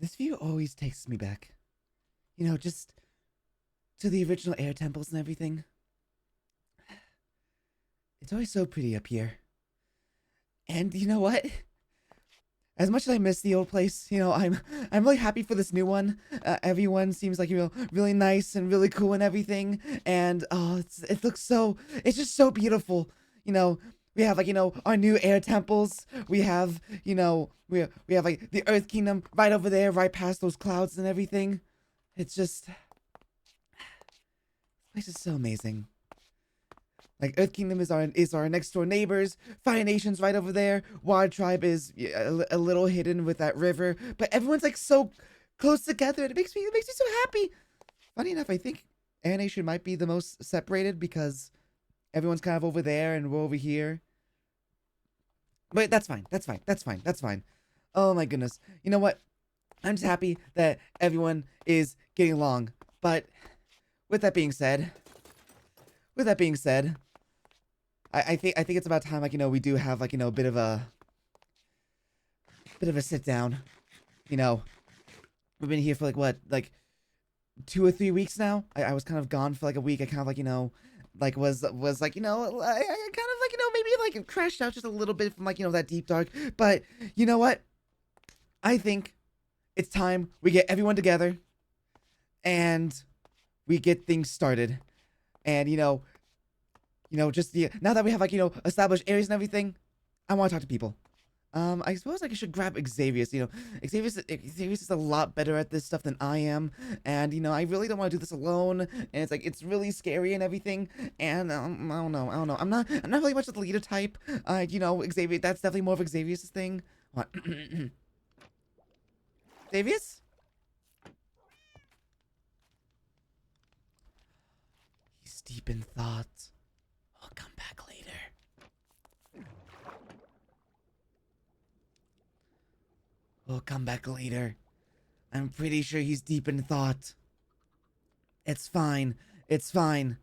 This view always takes me back. Just to the original air temples and everything. It's always so pretty up here. And you know what? As much as I miss the old place, I'm really happy for this new one. Everyone seems like really nice and really cool and everything. And it's just so beautiful. You know, we have our new air temples. We have we have like the Earth Kingdom right over there, right past those clouds and everything. It's just this place is so amazing. Like Earth Kingdom is our next door neighbors. Fire Nation's right over there. Wild Tribe is a little hidden with that river, but everyone's like so close together. It makes me so happy. Funny enough, I think Air Nation might be the most separated because everyone's kind of over there and we're over here. But that's fine. That's fine. That's fine. That's fine. Oh my goodness. You know what? I'm just happy that everyone is getting along. But with that being said, with that being said, I think it's about time, we do have a bit of a sit down. You know, we've been here for like 2 or 3 weeks now. I was kind of gone for like a week. I kind of was like I kind of maybe crashed out just a little bit from that deep dark. But you know what? I think it's time we get everyone together and we get things started. And just now that we have established areas and everything, I want to talk to people. I suppose I should grab Xavius. Xavius is a lot better at this stuff than I am, and I really don't want to do this alone. And it's really scary and everything. And I don't know. I'm not really much of the leader type. Xavier. That's definitely more of Xavius's thing. What? Xavius? He's deep in thought. I'll come back later. We'll come back later. I'm pretty sure he's deep in thought. It's fine. It's fine.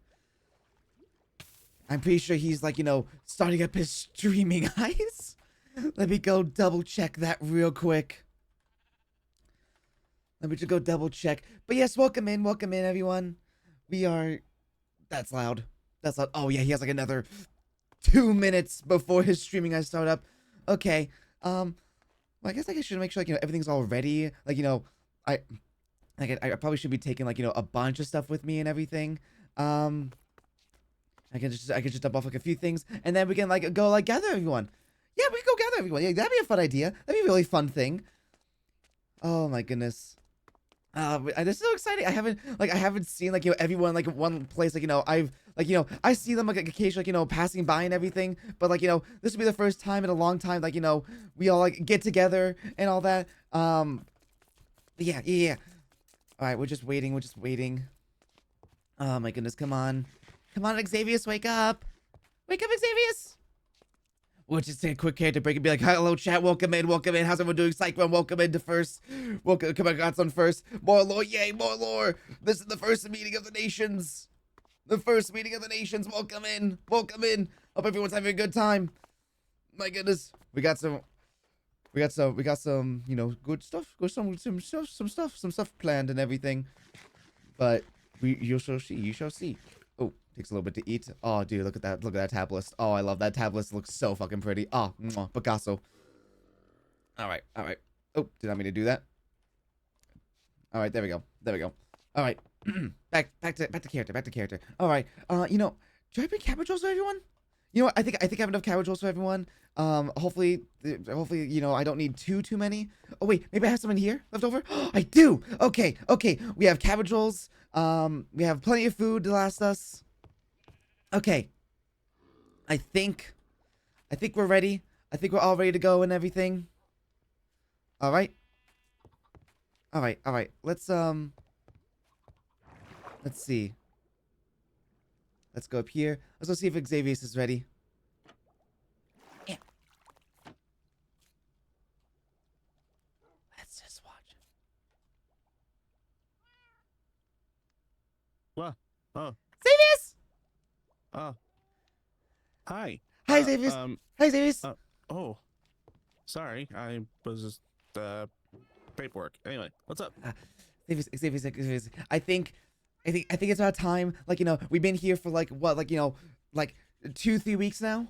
I'm pretty sure he's starting up his streaming eyes. Let me go double check that real quick. Let me just go double check. But yes, welcome in, everyone. We are. That's loud. That's loud. Oh yeah, he has another 2 minutes before his streaming eyes start up. Okay. Well, I guess I should make sure everything's all ready. I I probably should be taking a bunch of stuff with me and everything. I could just dump off a few things and then we can go gather everyone. Yeah, we can go gather everyone. Yeah, that'd be a fun idea. That'd be a really fun thing. Oh my goodness. This is so exciting. I haven't seen everyone one place. I've I see them occasionally passing by and everything. But this will be the first time in a long time we all get together and all that. Yeah. All right, we're just waiting. We're just waiting. Oh my goodness, come on, Xavius, wake up, Xavius. We'll just take a quick character break and be like, hello, chat, welcome in. How's everyone doing? Cyclone, welcome into first. Welcome, come on, God's on first. More lore, yay, more lore. This is the first meeting of the nations. Welcome in. Hope everyone's having a good time. My goodness, we got some, good stuff. Some stuff planned and everything. But you shall see. Oh, takes a little bit to eat. Oh, dude, look at that tab list. Oh, I love that tab list. It looks so fucking pretty. Oh, Picasso. All right. Oh, did I mean to do that? All right, there we go. All right, back to character. All right. Do I bring cabbage rolls for everyone? I think I have enough cabbage rolls for everyone. Hopefully, I don't need too many. Oh wait, maybe I have some in here left over. I do. Okay. We have cabbage rolls. We have plenty of food to last us. Okay. I think we're ready. I think we're all ready to go and everything. All right. Let's see. Let's go up here. Let's go see if Xavius is ready. Yeah. Let's just watch. What? Oh. Xavius! Hi. Hi, Xavius. Hi, Xavius. Oh. Sorry. I was just, paperwork. Anyway, what's up? Xavier, I think it's about time. Like, we've been here for like what, like, like 2-3 weeks now,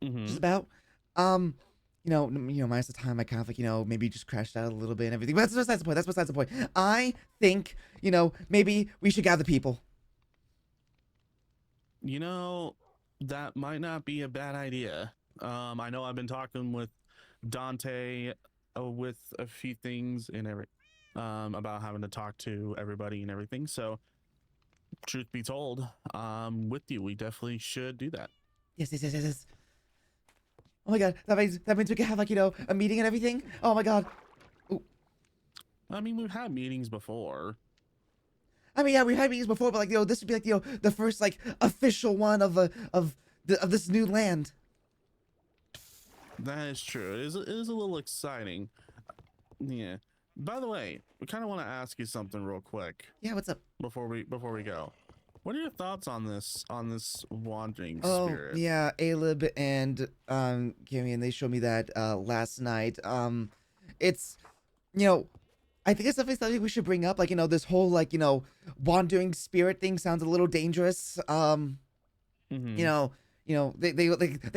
just about. Minus the time I kind of like, maybe just crashed out a little bit and everything. But that's besides the point. That's besides the point. I think, maybe we should gather people. That might not be a bad idea. I know I've been talking with Dante with a few things and about having to talk to everybody and everything. So, truth be told, with you, we definitely should do that. Yes. Oh my god, that means we can have like, a meeting and everything. Oh my god. Ooh. I mean, we've had meetings before. I mean, yeah, we've had meetings before, but like, this would be like, the first like official one of this new land. That is true. It is a little exciting. Yeah. By the way, we kind of want to ask you something real quick. Yeah, what's up? Before we go, what are your thoughts on this wandering Oh, spirit? yeah, Alib and Kamian, they showed me that last night. It's, I think it's definitely something we should bring up. Like, this whole like, wandering spirit thing sounds a little dangerous. They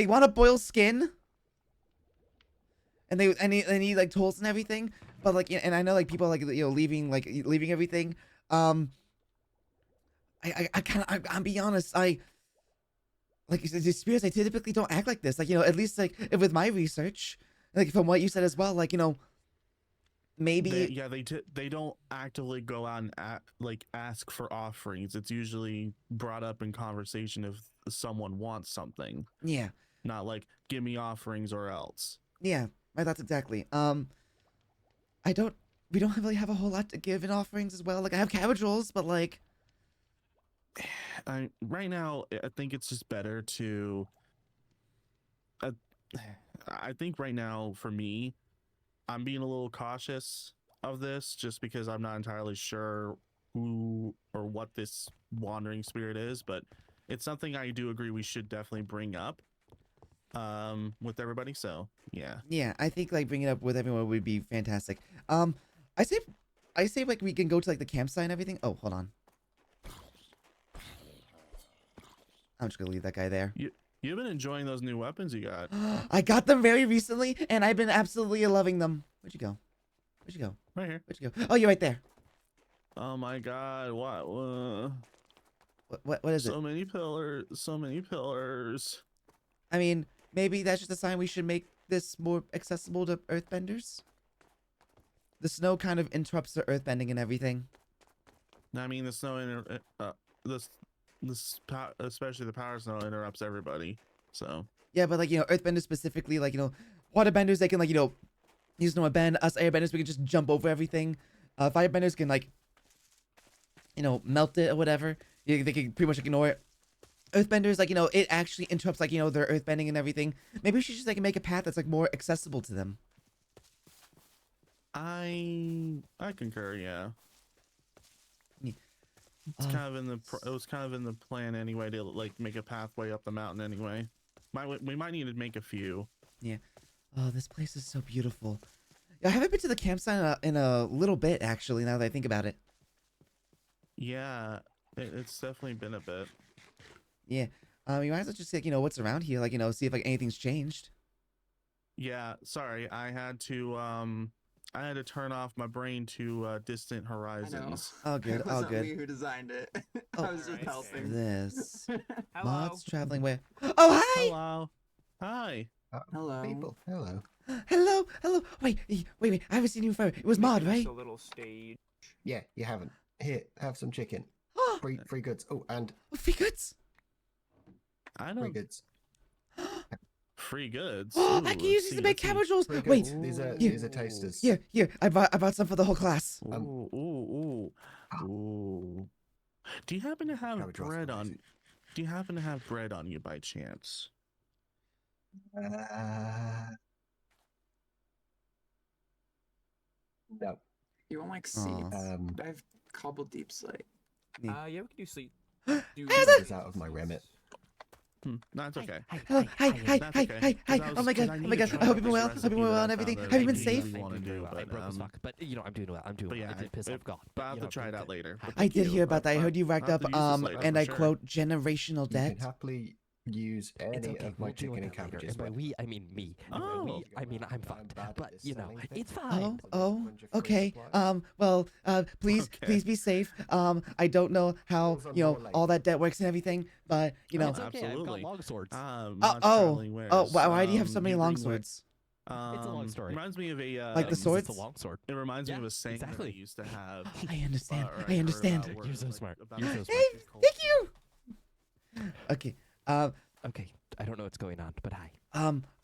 want to boil skin. And they need like tools and everything, but like, and I know like people are, like, leaving everything. I'm be honest, I like the spirits. I typically don't act like this. Like, at least like with my research, like from what you said as well. Like, maybe they don't actively go out and ask for offerings. It's usually brought up in conversation if someone wants something. Yeah. Not like give me offerings or else. Yeah. My thoughts exactly. We don't really have a whole lot to give in offerings as well. Like, I have cabbage rolls, but like, right now, I think it's just better to. I think right now for me, I'm being a little cautious of this just because I'm not entirely sure who or what this wandering spirit is, but it's something I do agree we should definitely bring up with everybody. So yeah, I think like bringing it up with everyone would be fantastic. I say like we can go to like the campsite and everything. Oh, hold on, I'm just gonna leave that guy there. You've been enjoying those new weapons you got. I got them very recently and I've been absolutely loving them. Where'd you go? Right here. Where'd you go? Oh, you're right there. Oh my god, What is it? So many pillars. I mean, maybe that's just a sign we should make this more accessible to earthbenders. The snow kind of interrupts the earthbending and everything. I mean, the snow especially the power snow interrupts everybody. So yeah, but like, earthbenders specifically, like, waterbenders, they can like, use snow and bend. Us airbenders, we can just jump over everything. Firebenders can like, melt it or whatever. They can pretty much ignore it. Earthbenders, like, it actually interrupts like, their earthbending and everything. Maybe we should just like make a path that's like more accessible to them. I concur. Yeah. It's kind of in the it was kind of in the plan anyway to like make a pathway up the mountain anyway. We might need to make a few. Yeah. Oh, this place is so beautiful. Yeah, I haven't been to the campsite in a little bit actually. Now that I think about it. Yeah, it's definitely been a bit. Yeah. You might as well just like, what's around here, like, see if like anything's changed. Yeah, sorry, I had to turn off my brain to distant horizons. Oh, good. It wasn't me who designed it. Oh, I was just helping. This. Hello. Mods traveling where? Oh, hi! Hello. Hi. Hello. People, hello. Hello. Wait. I haven't seen you before. It was Mod, right? Just a little stage. Yeah, you haven't. Here, have some chicken. Free goods. Oh, and Free goods. I free don't. goods. Free goods. Oh, Ooh, I can use these to make cabbage rolls. Free Wait. goods. These are Here. these are tasters. Here. I bought some for the whole class. Ooh. Do you happen to have Cabbage rolls bread are on? amazing. Do you happen to have bread on you by chance? No. You want like seeds? Aw. I have cobbled deep slate. Yeah, we can do sleep. That is out of my remit. No, it's okay. Hello, hi. That's okay. Oh my god, I hope you've been well. Hope you've been well and everything. Have you been safe? I'm doing well. I broke as fuck, but you know I'm doing well. I'm doing But well. yeah, I did piss off God. But I'll have you to know, try it I'm out good. later. I did hear about that. I I'll- heard you racked I'll up, have to use this later and for I sure. quote, generational You debt. can happily use It's any okay. of my We'll deal chicken with and that later. cabbages. And by with. we, I mean me. And by Oh. we, I mean I'm I'm fucked. bad at But this you know, selling thing. it's fine. Okay. Well, please Okay. be safe. I don't know how, Those are you know, more like- all that debt works and everything, but, you know. It's okay. I've got absolutely. long swords. Why do you have so many long swords? It's a long story. Reminds me of a Like the swords? It's a long sword. It reminds me Yeah, of a saying exactly. that I used to have. I understand. or I heard understand. about where You're it so was, smart. about You're so how smart. Hey, it's called- thank you. Okay. Okay, I don't know what's going on, but hi.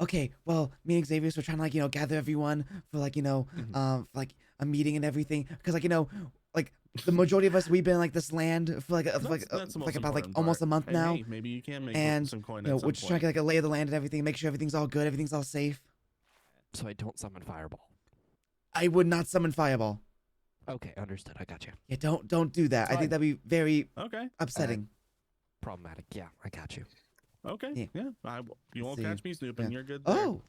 Okay. Well, me and Xavier were trying to, like, you know, gather everyone for, like, you know, Mhm. for, like, a meeting and everything, because, like, you know, like, the majority of us, we've been in, like, this land for, like, That's the most like about, like, important almost a part. month Hey, now. hey, maybe you can make And, some coin You know, at some we're just trying point. to get, like, a lay of the land and everything, make sure everything's all good, everything's all safe. So I don't summon fireball. I would not summon Fireball. Okay, understood. I got you. Yeah, don't do that. I think Fine. that'd be very Okay. upsetting. Problematic. Yeah, I got you. Okay. Yeah. Yeah. You won't See. catch me snooping. Yeah. You're good. There. Oh,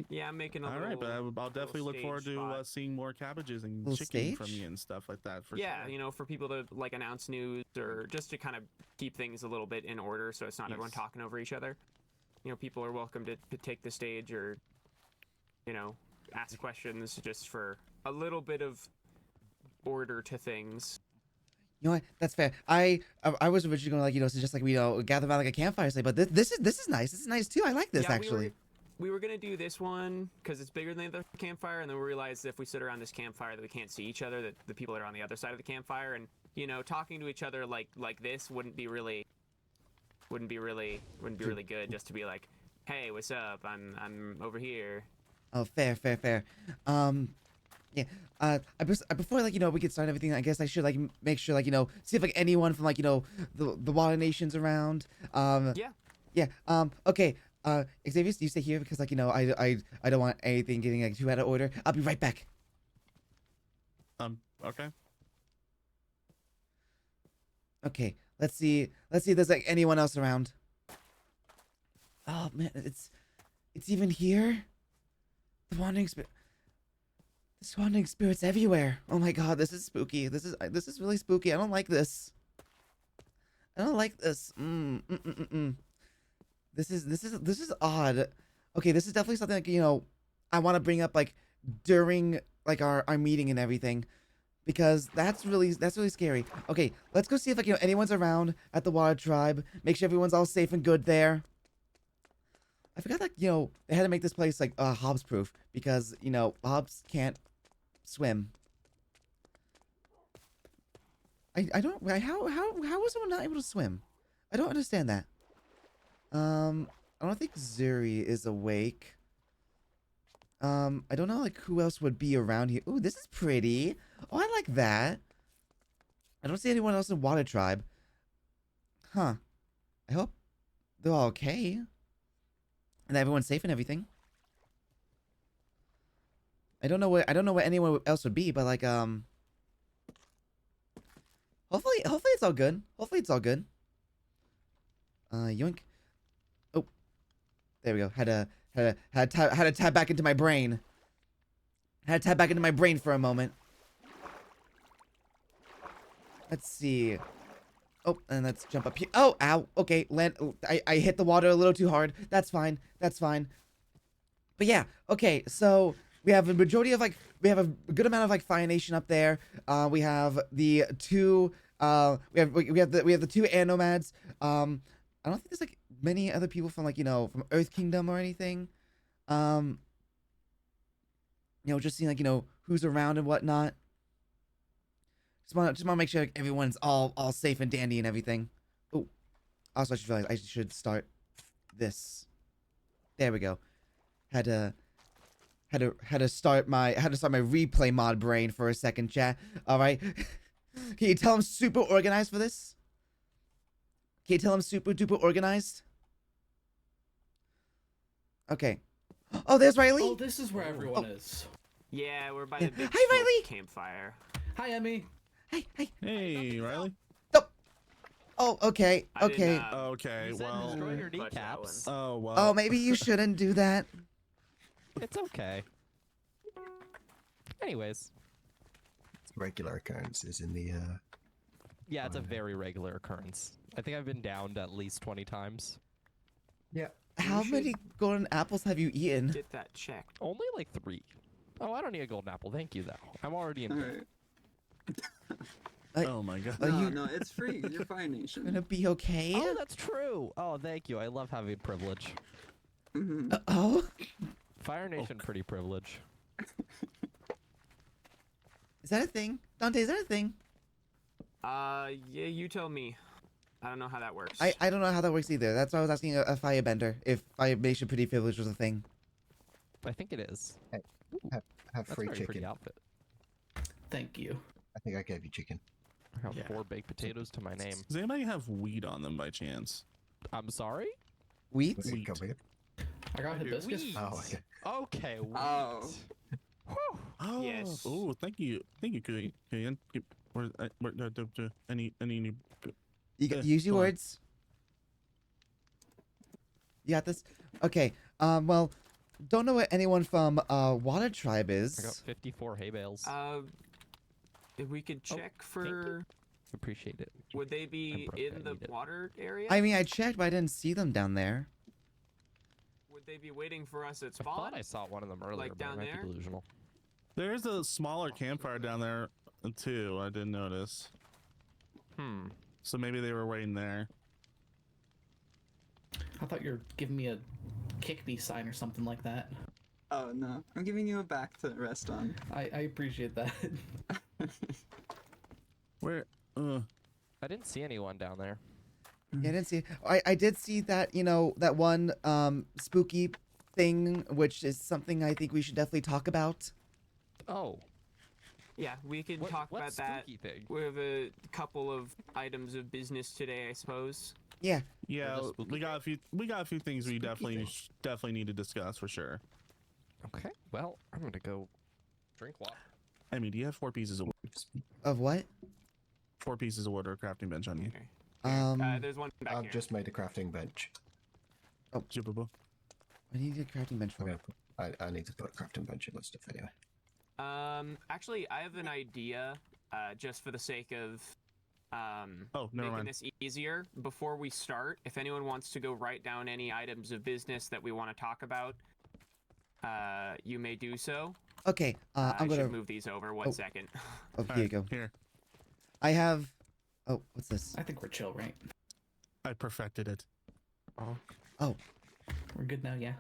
Yeah, I'm making a All little. right, but I'll definitely look forward stage to spot. seeing more cabbages and Little chicken from stage? you and stuff like that. For Yeah, sure. you know, for people to like announce news or just to kind of keep things a little bit in order, so it's not everyone Yes. talking over each other. You know, people are welcome to take the stage or, you know, ask questions just for a little bit of order to things. you know what? That's fair. I was originally going to, like, you know, suggest, like, we, you know, gather around like a campfire, say, but this is nice. This is nice too. I like this Yeah, actually. We were gonna do this one because it's bigger than the other campfire, and then we realized if we sit around this campfire that we can't see each other, that the people that are on the other side of the campfire, and you know, talking to each other like this wouldn't be really good. Just to be like, hey, what's up? I'm over here. Oh, fair. Yeah. Before, like, you know, we get started everything, I guess I should, like, make sure, like, you know, see if, like, anyone from, like, you know, the Water Nation's around. Yeah. Yeah. Okay. Xavier, you stay here because, like, you know, I don't want anything getting, like, too out of order. I'll be right back. Okay. Okay. Let's see if there's, like, anyone else around. Oh man, it's even here. The wandering spirit. There's wandering spirits everywhere. Oh my god, this is spooky. This is really spooky. I don't like this. I don't like this. This is odd. Okay, this is definitely something, like, you know, I want to bring up, like, during, like, our meeting and everything, because that's really scary. Okay, let's go see if, like, you know, anyone's around at the Water Tribe. Make sure everyone's all safe and good there. I forgot that, you know, they had to make this place, like, Hobbs proof, because, you know, Hobbs can't swim. I don't, how was someone not able to swim? I don't understand that. I don't think Zuri is awake. I don't know, like, who else would be around here. Ooh, this is pretty. Oh, I like that. I don't see anyone else in Water Tribe. Huh. I hope they're all okay. And everyone's safe and everything. I don't know what anyone else would be, but, like, hopefully it's all good. Hopefully it's all good. Yoink. Oh, there we go. Had to tap back into my brain. Had to tap back into my brain for a moment. Let's see. Oh, and let's jump up here. Oh, ow. Okay, land. Oh, I hit the water a little too hard. That's fine. That's fine. But yeah, okay. So we have a majority of, like, we have a good amount of, like, Fire Nation up there. We have the two. We have the two air nomads. I don't think there's, like, many other people from, like, you know, from Earth Kingdom or anything. You know, just seeing, like, you know, who's around and whatnot. Just want to make sure, like, everyone's all safe and dandy and everything. Oh, also I just realized I should start this. There we go. Had to start my replay mod brain for a second, chat. All right. Can you tell I'm super organized for this? Can you tell I'm super duper organized? Okay. Oh, there's Riley. Oh, this is where everyone is. Yeah, we're by Yeah. the big Hi, Riley! campfire. Hi, Emmy. Hey. Hey, Riley. Oh. Oh, okay, I didn't, okay. Okay, You said well. destroy your clutch that kneecaps. one. Oh well. Oh, maybe you shouldn't do that. It's okay. Anyways, Regular occurrences in the. yeah, it's a Fine. very regular occurrence. I think I've been downed at least 20 times. Yeah. How should- many golden apples have you eaten? Get that checked. Only like 3. Oh, I don't need a golden apple. Thank you, though. I'm already in. Alright. Oh my god. Are No, you no, it's free. You're Fire Nation. gonna be okay? Oh, that's true. Oh, thank you. I love having privilege. Mhm. Oh, Fire Nation, pretty privilege. is that a thing? Dante, is that a thing? Yeah, you tell me. I don't know how that works. I don't know how that works either. That's why I was asking a firebender if Fire Nation Pretty Privilege was a thing. I think it is. Have That's a free very chicken. pretty outfit. Thank you. I think I gave you chicken. I got Yeah. 4 baked potatoes to my name. Does anybody have weed on them by chance? I'm sorry? Wheat? Was it Wheat. covered? I got I do. hibiscus. Wheat. Oh, okay. Okay. Oh. Whew. Oh. Yes. Oh, thank you, Kuyan. Where? Any? Use your go on. words. You got this? Okay. Well, don't know what anyone from Water Tribe I got is. 54 hay bales. If we could Oh, check you. for. Appreciate it. Would they be broke, in I the need it. water area? I mean, I checked, but I didn't see them down there. Would they be waiting for us at I spawn? thought I saw one of them earlier, but I down might there? be delusional. There's a smaller campfire down there too. I didn't notice. Hmm. So maybe they were waiting there. I thought you were giving me a kick me sign or something like that. Oh no. I'm giving you a back to rest on. I appreciate that. Where? I didn't see anyone down there. Yeah, I didn't see. I did see that, that one spooky thing, which is something I think we should definitely talk about. Oh. Yeah, we could What, talk what about that. spooky thing? We have a couple of items of business today, I suppose. Yeah. Yeah, the spooky we got a few things we Spooky definitely need to discuss for sure. Okay. Well, I'm gonna go drink water. I mean, do you have 4 pieces of Of what? 4 pieces of wood or a crafting bench on you? Okay. There's one back I've here. just made a crafting bench. Jibba. I need a crafting bench for I'm it. gonna I need to put a crafting bench in my stuff anyway. Actually, I have an idea, just for the sake of, Oh, never making mind. this easier. Before we start, if anyone wants to go write down any items of business that we want to talk about, you may do so. Okay. I I'm gonna. should move these over. One oh. second. Oh, here you Alright, go. Here, I have. Oh, what's this? I think we're chill, right? I perfected it. We're good now, yeah.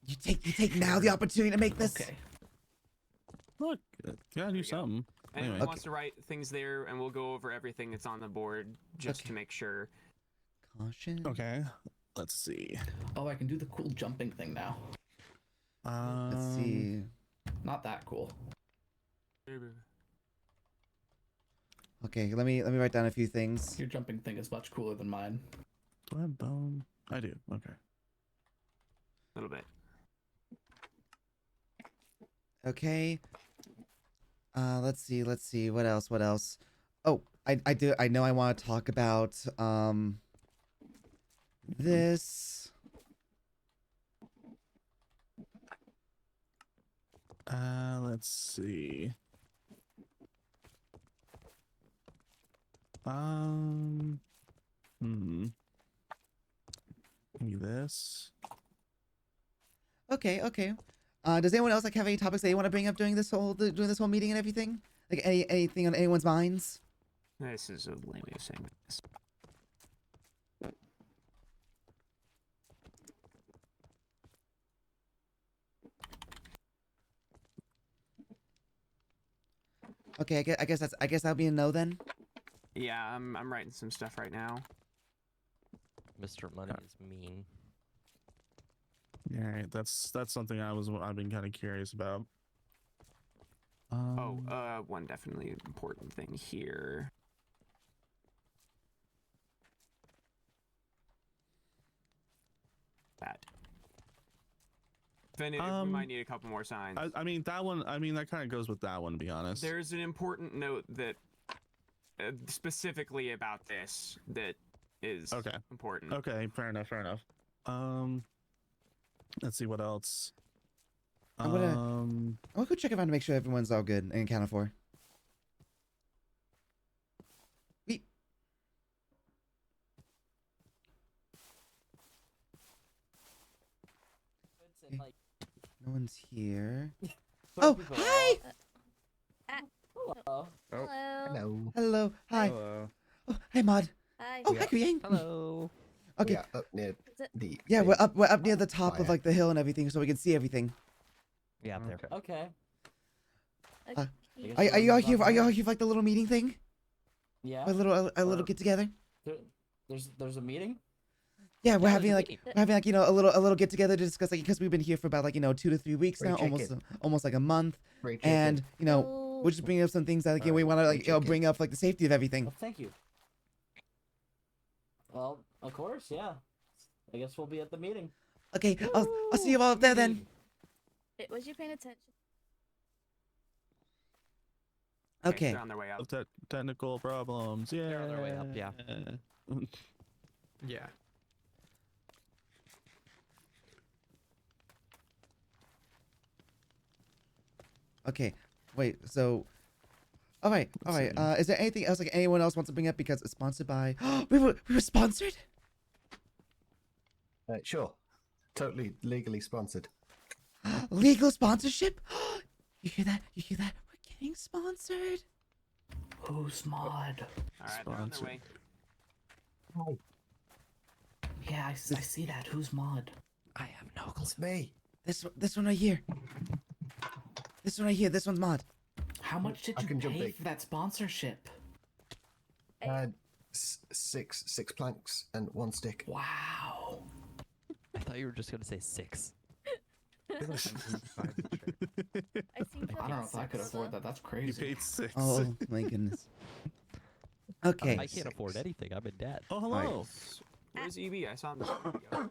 You take now the opportunity to make this. Okay. Look, gotta do we go. something. Anyone Anyway. wants to write things there, and we'll go over everything that's on the board just Okay. to make sure. Caution. Okay, let's see. Oh, I can do the cool jumping thing now. Let's see. Not that cool. Okay, let me write down a few things. Your jumping thing is much cooler than mine. Do I have bone? I do. Okay. A little bit. Okay. Let's see. What else? Oh, I know I want to talk about this. Let's see. Maybe this. Okay. Does anyone else have any topics they want to bring up during this whole meeting and everything? Like anything on anyone's minds? This is a lame way of saying this. Okay, I guess that'll be a no then. Yeah, I'm writing some stuff right now. Mr. Money is mean. All right, that's something I've been kind of curious about. One definitely important thing here. That. We might need a couple more signs. I mean that one. I mean that kind of goes with that one, to be honest. There's an important note that specifically about this that is Okay. important. Okay, fair enough. Let's see what else. I'm gonna go check around to make sure everyone's all good and accounted for. Beep. Okay. No one's here. Oh, hi! Hello. Hello. Hello. Hi. Hello. Oh, hey, Mod. Hi. Oh, Yeah. hi, Kuyang. Hello. Okay. We are up near Is it- the. Yeah, big we're up near the top of fire. like the hill and everything, so we can see everything. Yeah, up there. Okay. Uh, Okay. Are you all here? Are you all here for like the little meeting thing? Yeah. A little Or- get together. There's a meeting. Yeah, we're Yeah, having there's a like meeting. we're having like a little get together to discuss like because we've been here for about like 2 to 3 weeks Free now, almost chicken. like a month, Free chicken. and Oh. we're just bringing up some things that like we want to like chicken. bring up like the safety of everything. Well, thank you. Well, of course, yeah. I guess we'll be at the meeting. Okay, I'll see you all up there then. Was you paying attention? Okay. They're on their way up. Technical problems. Yeah. They're on their way up, yeah. Yeah. Okay. Wait. So. All right. Let's see. Is there anything else like anyone else wants to bring up because it's sponsored by? we were sponsored. Sure. Totally legally sponsored. Legal sponsorship. You hear that? You hear that? We're getting sponsored. Who's mod? All right, they're on their Sponsored. way. Yeah, I see that. Who's mod? I have no clue. It's me. This one right here. This one right here. This one's mod. How much did I you can jump pay big. for that sponsorship? Six planks and 1 stick. Wow. I thought you were just gonna say 6. I seem to I don't know if I could afford that. That's You crazy. paid 6. Oh my goodness. Okay. I can't afford anything. I'm in debt. Oh, hello. Where's EB? I saw him. just a minute ago.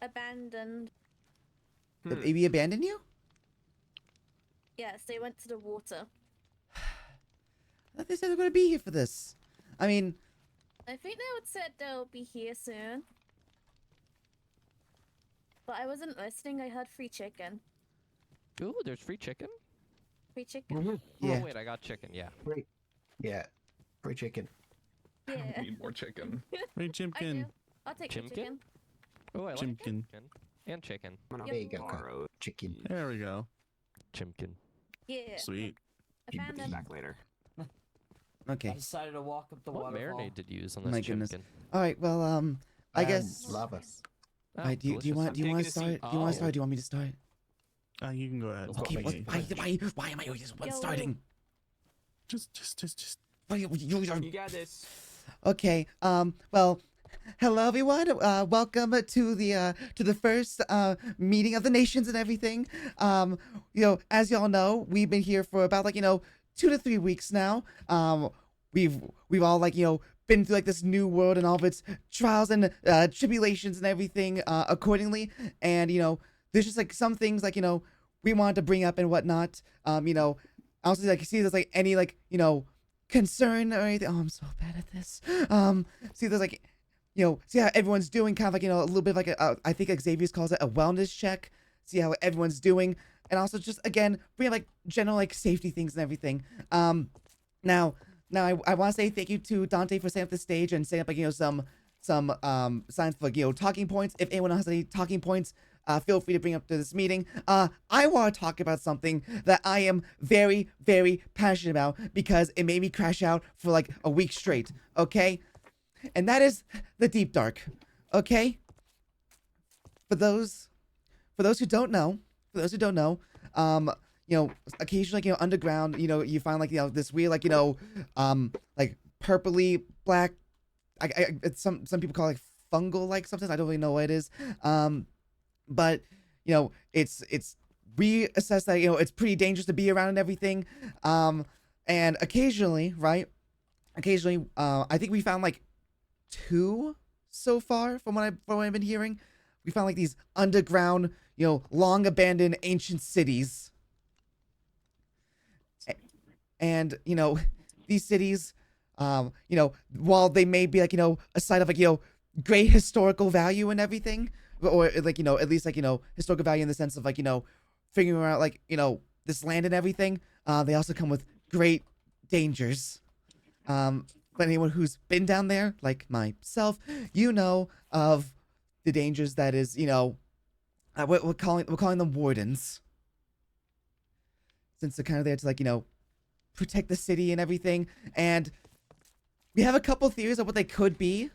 Abandoned. Did AB abandon you? Yes, they went to the water. I thought they said they're gonna be here for this. I mean, I think they would said they'll be here soon. But I wasn't listening. I heard free chicken. Ooh, there's free chicken. Free chicken. yeah. Oh wait, I got chicken. Yeah. Free. Yeah. Free chicken. Yeah. Need more chicken. Hey, I Jimkin. do. I'll take the Chimkin? chicken. Oh, I like Chimkin. chicken and chicken. I'm gonna There you go. borrow Chicken. There we go. Chimkin. Yeah. Sweet. Abandoned. back later. Okay. decided to walk up the What marinade did you use on this My goodness. chimkin? All right. Well, I guess. Lava. Ah, Alright, do you delicious. want to taking a start? seat. Do you want Oh. to start? Do you want me to start? You can go ahead. Okay. Okay. Why am I always the one Yo. starting? Just. Why you are- You got this. Okay. Well, hello everyone. Welcome to the first meeting of the nations and everything. As y'all know, we've been here for about 2 to 3 weeks now. We've all been through this new world and all of its trials and tribulations and everything accordingly. And there's just some things we wanted to bring up and whatnot. I also see if there's any concern or anything. Oh, I'm so bad at this. See if there's see how everyone's doing, kind of a little bit of I think Xavier's calls it a wellness check. See how everyone's doing, and also just again bring up general safety things and everything. Now I want to say thank you to Dante for setting up the stage and setting up some signs for talking points. If anyone has any talking points, feel free to bring up to this meeting. I want to talk about something that I am very, very passionate about because it made me crash out for a week straight. Okay, and that is the deep dark. Okay, for those who don't know, occasionally underground, you find this weird purpley black. It's some people call it fungal something. I don't really know what it is. But it's we assess that it's pretty dangerous to be around and everything. And occasionally, right? I think we found 2 so far from what I've been hearing. We found these underground, long abandoned ancient cities. And these cities, you know, while they may be like, you know, a site of like, you know, great historical value and everything, or like, you know, at least like, you know, historical value in the sense of like, you know, figuring out like, you know, this land and everything, they also come with great dangers. But anyone who's been down there, like myself, you know of the dangers that is, you know, we're calling them wardens, since they're kind of there to like, you know, protect the city and everything. And we have a couple theories of what they could be.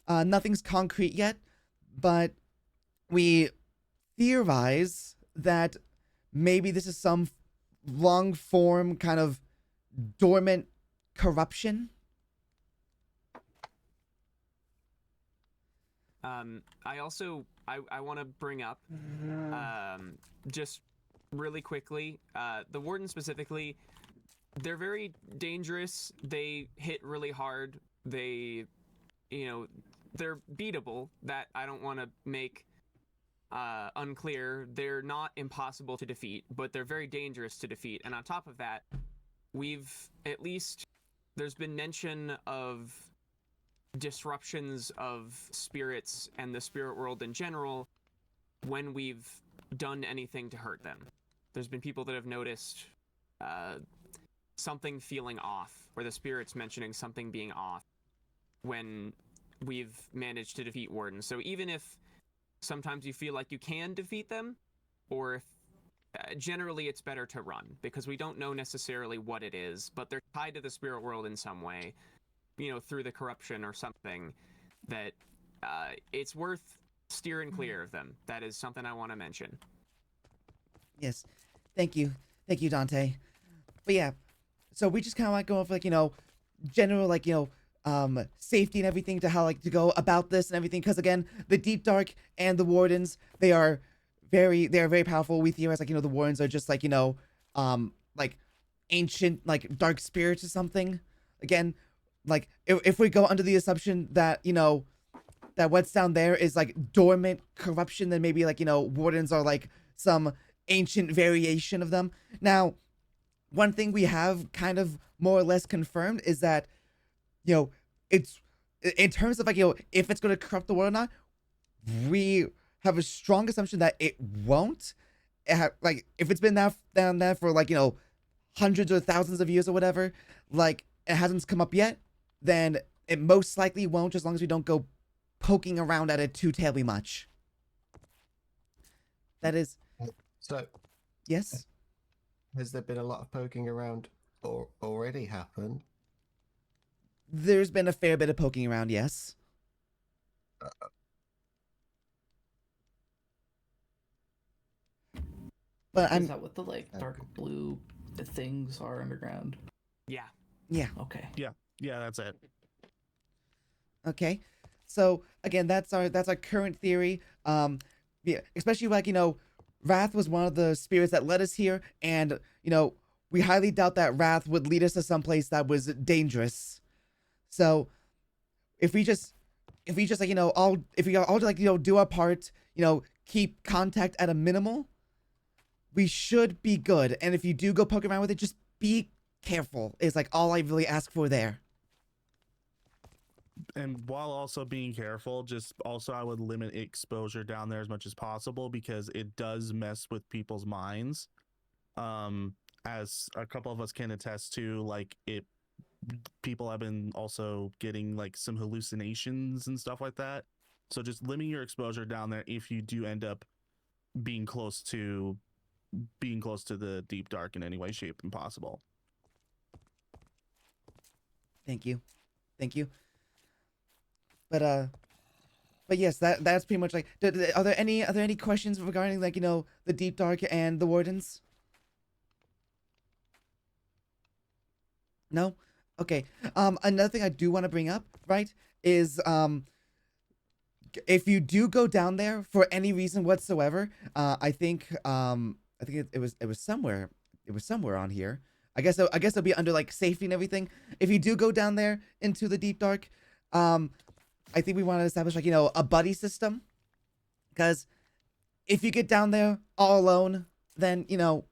Nothing's concrete yet, but we theorize that maybe this is some long form kind of dormant corruption. I want to bring up, just really quickly, the warden specifically, they're very dangerous. They hit really hard. They, you know, they're beatable. That I don't want to make unclear. They're not impossible to defeat, but they're very dangerous to defeat. And on top of that, there's been mention of disruptions of spirits and the spirit world in general when we've done anything to hurt them. There's been people that have noticed something feeling off, or the spirits mentioning something being off when we've managed to defeat wardens. So even if sometimes you feel like you can defeat them, or if generally it's better to run, because we don't know necessarily what it is, but they're tied to the spirit world in some way, you know, through the corruption or something, that it's worth steering clear of them. That is something I want to mention. Yes. Thank you, Dante. But yeah, so we just kind of like go off like, you know, general like, you know, safety and everything, to how like to go about this and everything, because again, the Deep Dark and the Wardens, they are very powerful. We theorize like, you know, the Wardens are just like, you know, like ancient like dark spirits or something. Again, like if we go under the assumption that, you know, that what's down there is like dormant corruption, then maybe like, you know, Wardens are like some ancient variation of them. Now, one thing we have kind of more or less confirmed is that, you know, it's in terms of like, you know, if it's going to corrupt the world or not, we have a strong assumption that it won't. Like if it's been down there for like, you know, hundreds or thousands of years or whatever, like it hasn't come up yet, then it most likely won't, as long as we don't go poking around at it too terribly much. That is. So, Yes. has there been a lot of poking around or already happened? There's been a fair bit of poking around, yes. But Is that what the like dark blue things are underground? Yeah. Yeah. Okay. Yeah, that's it. Okay. So again, that's our current theory. Yeah, especially like, you know, Wrath was one of the spirits that led us here, and you know, we highly doubt that Wrath would lead us to someplace that was dangerous. So if we just like, you know, if we all like, you know, do our part, you know, keep contact at a minimal, we should be good. And if you do go poke around with it, just be careful is like all I really ask for there. And while also being careful, just also I would limit exposure down there as much as possible, because it does mess with people's minds. As a couple of us can attest to, like people have been also getting like some hallucinations and stuff like that. So just limit your exposure down there if you do end up being close to the Deep Dark in any way, shape, and possible. Thank you. But yes, that's pretty much like. Are there any questions regarding like, you know, the Deep Dark and the Wardens? No? Okay. Another thing I do want to bring up, right, is if you do go down there for any reason whatsoever, I think it was somewhere on here. I guess it'll be under like safety and everything. If you do go down there into the Deep Dark, I think we want to establish like, you know, a buddy system, because if you get down there all alone, then, you know,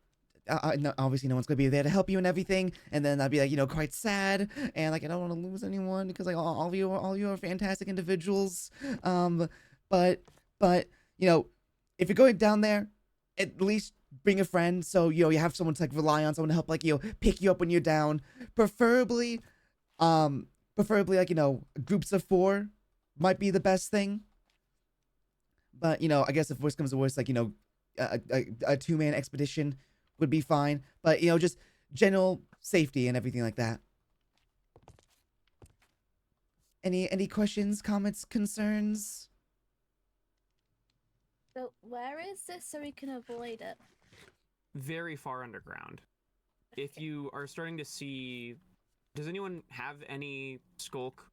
no, obviously no one's gonna be there to help you and everything, and then I'd be like, quite sad, and like I don't want to lose anyone because like all of you are fantastic individuals. But if you're going down there, at least bring a friend so you have someone to like rely on, someone to help like pick you up when you're down. Preferably, like groups of 4 might be the best thing. But I guess if worst comes to worst, like a 2-man expedition would be fine. But just general safety and everything like that. Any questions, comments, concerns? So where is this so we can avoid it? Very far underground. If you are starting to see, does anyone have any skulk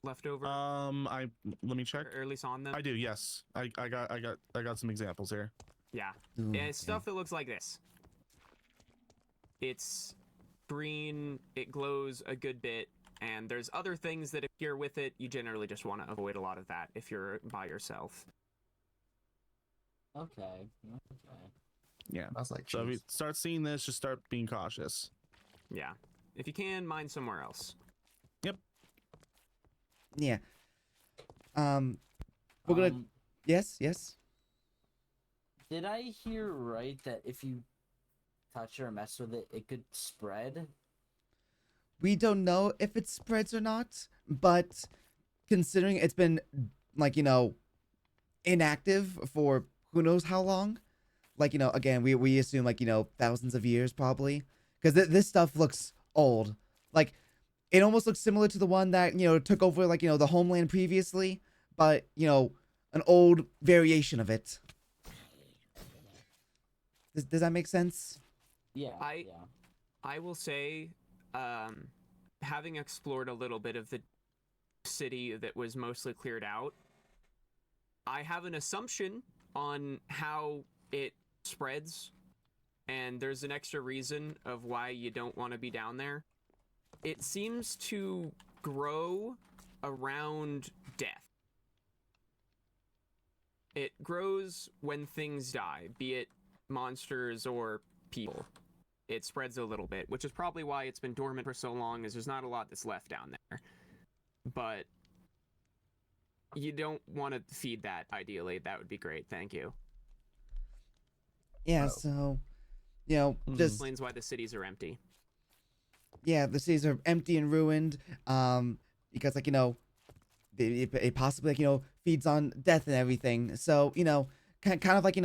left over? Let me check. Or at least on them? I do. Yes. I got some examples here. Yeah. Ooh, It's stuff that looks like this. It's green, it glows a good bit, and there's other things that appear with it. You generally just want to avoid a lot of that if you're by yourself. Okay. Yeah. That's like So if you cheese. start seeing this, just start being cautious. Yeah. If you can, mine somewhere else. Yeah. We're gonna. Yes. Did I hear right that if you touch or mess with it, it could spread? We don't know if it spreads or not, but considering it's been like inactive for who knows how long, like again we assume like thousands of years probably, because this stuff looks old. Like it almost looks similar to the one that took over like the homeland previously, but an old variation of it. Does that make sense? Yeah. I will say, having explored a little bit of the city that was mostly cleared out, I have an assumption on how it spreads, and there's an extra reason of why you don't want to be down there. It seems to grow around death. It grows when things die, be it monsters or people. It spreads a little bit, which is probably why it's been dormant for so long, is there's not a lot that's left down there. But you don't want to feed that, ideally. That would be great, thank you. Yeah, so just Explains why the cities are empty. yeah, the cities are empty and ruined, because like it possibly like feeds on death and everything. So kind of like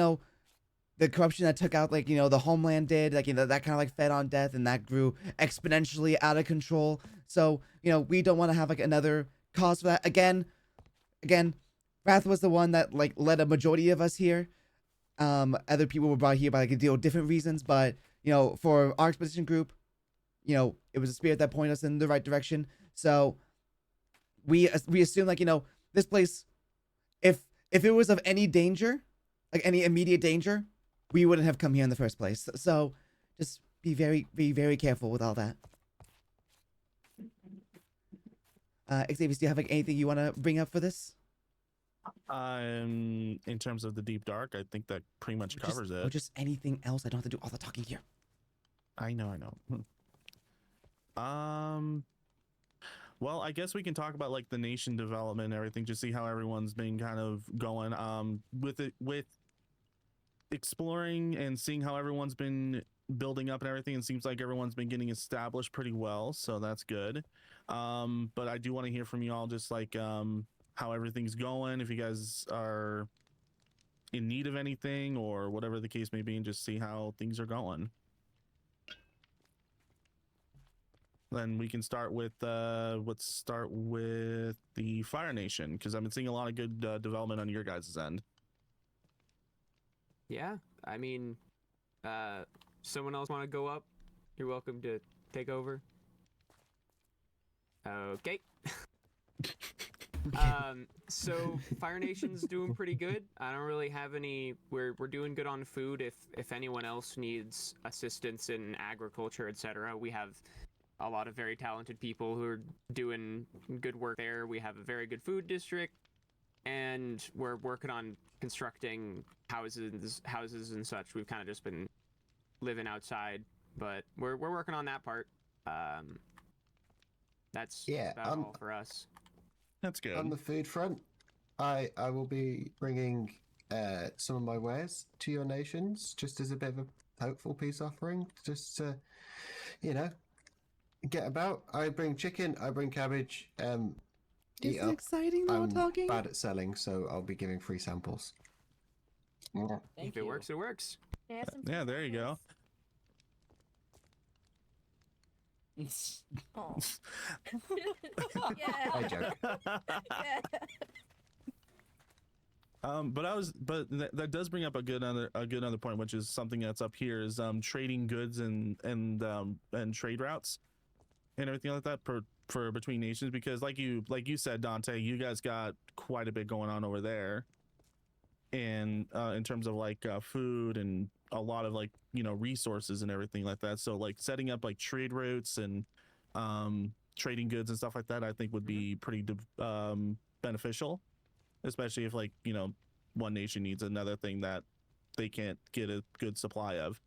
the corruption that took out like the homeland did, like that kind of like fed on death, and that grew exponentially out of control. So we don't want to have like another cause for that again. Wrath was the one that like led a majority of us here. Other people were brought here by like different reasons, but for our expedition group, it was a spirit that pointed us in the right direction. So we assume like this place, if it was of any danger, like any immediate danger, we wouldn't have come here in the first place. So just be very careful with all that. Xavier, do you have like anything you want to bring up for this? In terms of the deep dark, I think that pretty much covers Or it. just anything else. I don't have to do all the talking here. I know. Well, I guess we can talk about like the nation development and everything, just see how everyone's been kind of going. With exploring and seeing how everyone's been building up and everything, it seems like everyone's been getting established pretty well, so that's good. But I do want to hear from you all, just like how everything's going, if you guys are in need of anything or whatever the case may be, and just see how things are going. Then we can start with let's start with the Fire Nation, because I've been seeing a lot of good development on your guys' end. Yeah, I mean, someone else want to go up? You're welcome to take over. Okay. So Fire Nation's doing pretty good. I don't really have any. We're doing good on food. If anyone else needs assistance in agriculture, etc., we have a lot of very talented people who are doing good work there. We have a very good food district, and we're working on constructing houses and such. We've kind of just been living outside, but we're working on that part. That's about all for us. That's good. On the food front, I will be bringing some of my wares to your nations, just as a bit of a hopeful peace offering, just to, get about. I bring chicken, I bring cabbage. Eat Is it up. exciting though, I'm talking? bad at selling, so I'll be giving free samples. Thank If you. it works, it works. Yeah, there you go. Oh. I Yeah. joke. Yeah. But that does bring up a good other point, which is something that's up here is trading goods and trade routes and everything like that for between nations, because like you said, Dante, you guys got quite a bit going on over there, and in terms of like food and a lot of like resources and everything like that. So like setting up like trade routes and trading goods and stuff like that, I think would be pretty beneficial, especially if like one nation needs another thing that they can't get a good supply of.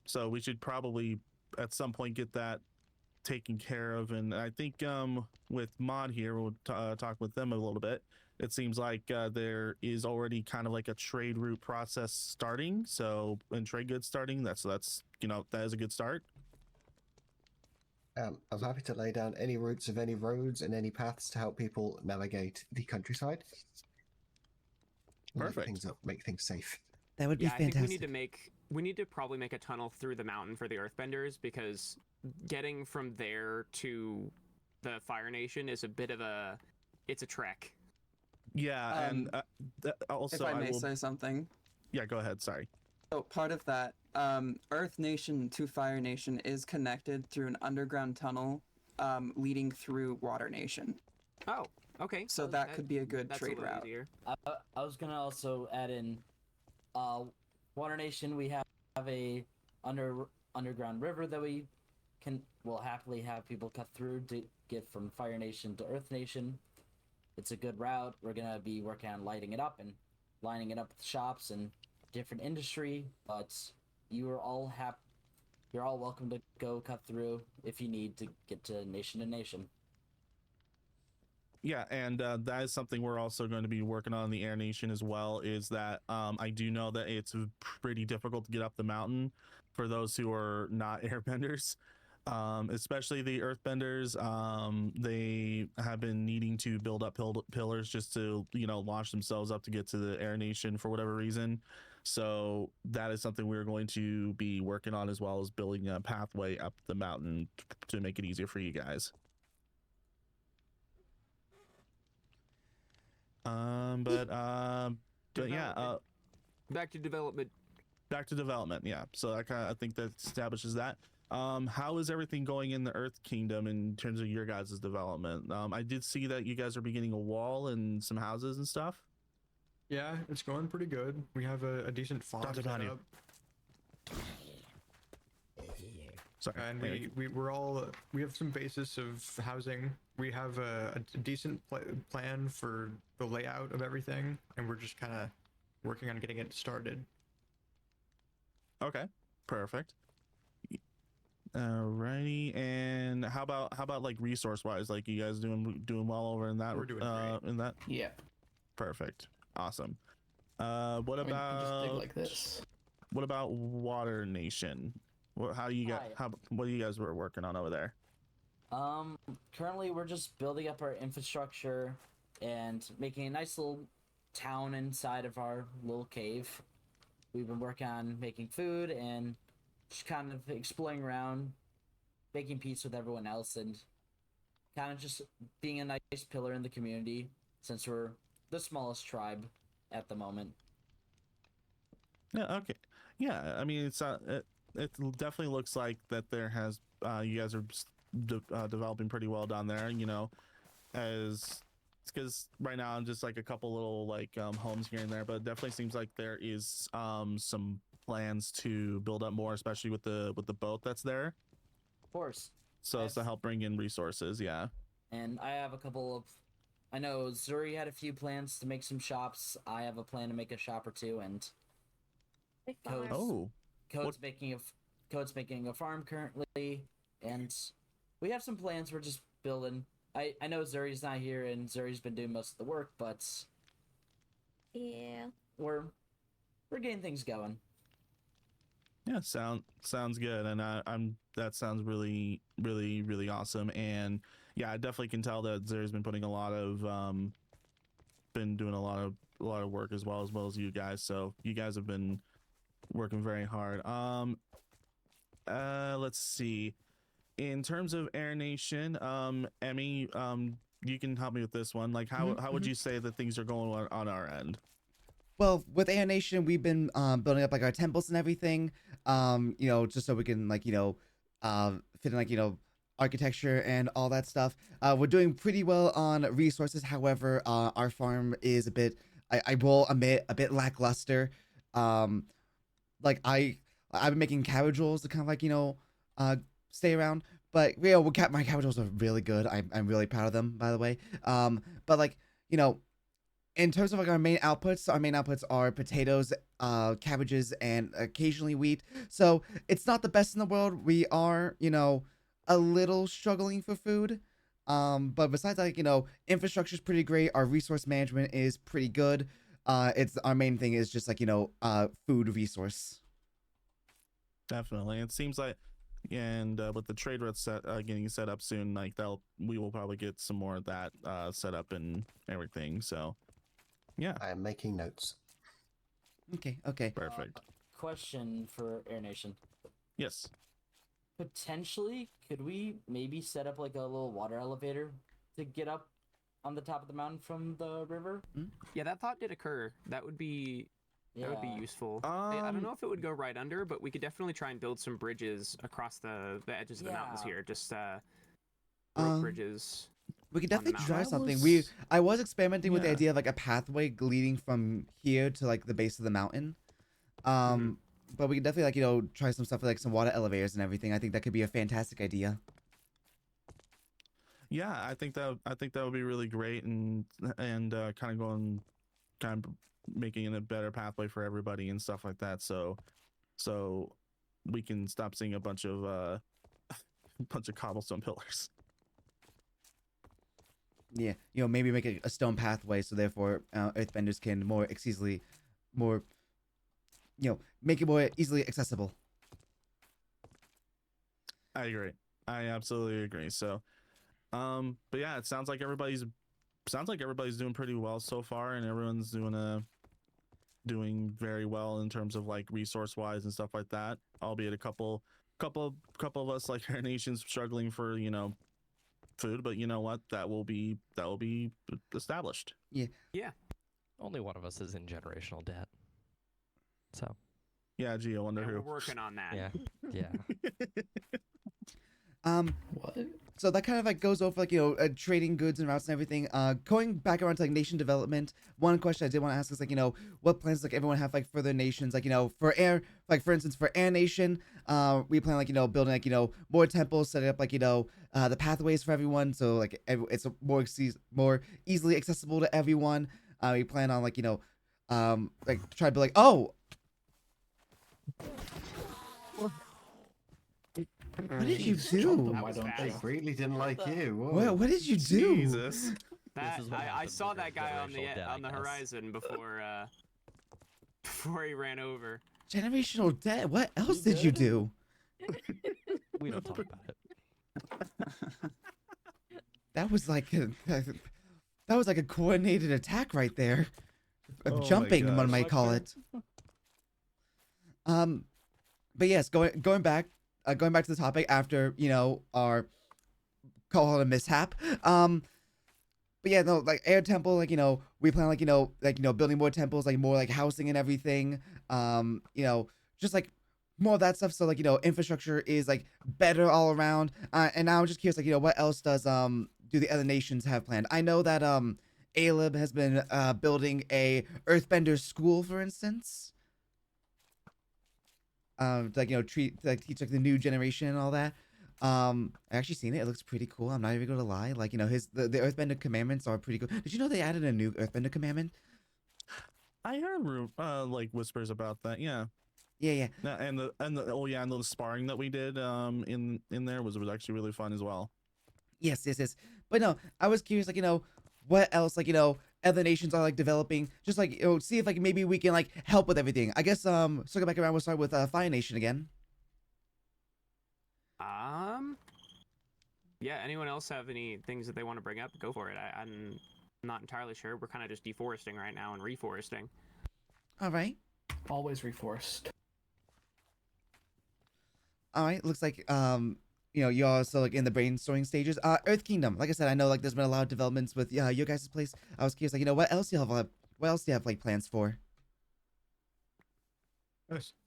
So we should probably at some point get that taken care of, and I think with Mod here, we'll talk with them a little bit. It seems like there is already kind of like a trade route process starting, so and trade goods starting. That's that is a good start. I'm happy to lay down any routes of any roads and any paths to help people navigate the countryside. Perfect. Make things up, make things safe. That would be I think fantastic. we need to probably make a tunnel through the mountain for the Earthbenders, because getting from there to the Fire Nation is a bit of it's a trek. Yeah, and also If I may say something. Yeah, go ahead. Sorry. So part of that, Earth Nation to Fire Nation is connected through an underground tunnel leading through Water Nation. Oh, okay. So that could be a good that's trade a little route. easier. I was gonna also add in, Water Nation. We have a underground river that will happily have people cut through to get from Fire Nation to Earth Nation. It's a good route. We're gonna be working on lighting it up and lining it up with shops and different industry. But you're all welcome to go cut through if you need to get to nation. Yeah, and that is something we're also going to be working on in the Air Nation as well, is that I do know that it's pretty difficult to get up the mountain for those who are not airbenders, especially the earthbenders. They have been needing to build up pillars just to launch themselves up to get to the Air Nation for whatever reason. So that is something we're going to be working on, as well as building a pathway up the mountain to make it easier for you guys. But yeah, back to development. Yeah, so I think that establishes that. How is everything going in the Earth Kingdom in terms of your guys' development? I did see that you guys are beginning a wall and some houses and stuff. Yeah, it's going pretty good. We have a decent farm Dr. set Donnie. up. Sorry. And we have some basis of housing. We have a decent plan for the layout of everything, and we're just kind of working on getting it started. Okay, perfect. Alrighty, and how about like resource wise? Like you guys doing well over in that? We're doing great. In that. Yeah. Perfect. Awesome. What I mean, you about just dig like this. what about Water Nation? How you got? What are you guys were working on over there? Currently we're just building up our infrastructure and making a nice little town inside of our little cave. We've been working on making food and just kind of exploring around, making peace with everyone else, and kind of just being a nice pillar in the community, since we're the smallest tribe at the moment. Yeah. Okay. Yeah. I mean, it definitely looks like that there has you guys are developing pretty well down there. As because right now I'm just like a couple little like homes here and there, but it definitely seems like there is some plans to build up more, especially with the boat that's there. Of course. So it's to help bring in resources. Yeah. And I have a couple of. I know Zuri had a few plans to make some shops. I have a plan to make a shop or two, and Big Codes. farm. Oh, Code's making a farm currently, and we have some plans. We're just building. I know Zuri's not here, and Zuri's been doing most of the work, but Yeah. we're getting things going. yeah, sounds good, and that sounds really really awesome, and yeah, I definitely can tell that Zera's been putting a lot of been doing a lot of work as well as you guys. So you guys have been working very hard. Let's see. In terms of Air Nation, Emmy, you can help me with this one. Like, how would you say that things are going on our end? Well, with Air Nation, we've been building up like our temples and everything. You know, just so we can like fit in like architecture and all that stuff. We're doing pretty well on resources. However, our farm is a bit, I will admit, a bit lackluster. Like I've been making cabbage rolls to kind of like stay around. But my cabbage rolls are really good. I'm really proud of them, by the way. But like in terms of like our main outputs are potatoes, cabbages, and occasionally wheat. So it's not the best in the world. We are, a little struggling for food. But besides like, infrastructure is pretty great. Our resource management is pretty good. It's our main thing is just like, food resource. Definitely. It seems like, and with the trade route getting set up soon, like we will probably get some more of that set up and everything. So yeah, I am making notes. Okay. perfect. Question for Air Nation. Yes. Potentially, could we maybe set up like a little water elevator to get up on the top of the mountain from the river? Yeah, that thought did occur. That would be useful. I don't know if it would go right under, but we could definitely try and build some bridges across the edges of the mountains here. Just rope bridges. We could on the definitely try mountain. something. I was experimenting with the Yeah. idea of like a pathway leading from here to like the base of the mountain. But we could definitely like try some stuff with like some water elevators and everything. I think that could be a fantastic idea. Yeah, I think that would be really great, and kind of making it a better pathway for everybody and stuff like that. So we can stop seeing a bunch of cobblestone pillars. Yeah, maybe make a stone pathway so therefore earthbenders can make it more easily accessible. I agree. I absolutely agree. So, but yeah, it sounds like everybody's doing pretty well so far, and everyone's doing very well in terms of like resource wise and stuff like that. Albeit a couple of us like our nation's struggling for food, but you know what? That will be established. Yeah. Only one of us is in generational debt. So Yeah, gee, I wonder And who. we're working on that. yeah. What? So that kind of like goes over like trading goods and routes and everything. Going back around to like nation development, one question I did want to ask is like what plans like everyone have like for their nations, like for for instance for Air Nation, we plan like building like more temples, setting up like the pathways for everyone, so like it's more easily accessible to everyone. We plan on like try to be like What did you do? Why don't They they? really didn't like you. Whoa. What did you do? Jesus. That is what I happens saw when you're that guy on generational debt, I the guess. horizon before he ran over. Generational debt. What else did you do? We don't talk about it. That was like a coordinated attack right there. Oh my Jumping, one gosh. might call it. But yes, going back to the topic after our call it a mishap. But yeah, no, like Air Temple, like we plan like building more temples, like more like housing and everything. Just like more of that stuff. So like infrastructure is like better all around. And now I'm just curious, like what else does do the other nations have planned? I know that Aleb has been building a Earthbender school, for instance. Like teach like the new generation and all that. I actually seen it. It looks pretty cool. I'm not even gonna lie. Like the Earthbender commandments are pretty cool. Did you know they added a new Earthbender commandment? I heard like whispers about that. Yeah. Yeah, yeah. Yeah, and the sparring that we did in there was actually really fun as well. Yes, yes, yes. But no, I was curious, like, what else, like, other nations are like developing. Just like, see if like maybe we can like help with everything. I guess circle back around, we'll start with Fire Nation again. Yeah, anyone else have any things that they want to bring up? Go for it. I'm not entirely sure. We're kind of just deforesting right now and reforesting. All right. Always reforest. All right. Looks like you're also like in the brainstorming stages. Earth Kingdom. Like I said, I know like there's been a lot of developments with your guys' place. I was curious, like, what else do you have what else do you have like plans for?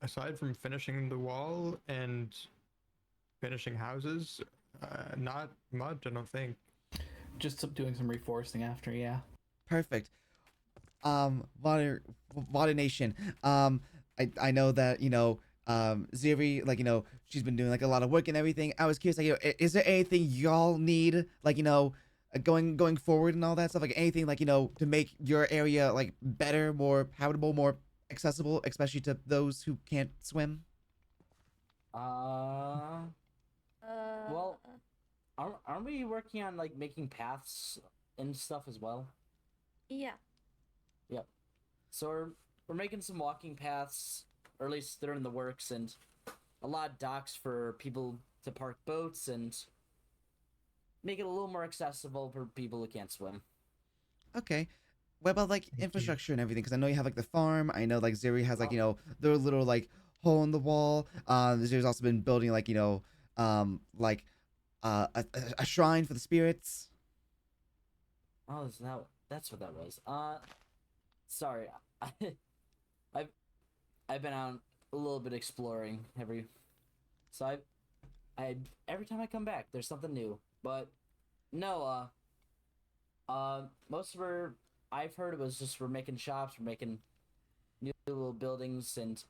Aside from finishing the wall and finishing houses, not much, I don't think. Just doing some reforesting after, yeah. Perfect. Water Nation. I know that Ziri, like, she's been doing like a lot of work and everything. I was curious, like, is there anything y'all need, like, going forward and all that stuff, like anything like to make your area like better, more habitable, more accessible, especially to those who can't swim? Well, aren't we working on like making paths and stuff as well? Yeah. Yep. So we're making some walking paths, or at least they're in the works, and a lot of docks for people to park boats and make it a little more accessible for people who can't swim. Okay. What about like infrastructure and everything? Because I know you have like the farm. I know like Ziri has like their little like hole in the wall. Ziri's also been building like like a shrine for the spirits. Oh, that's what that was. Sorry, I've been out a little bit exploring so I every time I come back, there's something new. But no, most of I've heard it was just we're making shops, we're making new little buildings, and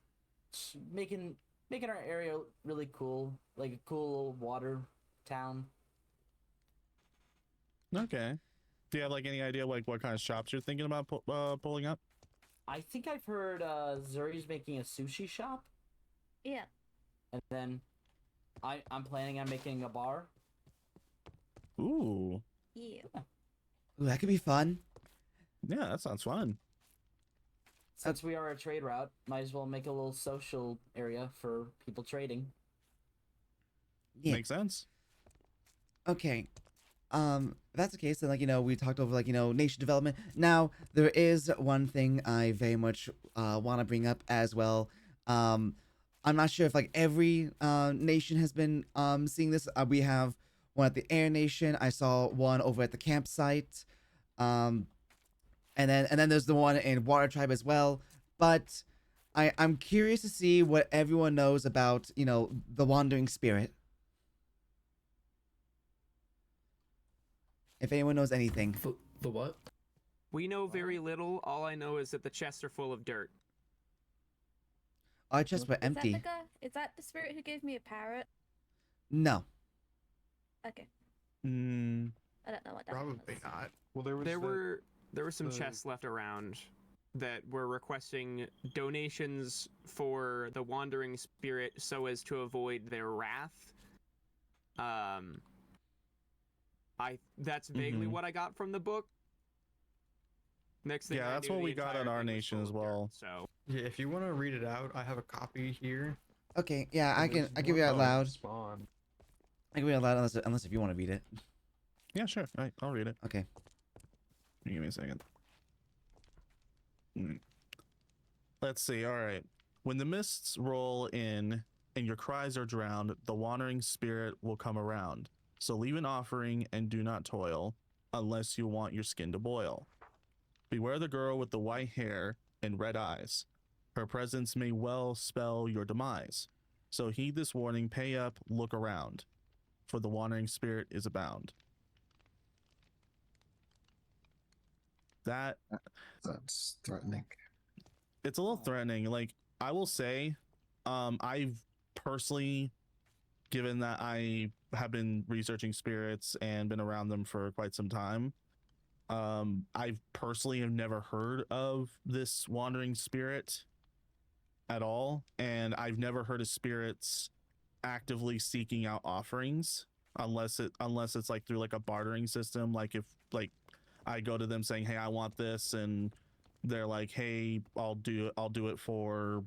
making our area really cool, like a cool little water town. Okay. Do you have like any idea like what kind of shops you're thinking about pulling up? I think I've heard Zuri's making a sushi shop, Yeah. and then I'm planning on making a bar. Ooh. Yeah. Ooh, that could be fun. Yeah, that sounds fun. Since we are a trade route, might as well make a little social area for people trading. Yeah. Makes sense. Okay. If that's the case, then like we talked over like nation development. Now there is one thing I very much want to bring up as well. I'm not sure if like every nation has been seeing this. We have one at the Air Nation. I saw one over at the campsite. And then there's the one in Water Tribe as well. But I'm curious to see what everyone knows about the Wandering Spirit. If anyone knows anything. The what? We know very little. All I know is that the chests are full of dirt. Our chests were empty. Is that the spirit who gave me a parrot? No. Okay. Mm. I don't know what that Probably was. not. Well, There were some chests left around that were requesting donations for the Wandering Spirit so as to avoid their wrath. That's vaguely what I got from the book. Next thing, yeah, that's what we got at our nation as well. So Yeah, if you want to read it out, I have a copy here. Okay, yeah, I can read it out loud. I can read it out loud unless if you want to read it. Yeah, sure. All right, I'll read it. Okay. Give me a second. Let's see. All right. When the mists roll in and your cries are drowned, the wandering spirit will come around. So leave an offering and do not toil, unless you want your skin to boil. Beware the girl with the white hair and red eyes. Her presence may well spell your demise. So heed this warning, pay up, look around, for the wandering spirit is abound. That's threatening. It's a little threatening. Like, I will say, I've personally, given that I have been researching spirits and been around them for quite some time, I've personally have never heard of this wandering spirit. at all, and I've never heard of spirits actively seeking out offerings unless it's like through like a bartering system. Like if like I go to them saying, hey, I want this, and they're like, hey, I'll do it for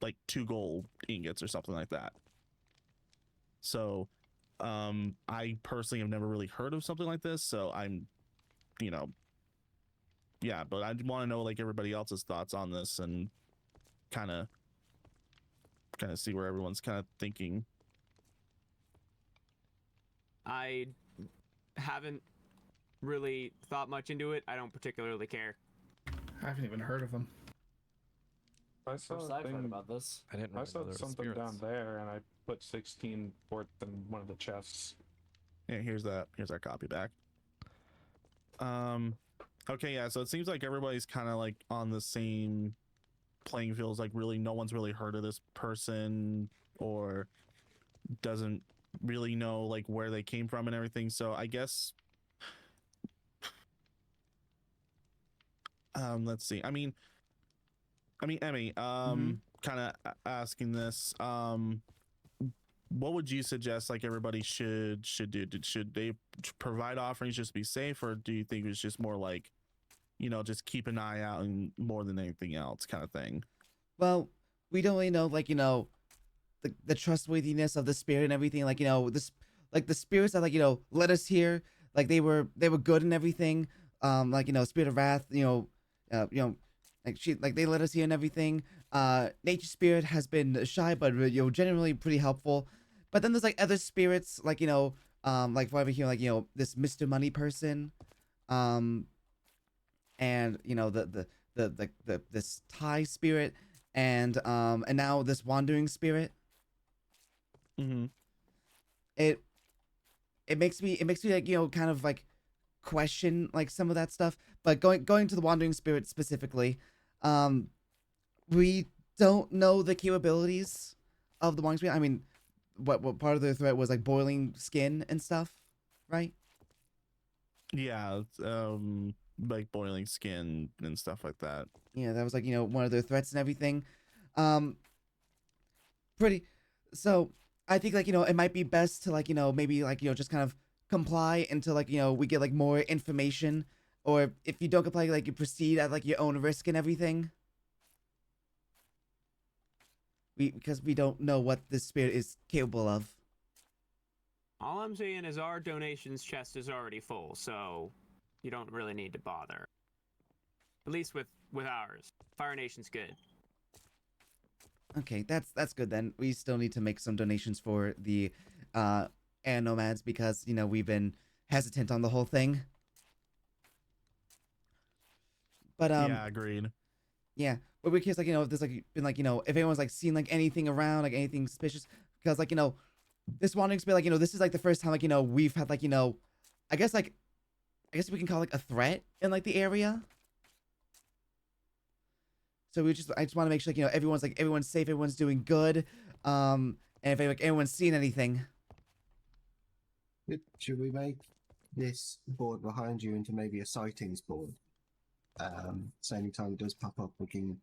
like 2 gold ingots or something like that. So I personally have never really heard of something like this, so I'm, you know, yeah, but I want to know like everybody else's thoughts on this and kind of see where everyone's kind of thinking. I haven't really thought much into it. I don't particularly care. I haven't even heard of them. I saw First a I've heard thing, about this. I didn't I really saw know there was something spirits. down there, and I put 16 worth in one of the chests. Yeah, here's our copy back. Okay, yeah, so it seems like everybody's kind of like on the same playing field. Like really no one's really heard of this person or doesn't really know like where they came from and everything. So I guess let's see. I mean Emmy, kind of asking this, what would you suggest like everybody should do? Should they provide offerings just to be safe, or do you think it's just more like, you know, just keep an eye out and more than anything else kind of thing? Well, we don't really know, like, you know, the trustworthiness of the spirit and everything. Like, you know, this, like the spirits that, like, you know, led us here, like they were good and everything. Like, you know, Spirit of Wrath, you know, like they led us here and everything. Nature Spirit has been shy, but you know, generally pretty helpful. But then there's like other spirits, like, you know, like over here, like, you know, this Mr. Money person, and you know the this Thai spirit, and now this wandering spirit. Mm-hmm. It makes me like, you know, kind of like question like some of that stuff. But going to the wandering spirit specifically, we don't know the capabilities of the wandering spirit. I mean, what part of the threat was like boiling skin and stuff, right? Yeah, like boiling skin and stuff like that. Yeah, that was like, you know, one of their threats and everything. Pretty. So I think, like, you know, it might be best to, like, you know, maybe like, you know, just kind of comply until, like, you know, we get like more information, or if you don't comply, like, you proceed at like your own risk and everything. Because we don't know what this spirit is capable of. All I'm saying is our donations chest is already full, so you don't really need to bother. At least with ours. Fire Nation's good. Okay, that's good then. We still need to make some donations for the air nomads because, you know, we've been hesitant on the whole thing. But yeah, agreed. Yeah, but we're curious, like, you know, if there's like been like, you know, if anyone's like seen like anything around, like anything suspicious, because, like, you know, this wandering spirit, like, you know, this is like the first time, like, you know, we've had like, you know, I guess we can call like a threat in like the area. So I just want to make sure, like, you know, everyone's safe, everyone's doing good, and if like anyone's seen anything. Should we make this board behind you into maybe a sightings board? So anytime it does pop up, we can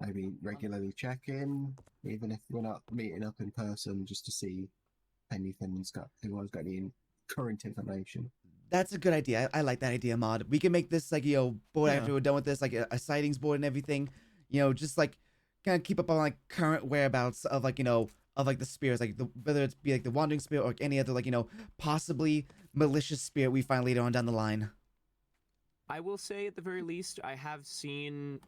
maybe regularly check in, even if we're not meeting up in person, just to see anyone's got any current information. That's a good idea. I like that idea, Mod. We can make this like, you know, board Yeah. after we're done with this, like a sightings board and everything. You know, just like kind of keep up on like current whereabouts of, like, you know, of like the spirits, like whether it's be like the wandering spirit or any other, like, you know, possibly malicious spirit we find later on down the line. I will say, at the very least, I have seen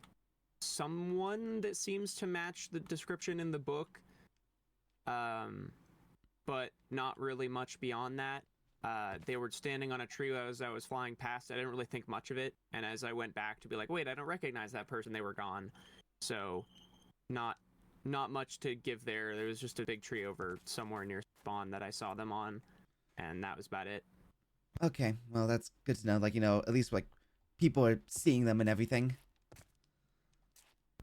someone that seems to match the description in the book, but not really much beyond that. They were standing on a tree as I was flying past. I didn't really think much of it, and as I went back to be like, wait, I don't recognize that person, they were gone. So, not much to give there. There was just a big tree over somewhere near spawn that I saw them on, and that was about it. Okay, well, that's good to know. Like, you know, at least like people are seeing them and everything.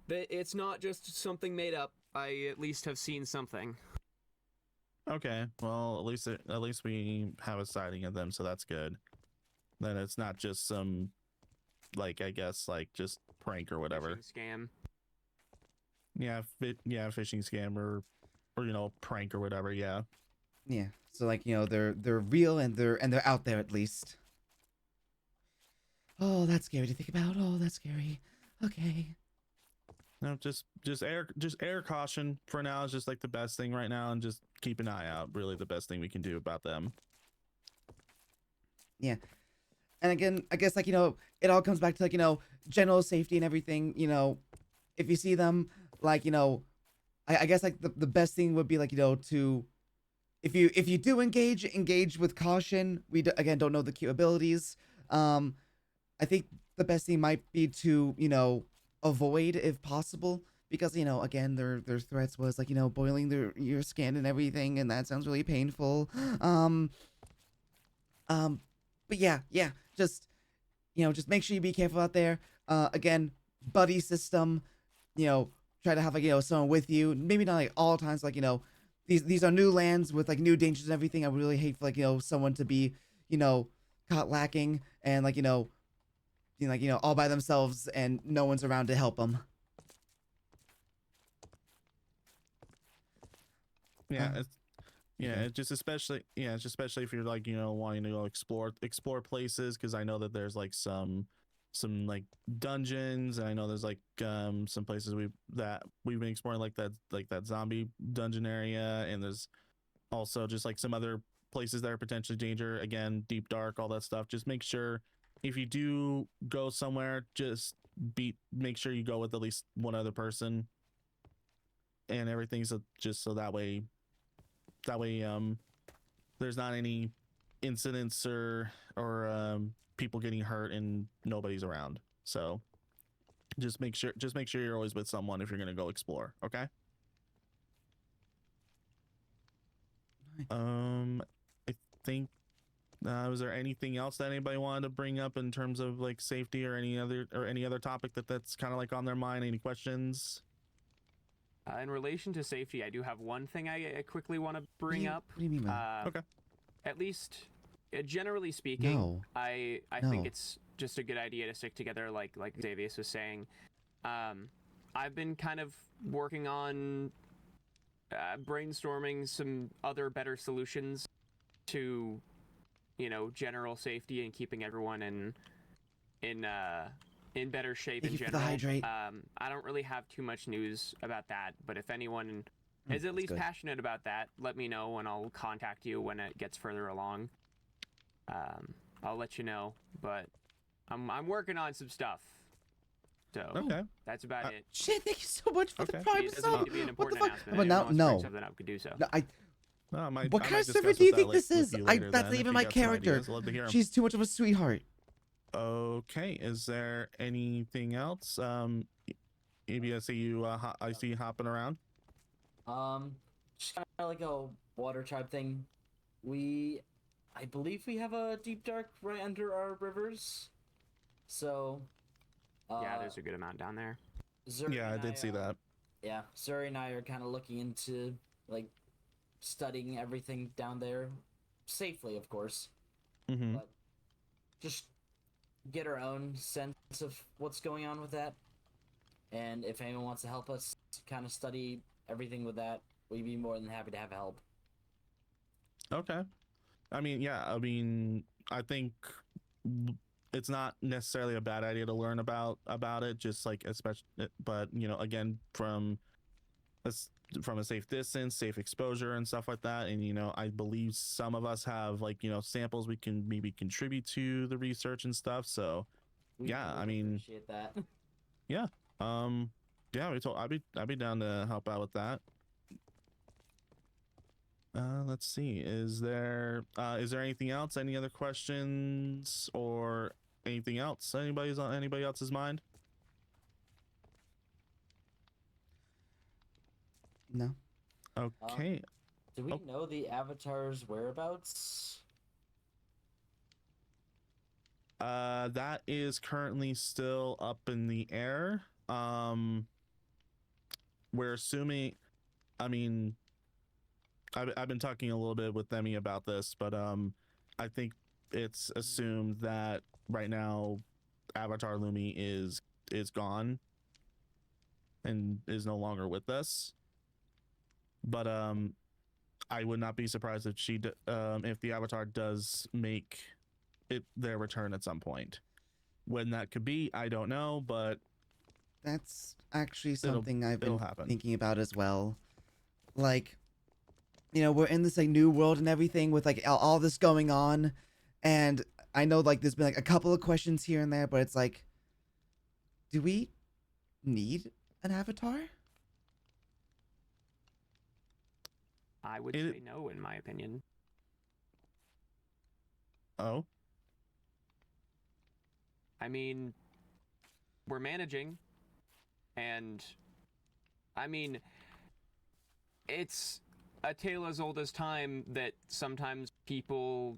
It's not just something made up. I at least have seen something. Okay, well, at least we have a sighting of them, so that's good. Then it's not just some, like, I guess, like, just prank or whatever. Scam. Yeah, phishing scam or prank or whatever. Yeah. Yeah. So like, they're real and they're out there at least. Oh, that's scary to think about. Oh, that's scary. Okay. No, just air caution for now is just like the best thing right now, and just keep an eye out. Really, the best thing we can do about them. Yeah. And again, I guess like, it all comes back to like, general safety and everything, if you see them, like, I guess like the best thing would be like, to if you do engage with caution. We again don't know the capabilities. I think the best thing might be to, avoid if possible, because, again, their threats was like, boiling your skin and everything, and that sounds really painful. But yeah, just, just make sure you be careful out there. Again, buddy system, try to have like, someone with you, maybe not like all times, like, these are new lands with like new dangers and everything. I would really hate for like, someone to be, caught lacking and like, all by themselves and no one's around to help them. Yeah, Um, it's just especially if you're like wanting to go explore places, because I know that there's like some like dungeons, and I know there's like some places we've been exploring, like that zombie dungeon area, and there's also just like some other places that are potentially danger, again, deep dark, all that stuff. Just make sure if you do go somewhere, just make sure you go with at least one other person and everything, so that way there's not any incidents or people getting hurt and nobody's around. So just make sure you're always with someone if you're going to go explore. Okay. I think was there anything else that anybody wanted to bring up in terms of like safety or any other topic that's kind of like on their mind? Any questions? In relation to safety, I do have one thing I quickly want to bring up. What do you mean by okay. At least, generally speaking, No. I No. think it's just a good idea to stick together, like Xavius was saying. I've been kind of working on brainstorming some other better solutions to, general safety and keeping everyone in better shape Thank in you for general. the hydrate. I don't really have too much news about that, but if anyone is at least good. passionate about that, let me know and I'll contact you when it gets further along. I'll let you know, but I'm working on some stuff. So Okay. that's about it. Shit, thank you so much for the Okay. prime It doesn't sub. need to be an What the important fuck? announcement. But Anyone now, wants to bring no. something up could do so. No, I what kind might of server discuss do you with think that, this with is? you later That's then, not if even you my got some character. ideas. I'd love to hear 'em. She's too much of a sweetheart. Okay. Is there anything else? Maybe I see you hopping around. Just kind of like a water tribe thing. I believe we have a deep dark right under our rivers. So, Yeah, there's a good amount down there. Zuri Yeah, I and did see that. Yeah, Zuri and I are kind of looking into like studying everything down there, safely, of course, Mm-hmm. but just get our own sense of what's going on with that. And if anyone wants to help us kind of study everything with that, we'd be more than happy to have help. Okay. I mean, I think it's not necessarily a bad idea to learn about it, just like especially, but again, from a safe distance, safe exposure, and stuff like that. And I believe some of us have like samples we can maybe contribute to the research and stuff. So We yeah, would I mean, appreciate that. yeah, I'd be down to help out with that. Let's see. Is there anything else? Any other questions or anything else? Anybody else's mind? No. Okay. Do we Oh. know the Avatar's whereabouts? That is currently still up in the air. We're assuming. I mean, I've been talking a little bit with Demi about this, but I think it's assumed that right now Avatar Lumi is gone. and is no longer with us. But I would not be surprised if if the Avatar does make it their return at some point. When that could be, I don't know, but That's actually something I've it'll been happen. thinking about as well. Like, we're in this like new world and everything with like all this going on, and I know like there's been like a couple of questions here and there, but it's like, do we need an avatar? I would say no, in my opinion. Oh, I mean, we're managing, and I mean, it's a tale as old as time that sometimes people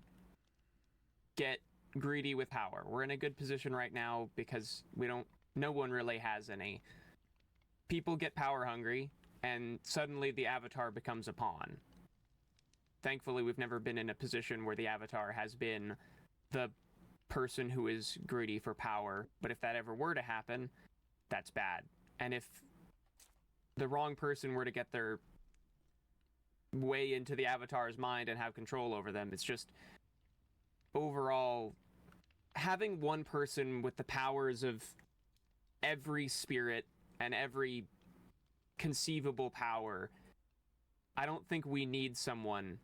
get greedy with power. We're in a good position right now because no one really has any. People get power hungry, and suddenly the Avatar becomes a pawn. Thankfully, we've never been in a position where the Avatar has been the person who is greedy for power, but if that ever were to happen, that's bad. And if the wrong person were to get their way into the Avatar's mind and have control over them, it's just overall having one person with the powers of every spirit and every conceivable power. I don't think we need someone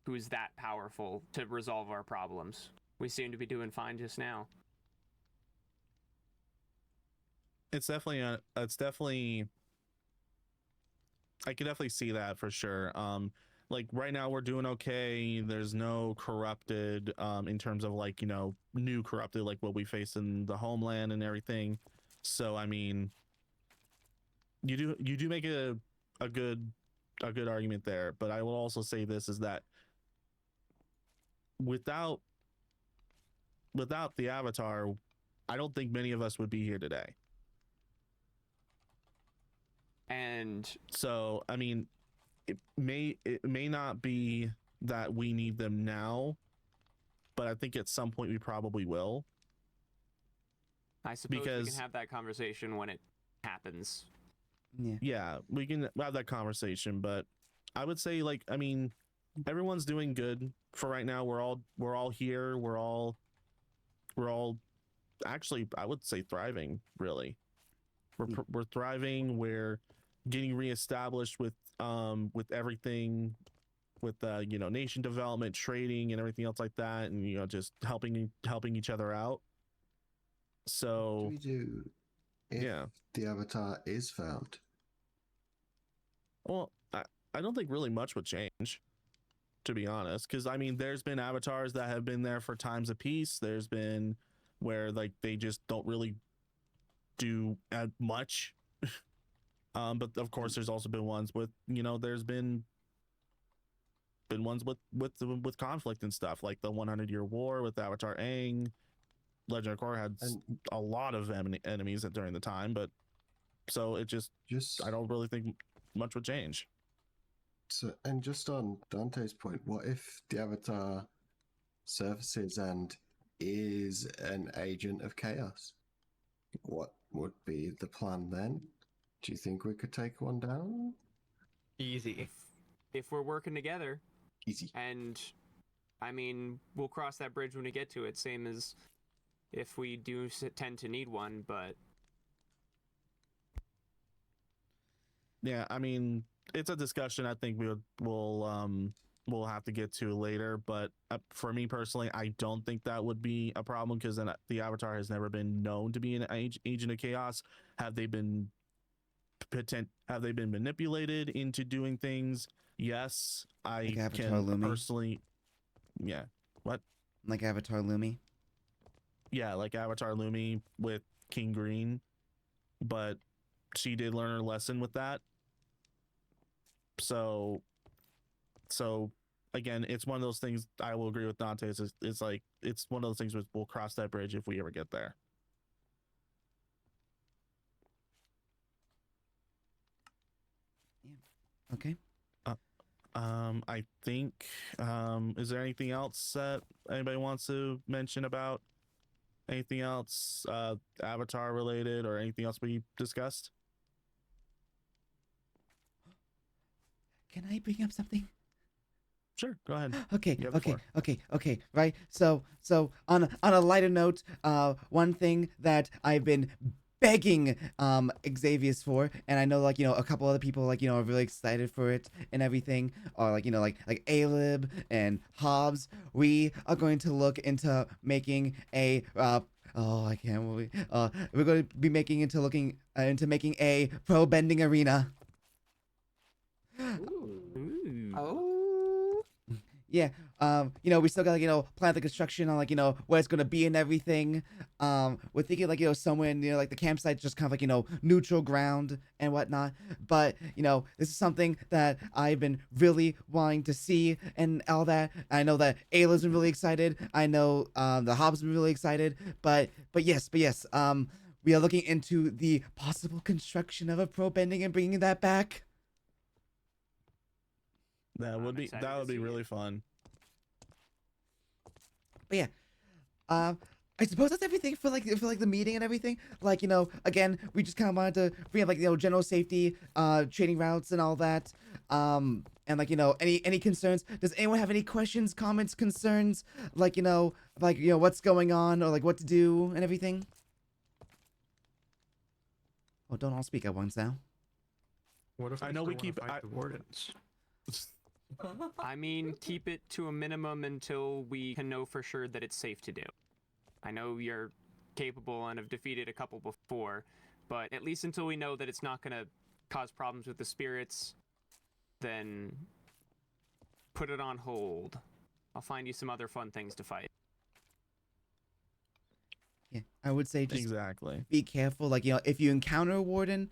who's that powerful to resolve our problems. We seem to be doing fine just now. it's definitely I can definitely see that for sure. Like right now we're doing okay. There's no corrupted in terms of like, new corrupted like what we face in the homeland and everything. So I mean, you do make a good argument there, but I will also say this is that without the Avatar, I don't think many of us would be here today. And so I mean, it may not be that we need them now, but I think at some point we probably will. I suppose we can have that conversation when it happens. Yeah, we can have that conversation, but I would say like, I mean, everyone's doing good for right now. We're all here. We're all actually, I would say, thriving. Really, we're thriving. We're getting reestablished with everything, with nation development, trading, and everything else like that, and just helping each other out. So What do we do if the Avatar is found? Well, I don't think really much would change, to be honest, because I mean, there's been avatars that have been there for times of peace. There's been where like they just don't really do much. But of course, there's also been ones with there's been ones with conflict and stuff, like the 100-year war with Avatar Aang. Legend of Korra had a lot of enemies during the time, but so it just I don't really think much would change. So, and just on Dante's point, what if the Avatar surfaces and is an agent of chaos? What would be the plan then? Do you think we could take one down? Easy. If we're working together. Easy. And I mean, we'll cross that bridge when we get to it, same as if we do tend to need one, but yeah, I mean, it's a discussion I think we'll have to get to later, but for me personally, I don't think that would be a problem, because then the Avatar has never been known to be an agent of chaos. Have they been manipulated into doing things? Yes, I Like Avatar can Lumi? personally. Yeah. What? Like Avatar Lumi? Yeah, like Avatar Lumi with King Green, but she did learn her lesson with that. So again, it's one of those things. I will agree with Dante. It's like it's one of those things where we'll cross that bridge if we ever get there. Yeah. Okay. I think. Is there anything else that anybody wants to mention about anything else, Avatar related, or anything else we discussed? can I bring up something? Sure, go ahead. Okay, You have the okay, floor. okay. Right. So on a lighter note, one thing that I've been begging Xavier's for, and I know like a couple other people like are really excited for it and everything, or like like Alib and Hobbs. We are going to look into making a oh, I can't believe. We're going to be making into making a pro bending arena. Ooh. Oh. Yeah, we still gotta, plan the construction on, like, where it's gonna be and everything. We're thinking, like, somewhere near, like, the campsite, just kind of, like, neutral ground and whatnot. But, this is something that I've been really wanting to see and all that. I know that Ayla's been really excited. I know, the Hobbs been really excited. But yes, we are looking into the possible construction of a pro bending and bringing that back. That would be really fun. But yeah, I suppose that's everything for like the meeting and everything. Like, again, we just kind of wanted to bring up, like, general safety, trading routes and all that. And like, any concerns? Does anyone have any questions, comments, concerns? Like, what's going on or like what to do and everything? Oh, don't all speak at once now. What if I know we still wanna keep- fight the wardens? I mean, keep it to a minimum until we can know for sure that it's safe to do. I know you're capable and have defeated a couple before, but at least until we know that it's not going to cause problems with the spirits, then put it on hold. I'll find you some other fun things to fight. Yeah, I would say just Exactly. be careful. Like, if you encounter a warden,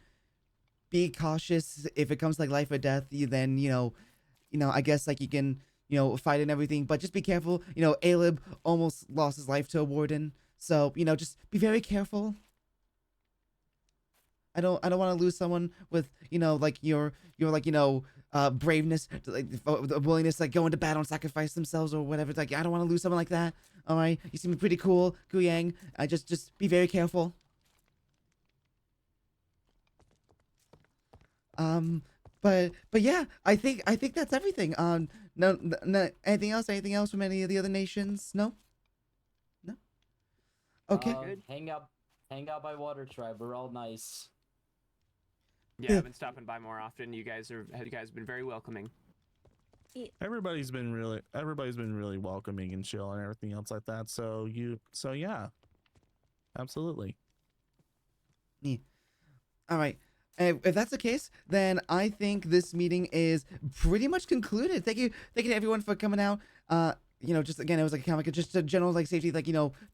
be cautious. If it comes like life or death, then I guess like you can fight and everything, but just be careful. Alib almost lost his life to a warden, so just be very careful. I don't want to lose someone with like your braveness, like the willingness to, like, go into battle and sacrifice themselves or whatever. It's like, I don't want to lose someone like that. All right, you seem pretty cool, Guyang. I just be very careful. But yeah, I think that's everything. No, anything else? Anything else from any of the other nations? No. Okay. Hang out by Water Tribe. We're all nice. Yeah, I've been stopping by more often. You guys have been very welcoming. Everybody's been really welcoming and chill and everything else like that. So yeah, absolutely. Yeah. All right. If that's the case, then I think this meeting is pretty much concluded. Thank you to everyone for coming out. Just again, it was like kind of like just a general like safety, like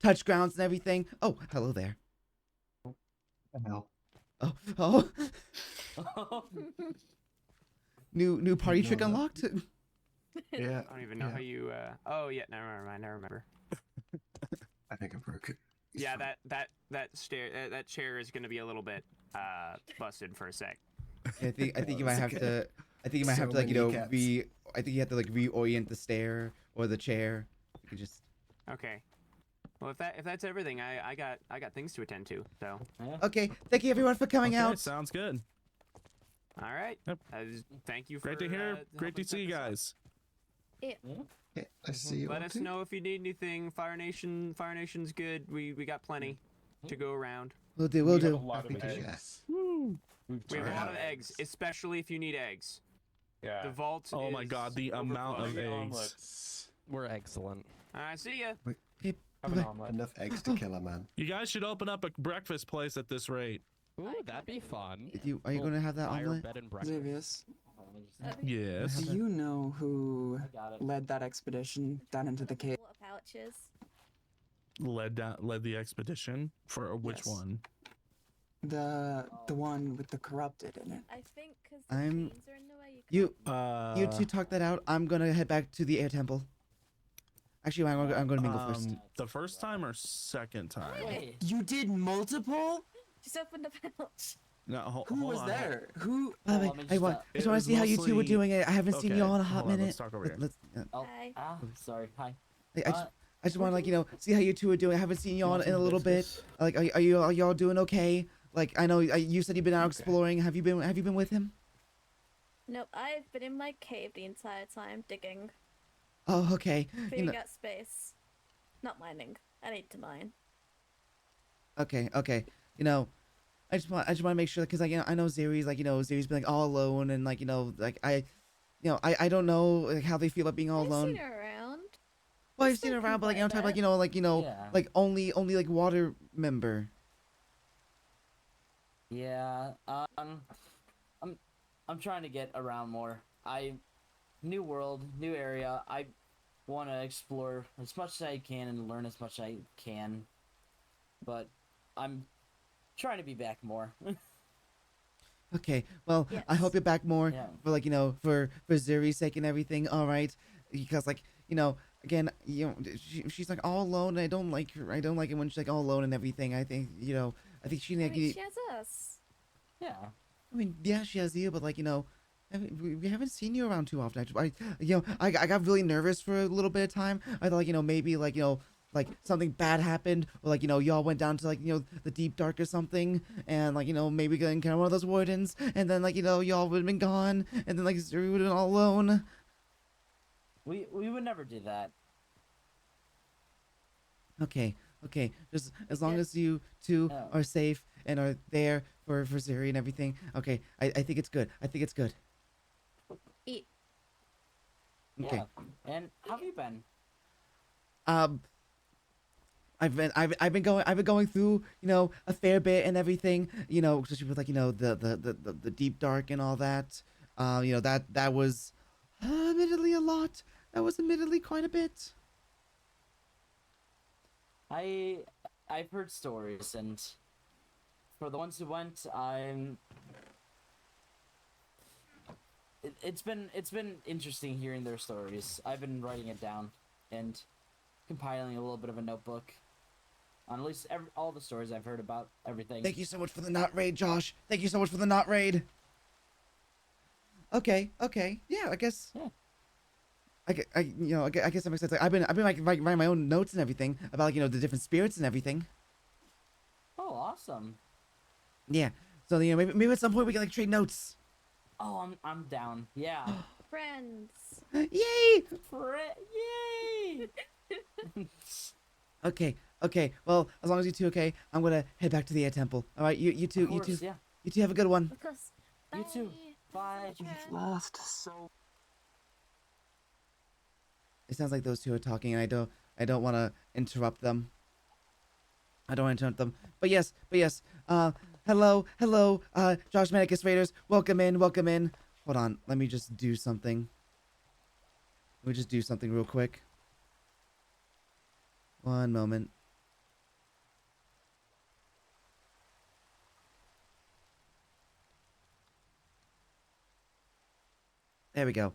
touch grounds and everything. Oh, hello there. Hello. Oh. New party trick unlocked. Yeah. I don't even know how you. Oh yeah, never mind. I remember. I think I broke it. It's Yeah, fine. that chair is gonna be a little bit busted for a sec. I think you might have Okay. to. I think you might have So to, like, many caps. I think you have to, like, reorient the stair or the chair. You could just. Okay. Well, if that's everything, I got things to attend to. So. Okay. Thank you everyone for coming Okay, out. sounds good. All right. Yep. Thank you for. Great to hear. Great to helping see you set this up. guys. Yeah, I see you. Let all us too. know if you need anything. Fire Nation's good. We got plenty to go around. We'll do. We We'll have a do. lot of Happy to eggs. Woo. We have a lot of Alright. eggs, especially if you need eggs. Yeah. The vault. Oh my is god, the amount of overflowing. eggs. Omelets. We're excellent. All right, see ya. Have an omelet. Enough eggs to kill a man. You guys should open up a breakfast place at this rate. Ooh, that'd be fun. Are you gonna have that Fire, omelet? bed, and breakfast. Xavius, Yes. do you know who I got it. led that expedition down into the cave? Water pouches. Led the expedition for which Yes. one? The one with the corrupted in it. I think because the I'm- chains are in the way. You can't- you two talk that out. I'm gonna head back to the air temple. Actually, I'm gonna mingle first. The first time or second time? Wait. You did multiple? Just open the pouch. No, Who hold was on. there? Who? By the Well, way, let me I just, want uh, just It want to was see how you two were mostly- doing it. I haven't seen you Okay, all in a hot hold on, minute. let's talk over here. Let's. Oh, Hi. sorry. Hi. I just want to, like, see how you two are doing. I haven't seen you all in a little bit. Like, are y'all doing okay? Like, I know you said you've been out exploring. Have you been with him? Nope, I've been in my cave the entire time, digging, Oh, okay. figuring out space. Not mining. I need to mine. Okay. You know, I just want to make sure because I know Zeri's like Zeri's been like all alone and like I don't know like how they feel about being all I've alone. seen her around. Well, We've I've seen her spoken around, but like quite a type like bit. Yeah. like only like water member. Yeah. I'm trying to get around more. New world, new area. I want to explore as much as I can and learn as much as I can. But I'm trying to be back more. Okay, well, Yes. I hope you're back more Yeah. for like for Zuri's sake and everything. All right, because like again she's like all alone. And I don't like her. I don't like it when she's like all alone and everything. I think I think she I like mean, she has us. Yeah. I mean yeah she has you, but like we haven't seen you around too often. Actually, I got really nervous for a little bit of time. I thought like maybe like like something bad happened, or like y'all went down to like the deep dark or something, and like maybe getting kind of one of those wardens, and then like y'all would have been gone, and then like Zuri would have been all alone. We would never do that. Okay, just as long Yeah. as you two Yeah. are safe and are there for Zuri and everything. Okay, I think it's good. I think it's good. Eat. Okay. Yeah. And how have you been? Um, I've been going through a fair bit and everything, especially with like the deep dark and all that. That was admittedly a lot. That was admittedly quite a bit. I've heard stories, and for the ones who went, it's been interesting hearing their stories. I've been writing it down and compiling a little bit of a notebook on at least all the stories I've heard about everything. Thank you so much for the not raid, Josh. Thank you so much for the not raid. Okay. Yeah, I guess. Yeah. I guess that makes sense. Like, I've been like writing my own notes and everything about like the different spirits and everything. Oh, awesome. Yeah. So maybe at some point we can like trade notes. Oh, I'm down. Yeah. Friends. Yay! Yay! Okay. Well, as long as you two okay, I'm gonna head back to the air temple. All right, you two, Of course, yeah. you two have a good one. Of course. You too. Bye. Bye. We've lost so. It sounds like those two are talking, and I don't want to interrupt them. I don't want to interrupt them. But yes. Hello. Josh Medicus Raiders, welcome in. Hold on, let me just do something. Let me just do something real quick. One moment. There we go.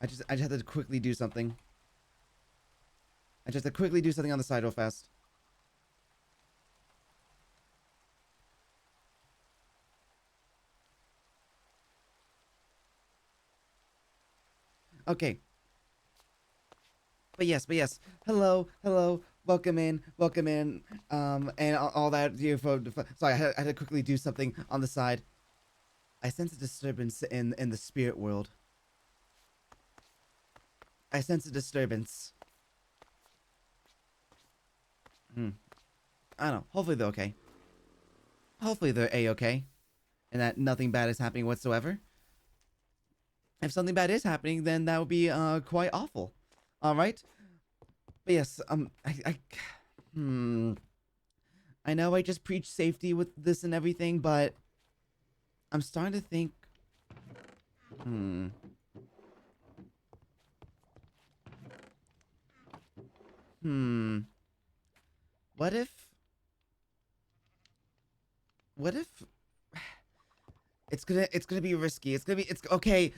I just had to quickly do something. On the side real fast. Okay. But yes. Hello. Welcome in. And all that. Sorry, I had to quickly do something on the side. I sense a disturbance in the spirit world. I sense a disturbance. I don't know. Hopefully they're okay. Hopefully they're A-okay. And that nothing bad is happening whatsoever. If something bad is happening, then that would be quite awful. All right. But yes, I know I just preach safety with this and everything, but I'm starting to think. What if it's gonna be risky. It's okay.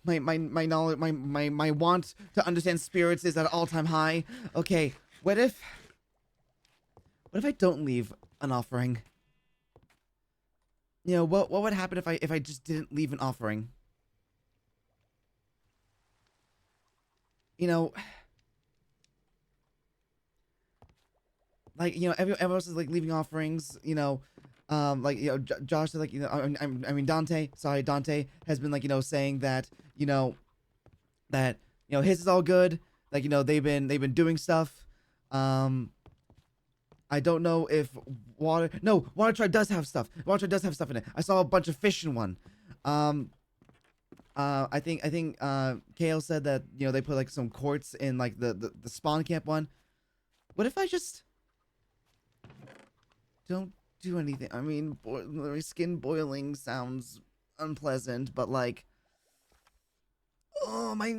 My knowledge, my want to understand spirits is at all-time high. Okay, what if I don't leave an offering? What would happen if I just didn't leave an offering? like everyone else is like leaving offerings. Like Josh said, like I mean Dante. Sorry, Dante has been like saying that that his is all good. Like they've been doing stuff. I don't know if Water Tribe does have stuff. Water Tribe does have stuff in it. I saw a bunch of fish in one. I think Kale said that they put like some quartz in like the spawn camp one. What if I just don't do anything? I mean, my skin boiling sounds unpleasant, but like, oh, my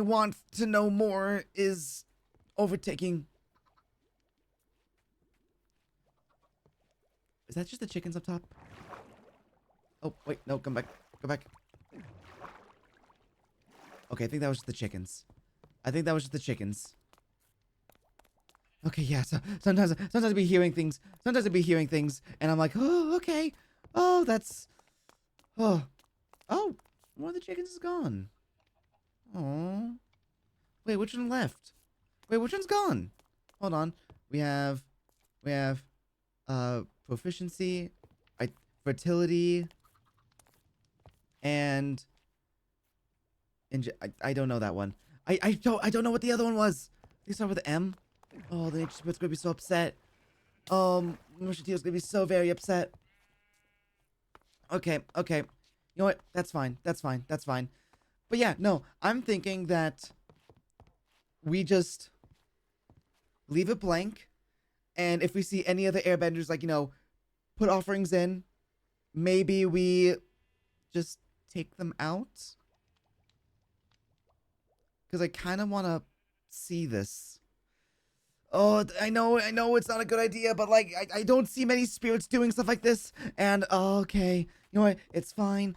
want to know more is overtaking. Is that just the chickens up top? Oh, wait, no, come back. Go back. Okay, I think that was just the chickens. Okay, yeah, so sometimes I'd be hearing things. And I'm like, oh, okay. Oh, that's... Oh, one of the chickens is gone. Oh. Wait, which one left? Wait, which one's gone? Hold on. We have, proficiency, fertility, and I don't know that one. I don't know what the other one was. They start with M. Oh, the nature spirit's gonna be so upset. Mushatio's gonna be so very upset. Okay. You know what? That's fine. But yeah, no, I'm thinking that we just leave it blank, and if we see any other airbenders, like, put offerings in, maybe we just take them out. Because I kind of want to see this. Oh, I know it's not a good idea, but like, I don't see many spirits doing stuff like this. And, okay, you know what? It's fine.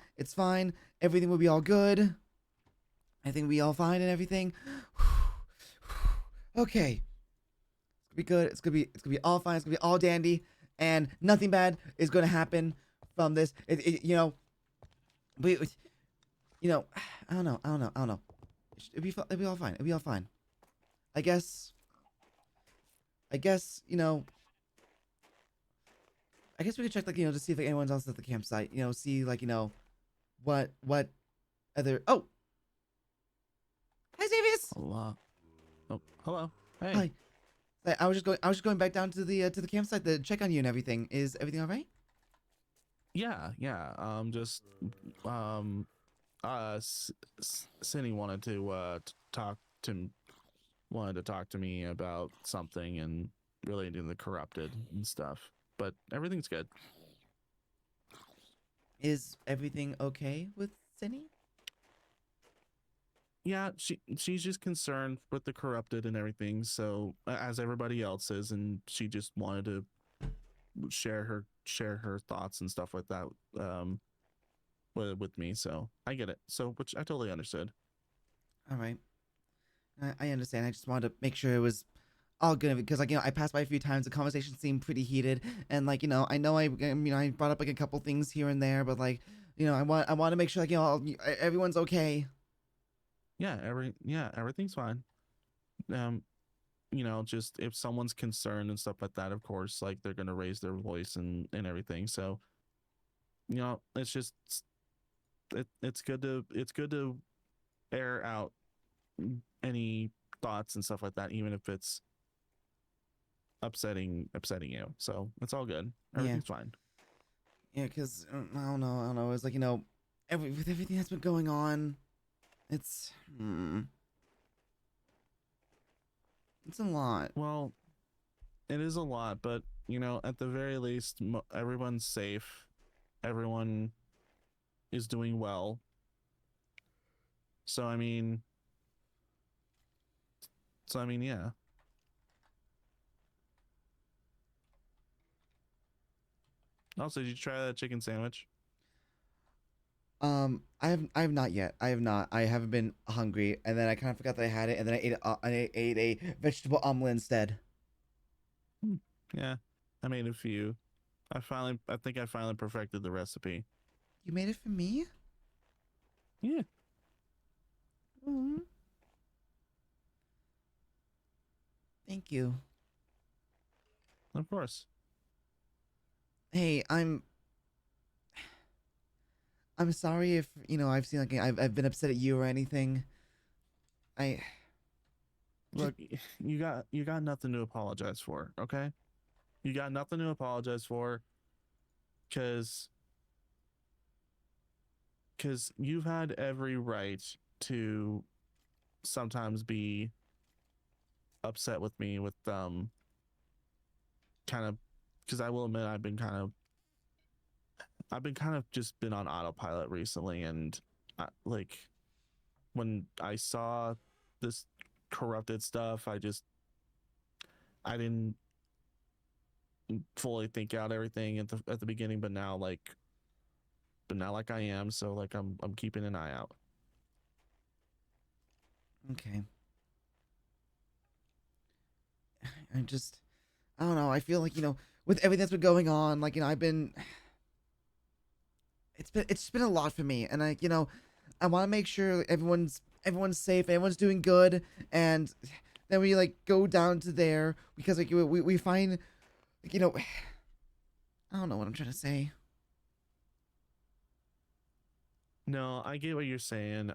Everything will be all good. I think we'll be all fine and everything. Okay. It's gonna be good. It's gonna be all fine. It's gonna be all dandy. And nothing bad is gonna happen from this. But, I don't know. It'll be all fine. I guess, I guess we could check, like, to see if like, anyone else is at the campsite. See, like, what other... Oh! Hi, Xavius! Hello. Oh, hello. Hey. Hi. I was just going back down to the campsite to check on you and everything. Is everything all right? Yeah. Just Cindy wanted to talk to me about something and related to the corrupted and stuff. But everything's good. Is everything okay with Cindy? Yeah, she's just concerned with the corrupted and everything. So as everybody else is, and she just wanted to share her thoughts and stuff like that with me. So I get it. So which I totally understood. All right. I understand. I just wanted to make sure it was all good because, like, I passed by a few times. The conversation seemed pretty heated, and like, I know I brought up like a couple things here and there, but like, I want to make sure, like, everyone's okay. Yeah, everything's fine. Just if someone's concerned and stuff like that, of course, like, they're gonna raise their voice and everything. So, it's just it's good to air out any thoughts and stuff like that, even if it's upsetting you. So it's all good. Everything's fine. Yeah, because I don't know. It's like, with everything that's been going on, it's it's a lot. Well, it is a lot, but at the very least, everyone's safe. Everyone is doing well. So I mean, yeah. Also, did you try that chicken sandwich? I have not yet. I have not. I haven't been hungry, and then I kind of forgot that I had it, and then I ate a vegetable omelet instead. Yeah, I made a few. I think I finally perfected the recipe. You made it for me? Yeah. Thank you. Of course. Hey, I'm sorry if, you know, I've seen like I've been upset at you or anything. I Look, you got nothing to apologize for, okay? You got nothing to apologize for, cause you've had every right to sometimes be upset with me with kind of, because I will admit I've been kind of just been on autopilot recently, and like when I saw this corrupted stuff, I didn't fully think out everything at the beginning, but now like I am, so like I'm keeping an eye out. okay. I don't know. I feel like, you know, with everything that's been going on, like, you know, it's just been a lot for me, and I, you know, I want to make sure everyone's safe, everyone's doing good, and then we like go down to there because like we find, like, you know, I don't know what I'm trying to say. No, I get what you're saying.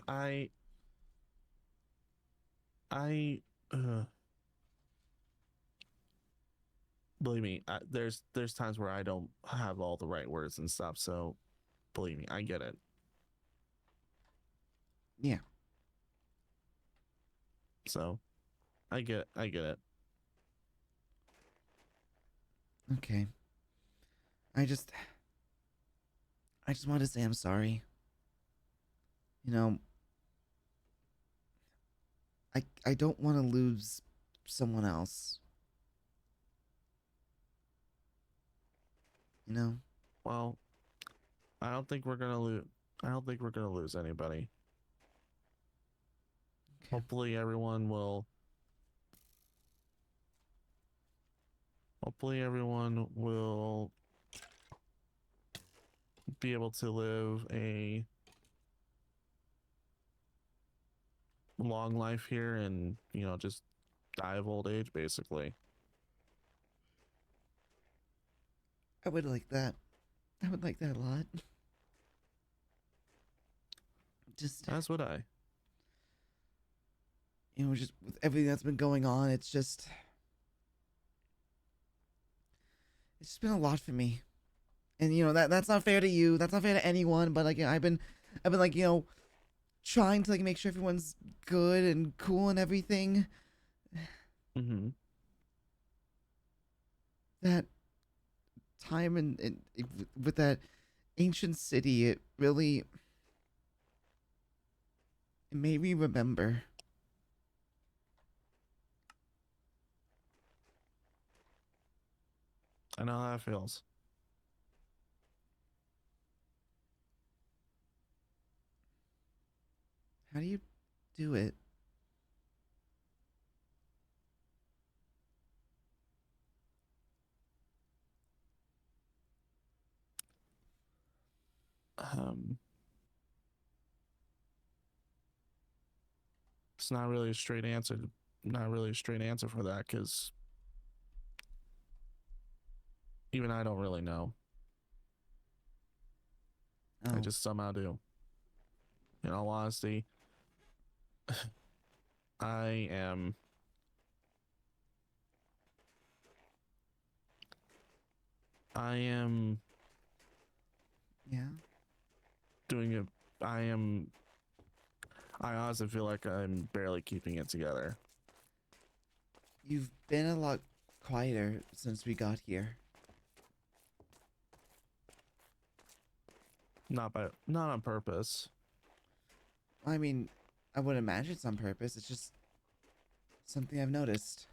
I I believe me, there's times where I don't have all the right words and stuff, so believe me, I get it. Yeah. So I get it. Okay. I just want to say I'm sorry. You know, I don't want to lose someone else. You know? Well, I don't think we're gonna lose. I don't think we're gonna lose anybody. Okay. Hopefully, everyone will. Hopefully, everyone will be able to live a long life here, and you know, just die of old age, basically. I would like that. I would like that a lot. Just, That's what I. you know, just with everything that's been going on, it's just been a lot for me. And you know, that's not fair to you. That's not fair to anyone, but like, you know, I've been like, you know, trying to like make sure everyone's good and cool and everything. Mm-hmm. That time with that ancient city, it really, it made me remember. I know how that feels. How do you do it? It's not really a straight answer. Not really a straight answer for that, because even I don't really know. Oh. I just somehow do. In all honesty, I am Yeah. doing it. I honestly feel like I'm barely keeping it together. You've been a lot quieter since we got here. Not on purpose. I mean, I would imagine it's on purpose. It's just something I've noticed.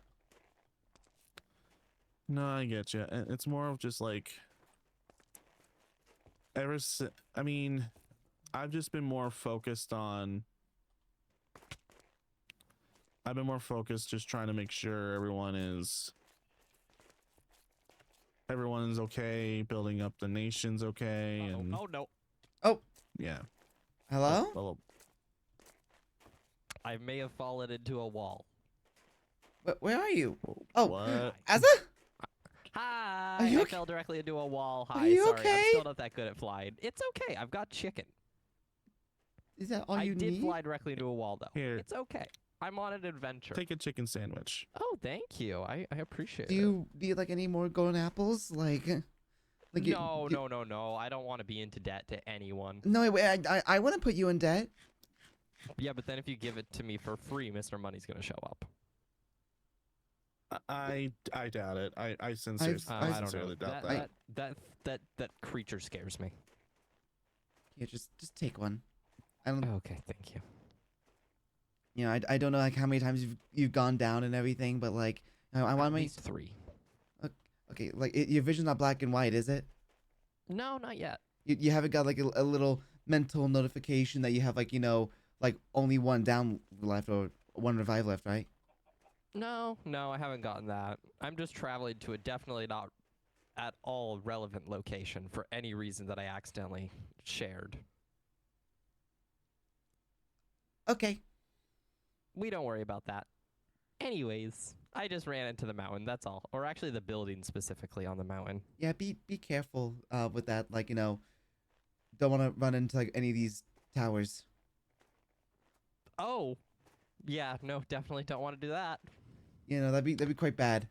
No, I get you. It's more of just like I mean, I've just been more focused on. I've been more focused just trying to make sure everyone is okay, building up the nation's okay, and Oh no. Oh, yeah. hello? I may have fallen into a wall. Where are you? Oh, What? Asa? Hi! you I okay? fell directly into a wall. Are Hi, you sorry. I'm okay? still not that good at flying. It's okay. I've got chicken. Is that all I you did need? fly directly into a wall, though. Here. It's okay. I'm on an adventure. Take a chicken sandwich. Oh, thank you. I appreciate Do it. you need like any more golden apples? Like No. I don't want to be into debt to anyone. No, wait. I wouldn't put you in debt. Yeah, but then if you give it to me for free, Mr. Money's gonna show up. I doubt it. I sincerely, I don't know. sincerely doubt that. That creature scares me. Yeah, just take one. I don't. Okay, thank you. You know, I don't know like how many times you've gone down and everything, but like I want At my least 3. okay. Like your vision's not black and white, is it? No, not yet. You haven't got like a little mental notification that you have like like only one down left or one revive left, right? No, I haven't gotten that. I'm just traveling to a definitely not at all relevant location for any reason that I accidentally shared. Okay. We don't worry about that. Anyways, I just ran into the mountain, that's all. Or actually the building specifically on the mountain. Yeah, be careful with that. Like don't want to run into like any of these towers. Oh, yeah, no, definitely don't want to do that. That'd be quite bad.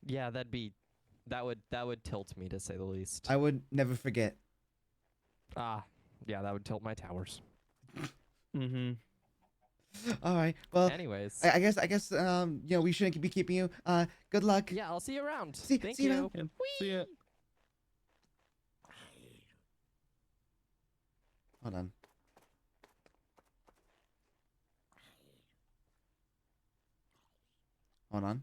Yeah, that would tilt me to say the least. I would never forget. Yeah, that would tilt my towers. Mm-hmm. All right. Well, anyways, I guess we shouldn't be keeping you. Good luck. Yeah, I'll see you around. See Thank you you. around. Yeah, see ya. Hold on. Hold on.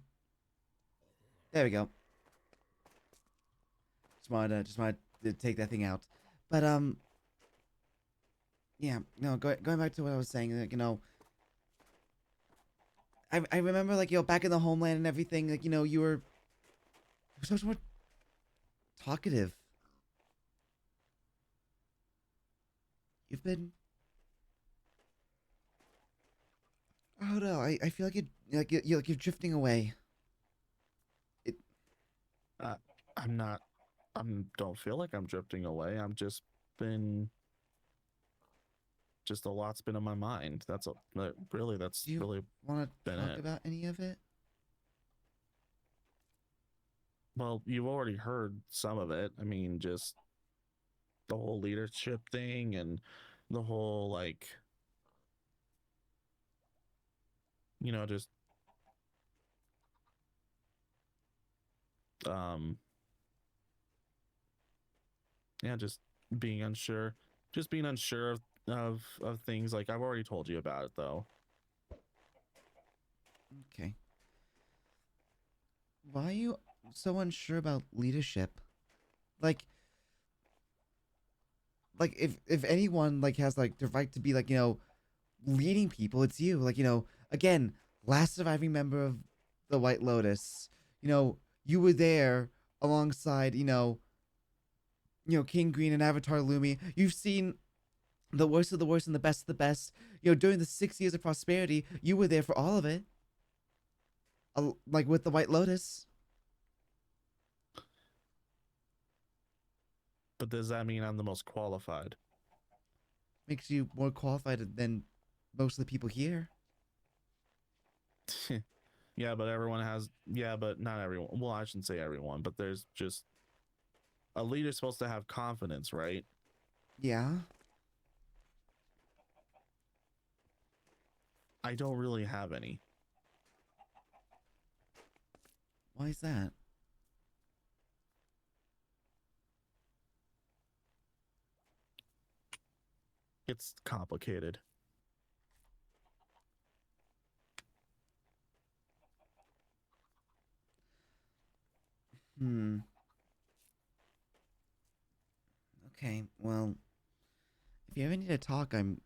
There we go. Just wanted to take that thing out, but yeah, no, going back to what I was saying, like, I remember like back in the homeland and everything, like you were so much more talkative. You've been. I don't know. I feel like you're drifting away. I'm not. Don't feel like I'm drifting away. I'm just been. Just a lot's been on my mind. That's really. That's Do you really want to been talk it. about any of it? Well, you've already heard some of it. I mean, just the whole leadership thing and the whole like. Just yeah, just being unsure of things. Like I've already told you about it though. Okay. Why are you so unsure about leadership? Like if anyone like has like the right to be like leading people, it's you. Like again, last surviving member of the White Lotus. You were there alongside King Green and Avatar Lumi. You've seen the worst of the worst and the best of the best. During the 6 years of prosperity, you were there for all of it. Like with the White Lotus. But does that mean I'm the most qualified? Makes you more qualified than most of the people here. Yeah, but but not everyone. Well, I shouldn't say everyone, but there's just a leader's supposed to have confidence, right? Yeah. I don't really have any. Why is that? It's complicated. Okay, well, if you ever need to talk, I'm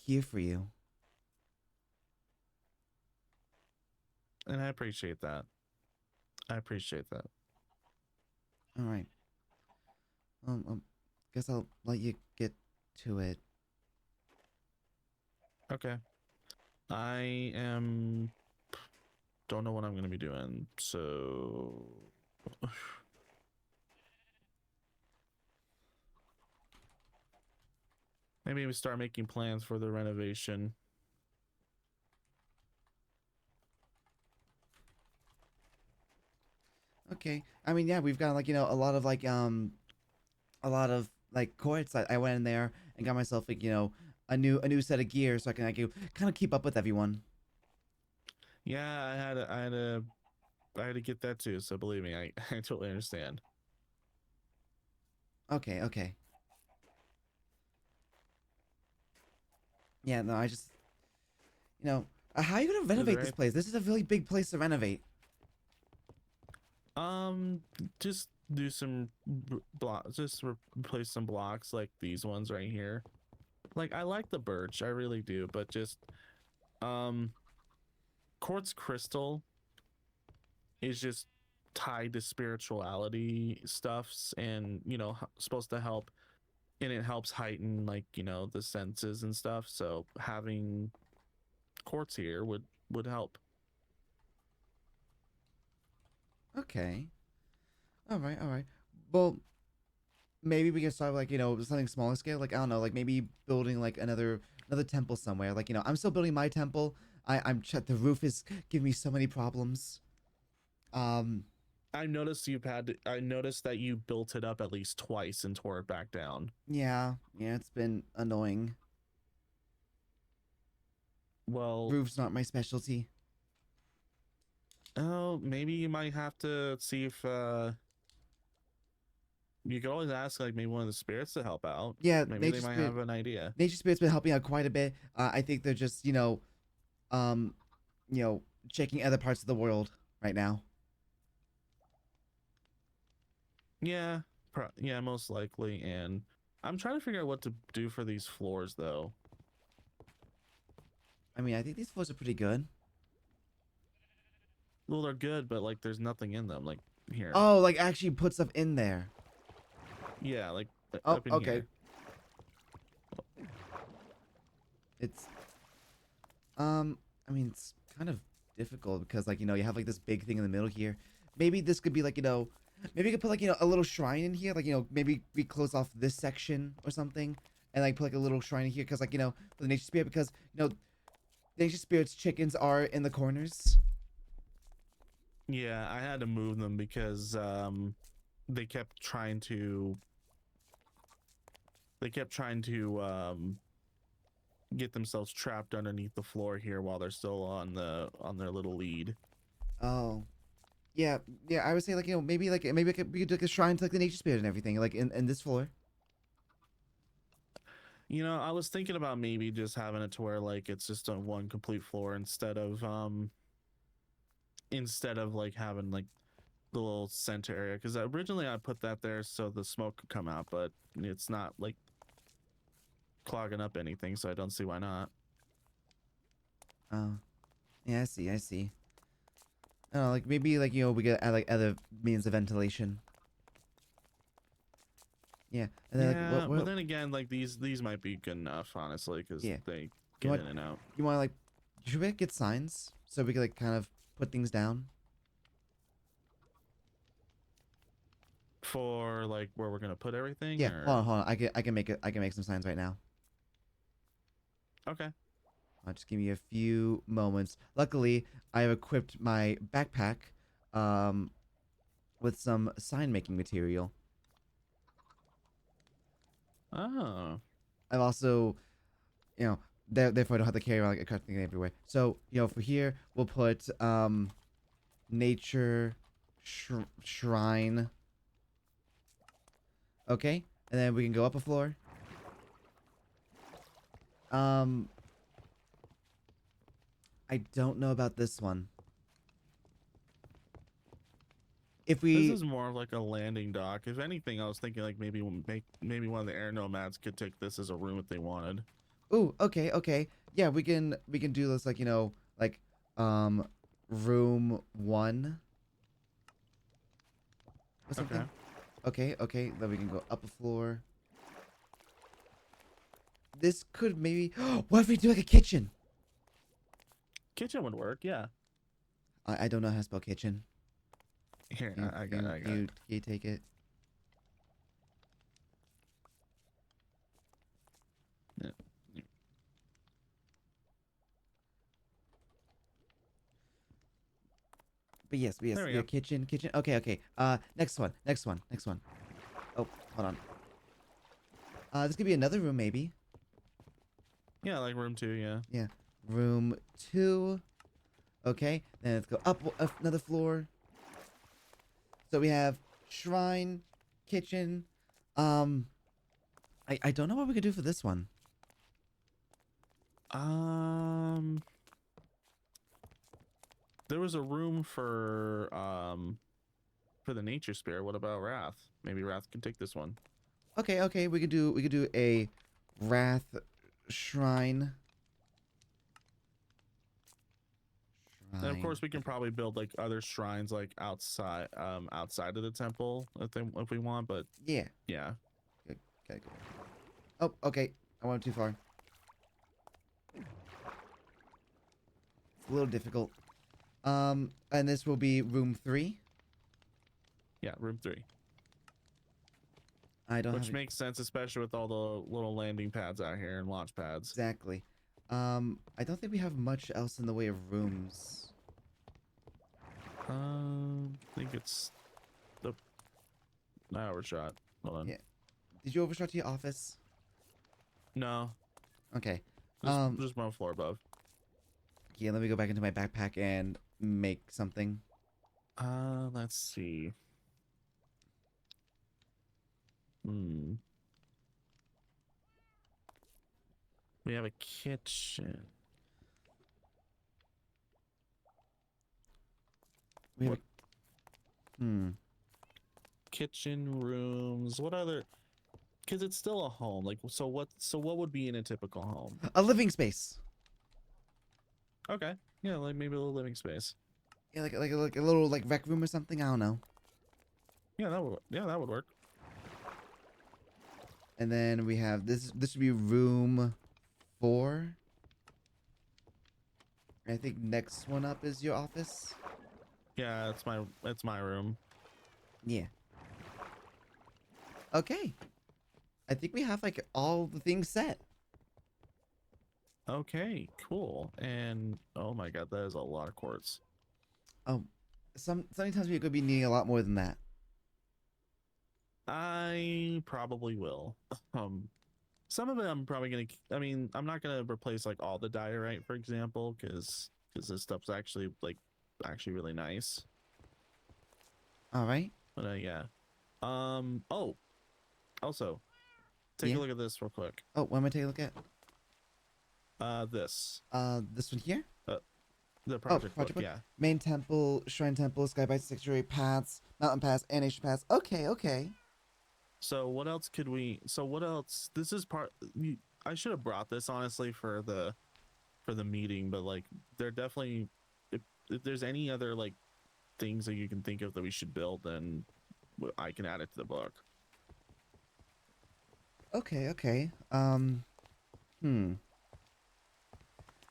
here for you. And I appreciate that. All right. Guess I'll let you get to it. Okay. I don't know what I'm gonna be doing, so maybe we start making plans for the renovation. Okay. I mean, yeah, we've got like a lot of like courts. I went in there and got myself like a new set of gear so I can kind of keep up with everyone. Yeah, I had to get that too. So believe me, I I totally understand. Okay, okay. Yeah, no, I just how are you gonna Is renovate there this any- place? This is a really big place to renovate. Just do some blocks. Just replace some blocks like these ones right here. Like I like the birch, I really do, but just um, quartz crystal is just tied to spirituality stuffs, and supposed to help, and it helps heighten like the senses and stuff. So having quartz here would help. Okay. All right, all right. Well, maybe we can start like something smaller scale. Like I don't know, like maybe building like another temple somewhere. Like I'm still building my temple. The roof is giving me so many problems. Um, I noticed that you built it up at least twice and tore it back down. yeah, it's been annoying. Well, Roof's not my specialty. oh, maybe you might have to see if you could always ask like maybe one of the spirits to help out. Yeah, Maybe they might have an idea. Nature Spirit's been helping out quite a bit. I think they're just um, checking other parts of the world right now. Yeah, yeah, most likely. And I'm trying to figure out what to do for these floors though. I mean, I think these floors are pretty good. Well, they're good, but like there's nothing in them. Like here. Oh, like actually put stuff in there. Yeah, like Oh, up in okay. here. It's I mean, it's kind of difficult because like you have like this big thing in the middle here. Maybe this could be like maybe you could put like a little shrine in here. Like maybe we close off this section or something, and like put like a little shrine in here because like for the nature spirit, because the nature spirit's chickens are in the corners. Yeah, I had to move them because they kept trying to get themselves trapped underneath the floor here while they're still on their little lead. Oh, yeah. I would say like maybe we could do like a shrine to like the nature spirit and everything like in this floor. I was thinking about maybe just having it to where like it's just on one complete floor instead of like having like the little center area, because originally I put that there so the smoke could come out, but it's not like clogging up anything, so I don't see why not. Oh, yeah. I see. I don't know, like maybe like we could add like other means of ventilation. Yeah, and then Yeah, like but then again, like these might be good enough, honestly, because Yeah. they get want- in and out. you want to like should we get signs so we could like kind of put things down? For like where we're gonna put everything. Yeah, or... hold on. I can make some signs right now. Okay. Just give me a few moments. Luckily, I have equipped my backpack with some sign making material. Oh. I've also, therefore I don't have to carry around like a cut thing everywhere. So, for here we'll put nature shrine. Okay, and then we can go up a floor. I don't know about this one. If we This is more of like a landing dock. If anything, I was thinking like maybe maybe one of the air nomads could take this as a room if they wanted. Ooh, okay. Yeah, we can do this like, like room 1 or something. Okay. Then we can go up a floor. This could maybe what if we do like a kitchen? Kitchen would work, yeah. I don't know how to spell kitchen. Here, You, I got it. you take it. Yeah. But yes, There we your go. kitchen. Okay. Next one. Oh, hold on. This could be another room, maybe. Yeah, like room 2, yeah. Yeah, room 2. Okay, then let's go up another floor. So we have shrine, kitchen. I don't know what we could do for this one. There was a room for the nature spirit. What about Wrath? Maybe Wrath can take this one. Okay, we could do a wrath shrine. And of course, we can probably build like other shrines like outside of the temple if we want. But Yeah. yeah, Okay. Oh, okay. I went too far. It's a little difficult. And this will be room 3. yeah, room 3, I don't which have makes sense, especially with all the little landing pads out here and launch pads. exactly. I don't think we have much else in the way of rooms. I think it's the overshot. Hold on. Yeah. Did you overshot to your office? No, Okay. just 1 floor above. Yeah, let me go back into my backpack and make something. Let's see. We have a kitchen. We have Kitchen, rooms. What other? Because it's still a home. Like, so what would be in a typical home? a living space. Okay. Yeah, like maybe a little living space. Yeah, like a little like rec room or something. I don't know. Yeah, that would work. And then we have this. This would be room 4. I think next one up is your office. Yeah, it's my room. Yeah. Okay. I think we have like all the things set. Okay, cool. And oh my god, that is a lot of quartz. Oh, sometimes we could be needing a lot more than that. I probably will. Some of it I'm probably gonna. I mean, I'm not gonna replace like all the diorite, for example, because this stuff's actually really nice. All right. But yeah. Oh. Also, take Yeah? a look at this real quick. Oh, what am I taking a look at? This. This one here. The project project book. book. Yeah. Main temple, shrine temple, skyby sanctuary paths, mountain pass, and nation pass. Okay. So what else could we? So what else? This is part. I should have brought this honestly for the meeting, but like there definitely if there's any other like things that you can think of that we should build, then I can add it to the book. Okay. I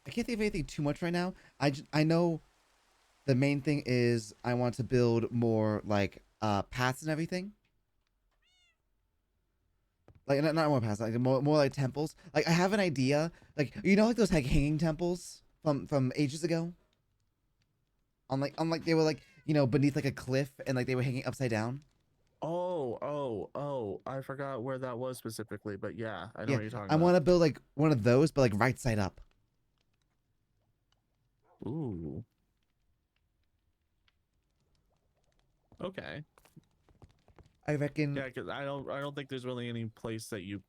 can't think of anything too much right now. I know the main thing is I want to build more like paths and everything. Like not more paths, like more like temples. Like I have an idea. Like like those like hanging temples from ages ago. On like they were like beneath like a cliff and like they were hanging upside down. Oh! I forgot where that was specifically, but yeah, I know what you're talking I about. want to build like one of those, but like right side up. Ooh. Okay. I reckon. Yeah, because I don't think there's really any place that you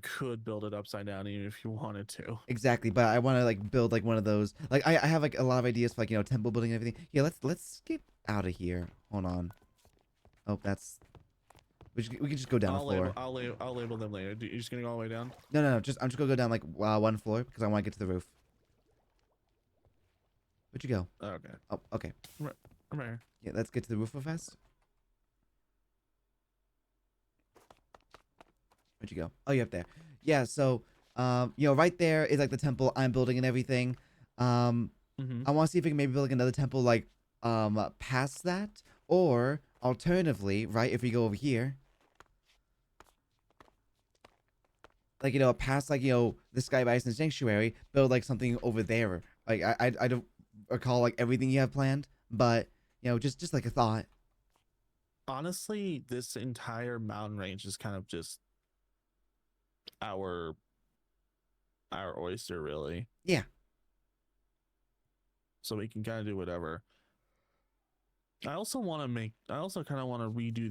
could build it upside down even if you wanted to. Exactly, but I want to like build like one of those. Like I have like a lot of ideas for like temple building and everything. Yeah, let's get out of here. Hold on. Oh, that's. We can just go down a floor. I'll label them later. You're just gonna go all the way down? No. I'm just gonna go down like one floor because I want to get to the roof. Where'd you go? Oh, okay. Oh, okay. I'm right here. Yeah, let's get to the roof real fast. Where'd you go? Oh, you're up there. Yeah, so right there is like the temple I'm building and everything. Mm-hmm. I want to see if we can maybe build like another temple like past that, or alternatively, right? If we go over here, like past like the Sky Bison Sanctuary, build like something over there. Like I don't recall like everything you have planned, but just like a thought. Honestly, this entire mountain range is kind of just our oyster, really. Yeah. So we can kind of do whatever. I also kind of want to redo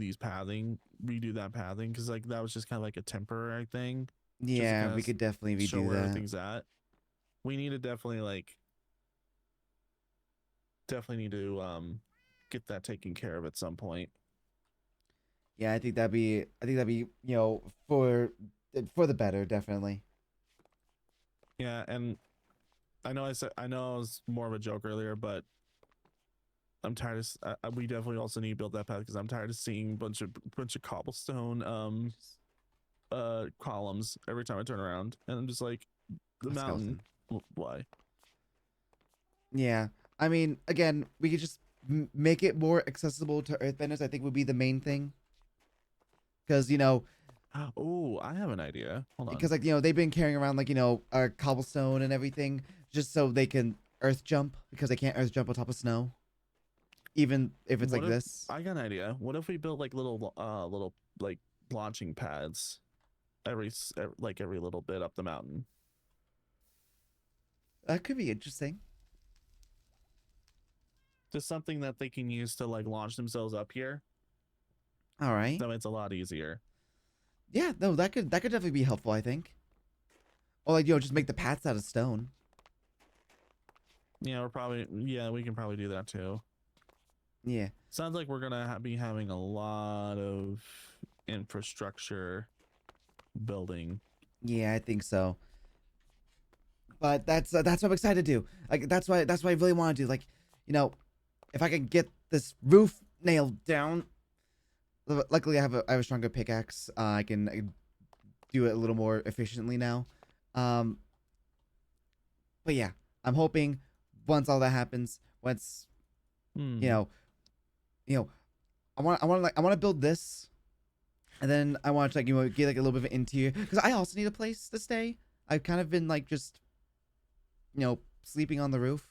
that pathing, because like that was just kind of like a temporary thing. Yeah, we could definitely Show redo where that. everything's at. We need to definitely need to get that taken care of at some point. Yeah, I think that'd be for the better, definitely. Yeah, and I know I was more of a joke earlier, but I'm tired of. We definitely also need to build that path, because I'm tired of seeing bunch of cobblestone columns every time I turn around, and I'm just like, the mountain. Why? Yeah, I mean, again, we could just make it more accessible to Earthbenders. I think would be the main thing, because oh, I have an idea. Hold on. Because like they've been carrying around like cobblestone and everything just so they can earth jump, because they can't earth jump on top of snow, even if it's this. I got an idea. What if we built like little like launching pads every little bit up the mountain? That could be interesting. Just something that they can use to like launch themselves up here. All right. So it's a lot easier. Yeah, no, that could definitely be helpful, I think. Or like just make the paths out of stone. Yeah, we can probably do that too. Yeah. Sounds like we're gonna be having a lot of infrastructure building. Yeah, I think so. But that's what I'm excited to do. Like that's why I really want to do. Like, if I can get this roof nailed down. Luckily, I have a stronger pickaxe. I can do it a little more efficiently now. But yeah, I'm hoping once all that happens, once I want to build this, and then I want to get like a little bit of an interior, because I also need a place to stay. I've kind of been like just sleeping on the roof.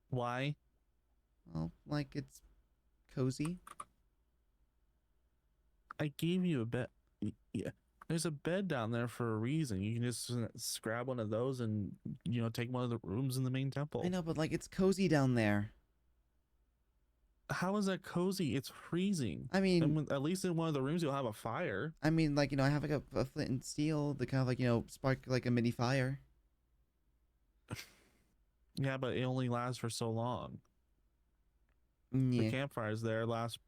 Why? Well, like it's cozy. I gave you a bed. Yeah, there's a bed down there for a reason. You can just grab one of those and take one of the rooms in the main temple. I know, but like it's cozy down there. How is that cozy? It's freezing. I mean, at least in one of the rooms you'll have a fire. I mean, like I have like a flint and steel that kind of like spark like a mini fire. Yeah, but it only lasts for so long. Yeah. The campfires there last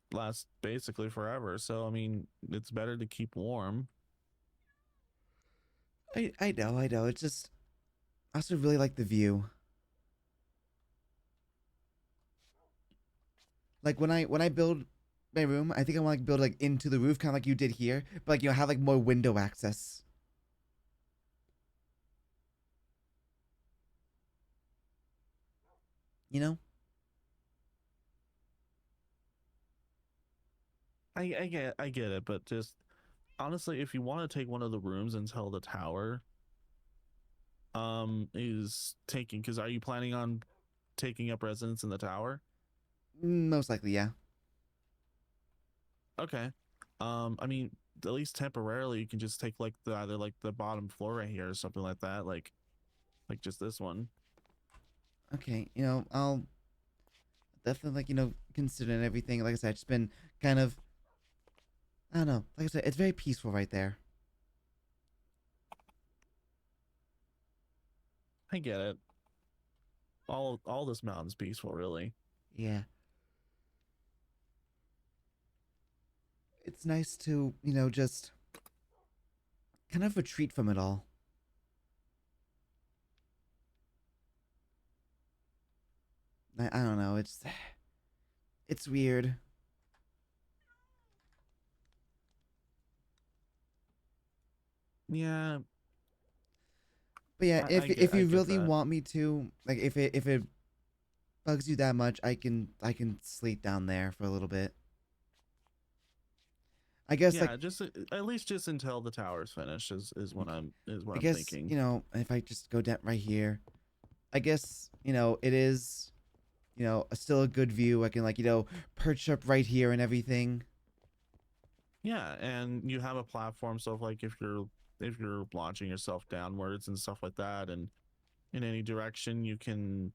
basically forever. So I mean, it's better to keep warm. I know. It's just I also really like the view. Like when I build my room, I think I want to build like into the roof, kind of like you did here, but like have like more window access. I get it, but just honestly, if you want to take one of the rooms until the tower is taking, because are you planning on taking up residence in the tower? Most likely, yeah. Okay. I mean, at least temporarily, you can just take like either like the bottom floor right here or something like that, like just this one. Okay, I'll definitely like consider everything. Like I said, it's been kind of, I don't know. Like I said, it's very peaceful right there. I get it. All this mountain's peaceful, really. Yeah. It's nice to, just kind of retreat from it all. I don't know. It's weird. Yeah. But yeah, I if get- if I you get really that. want me to, like, if it bugs you that much, I can sleep down there for a little bit. I guess Yeah, like just at least just until the tower's finished is what I'm I guess thinking. you know if I just go down right here, I guess you know it is, you know, still a good view. I can like perch up right here and everything. Yeah, and you have a platform, so like if you're launching yourself downwards and stuff like that, and in any direction, you can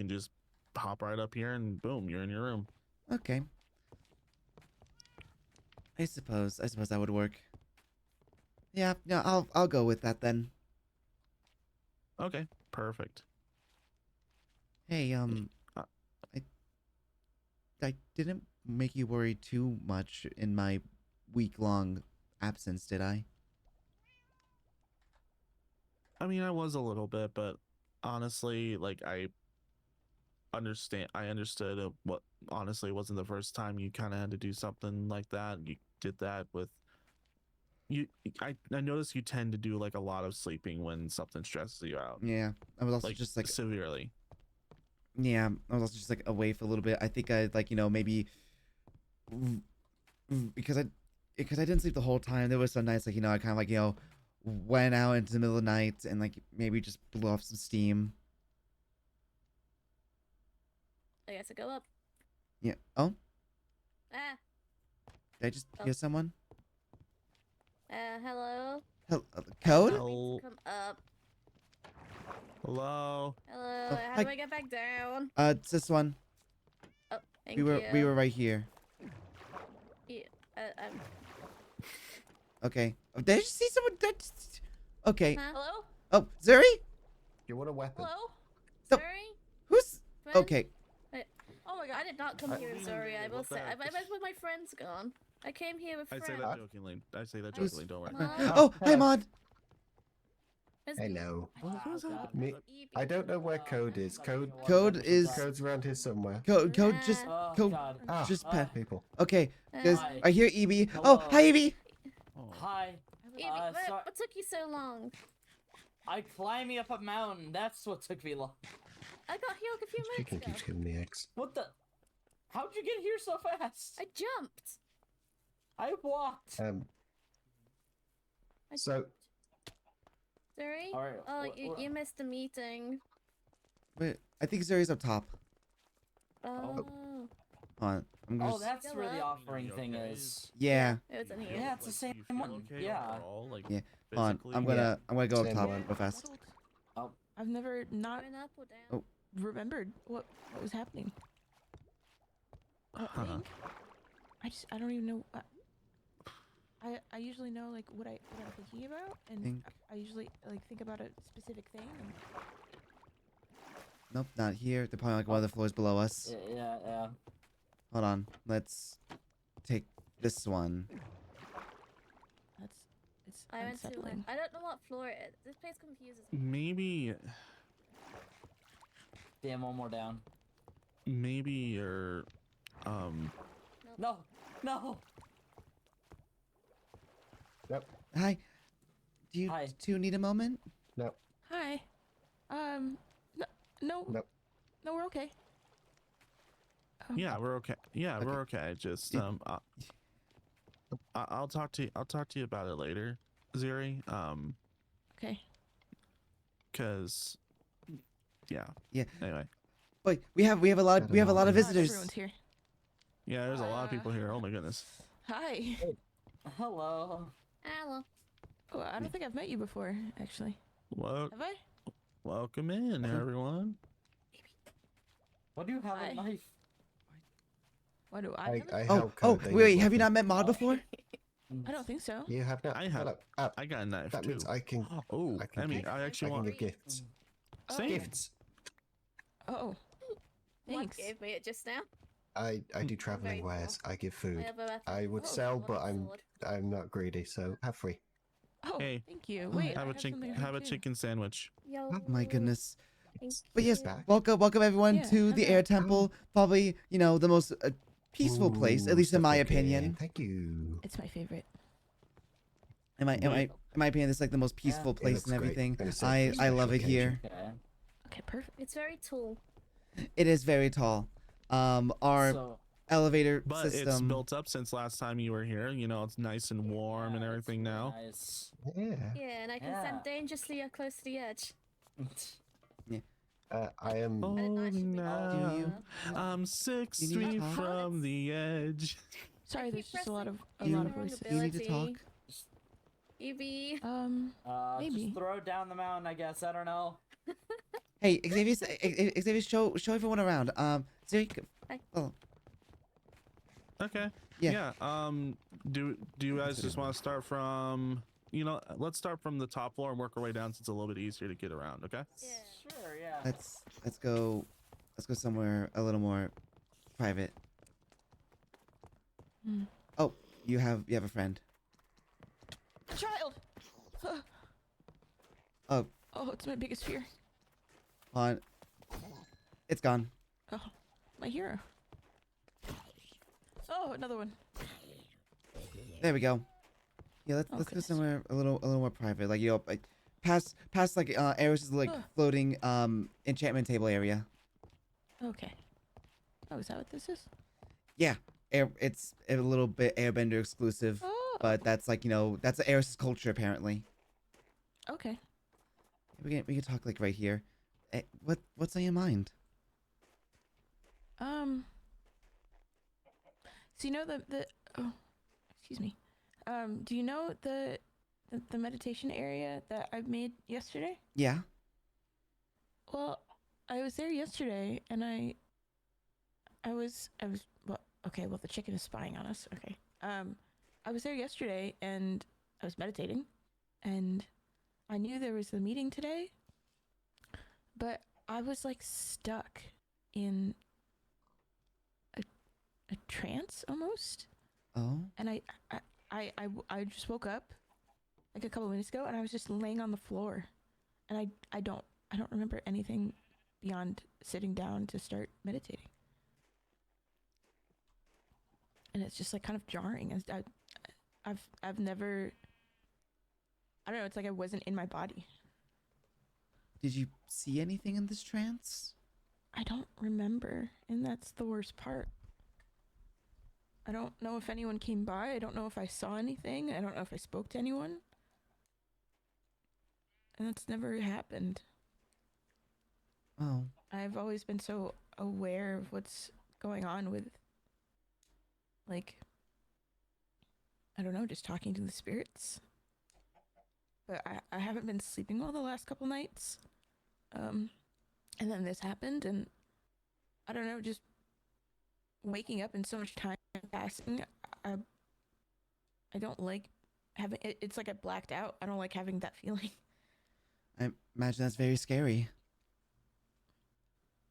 just hop right up here and boom, you're in your room. Okay. I suppose that would work. Yeah, no, I'll go with that then. Okay, perfect. Hey, Uh, I didn't make you worry too much in my week-long absence, did I? I mean, I was a little bit, but honestly, like I understood what honestly wasn't the first time you kind of had to do something like that. You did that with you. I noticed you tend to do like a lot of sleeping when something stresses you out, Yeah, I was also like just like severely. yeah, I was also just like away for a little bit. I think I like maybe because I didn't sleep the whole time. There was some nights like I kind of like went out into the middle of the night and like maybe just blew off some steam. I guess I go up. Yeah. Oh, Ah. did I just Oh. hear someone? Hello. Code? Hell- Come up. Hello. Hello. Oh, How hi. do I get back down? It's this one. Oh, thank we you. were right here. Yeah, Okay. Oh, did I just see someone? Okay. Huh? Hello. Oh, Zuri? You want a weapon? Hello. So- Sorry. Who's? Friend? Okay. Oh my god, I did not come here. Sorry, I will What say. the- I went with my friends gone. I came here with I friends. say that jokingly. I say that Who's- jokingly. Don't worry. Mom? Oh, hi, Maud. Hello. What's God. happening? Me, I don't know where Code is. Code Is Code's around here somewhere. Code just Oh code God. Ah, just Ah. pet. people. Okay, guys, Hi. I hear Evie. Oh, Hello. hi Evie. Oh. Hi. Evie, sorry. what took you so long? I climbing up a mountain. That's what took me long. I got here like a few This minutes chicken ago. keeps giving me eggs. What the? How'd you get here so fast? I jumped. I walked. So Sorry. All right. Oh, you missed the meeting. Wait, I think Zuri's up top. Oh. Hold on, I'm gonna. Oh, that's where the Hello? offering thing Okay. is. Yeah. It was in here. Yeah, it's the Like, same you feel one. okay Yeah. overall, like, Yeah. Hold on, physically? I'm gonna go up Same top one. real fast. Oh. I've never not Going up or down? Oh. remembered what was happening. Huh. I don't even know. I usually know like what I'm thinking about, and Think. I usually like think about a specific thing. And Nope, not here. They're probably like one of the floors below us. Yeah. Hold on, let's take this one. it's I went to. unsettling. I don't know what floor it is. This place confuses me. Maybe Damn, one more down. you're No. No. Hi. Do you Hi. two need a moment? no, Hi. No. Nope. No, we're okay. yeah, we're okay. Yeah, Okay. we're okay. Just It- I'll talk to you about it later, Ziri. Okay. Cause yeah. Yeah. Anyway. Wait, we have a lot of Not of Not visitors. everyone's here. Yeah, there's a lot of people here. Oh my goodness. Hi. Hello. Hello. Oh, I don't think I've met you before, actually. Have I? Welcome in, everyone. What do you have Hi. a knife? Why do I? I have it? Oh, help Code. they wait, need have you weapons. not met Maud before? I don't think so. You have not. I have. Shut up. I got a knife That too. means I can. Oh, I can I mean, give- I I actually can want give gifts. Same. Gifts. Oh. What Thanks. gave me it just now? I do very traveling poor. wares. I give I food. have a weapon. I would Oh, sell, What but a I'm sword. not greedy, so have free. Oh, Hey. thank you. Wait, have I a something have a too. chicken sandwich. Yo. Oh my goodness. Thank But yes, you. Back. welcome everyone Yeah, to how's the that? Air Temple. Probably, the most peaceful place, at Ooh, least in stuff my cooking. opinion. Thank you. It's my favorite. in my opinion, this is like the most peaceful place looks and great. everything. Gonna save for a I love special it here. occasion. Okay. Okay, perfect. It's very tall. It is very tall. Our So elevator But it's system. built up since last time you were here. You know, it's nice and warm and yeah, it's everything really now. Nice. Yeah. Yeah, and I can stand dangerously close to the edge. I am. I didn't know I should be now. Do you? I'm 6 You need to feet talk? from the edge. Sorry, keep there's just a lot of You- voices. You need to talk. Evie. Maybe. Just throw it down the mountain, I guess. I don't know. Hey, Xavier, show everyone around. Xavier, Hi. oh, Okay. Yeah. Do you guys just want to start from? You know, let's start from the top floor and work our way down, since it's a little bit easier to get around. Okay. Yeah. Sure, yeah. let's go somewhere a little more private. Hmm. Oh, you have a friend. A child. Oh, Oh, it's my biggest fear. hold on. It's gone. Oh, my hero. Oh, another one. There we go. Yeah, let's go goodness. somewhere a little more private, like like past like Eris's like Ugh. floating enchantment table area. Okay. Oh, is that what this is? Yeah, it's a little bit Airbender exclusive, Oh. but that's like that's Eris's culture apparently. Okay. We can talk like right here. What's on your mind? So you know the oh, excuse me. Do you know the meditation area that I made yesterday? Yeah. Well, I was there yesterday, and I was well. Okay, well the chicken is spying on us. Okay. I was there yesterday, and I was meditating, and I knew there was the meeting today, but I was like stuck in a trance almost, Oh. and I just woke up like a couple minutes ago, and I was just laying on the floor, and I don't remember anything beyond sitting down to start meditating, and it's just like kind of jarring. I've never, I don't know, it's like I wasn't in my body. Did you see anything in this trance? I don't remember, and that's the worst part. I don't know if anyone came by. I don't know if I saw anything. I don't know if I spoke to anyone. And that's never happened. Oh. I've always been so aware of what's going on with, like, I don't know, just talking to the spirits. But I haven't been sleeping well the last couple nights. And then this happened, and I don't know, just waking up and so much time passing. I don't like having it. It's like I blacked out. I don't like having that feeling. I imagine that's very scary.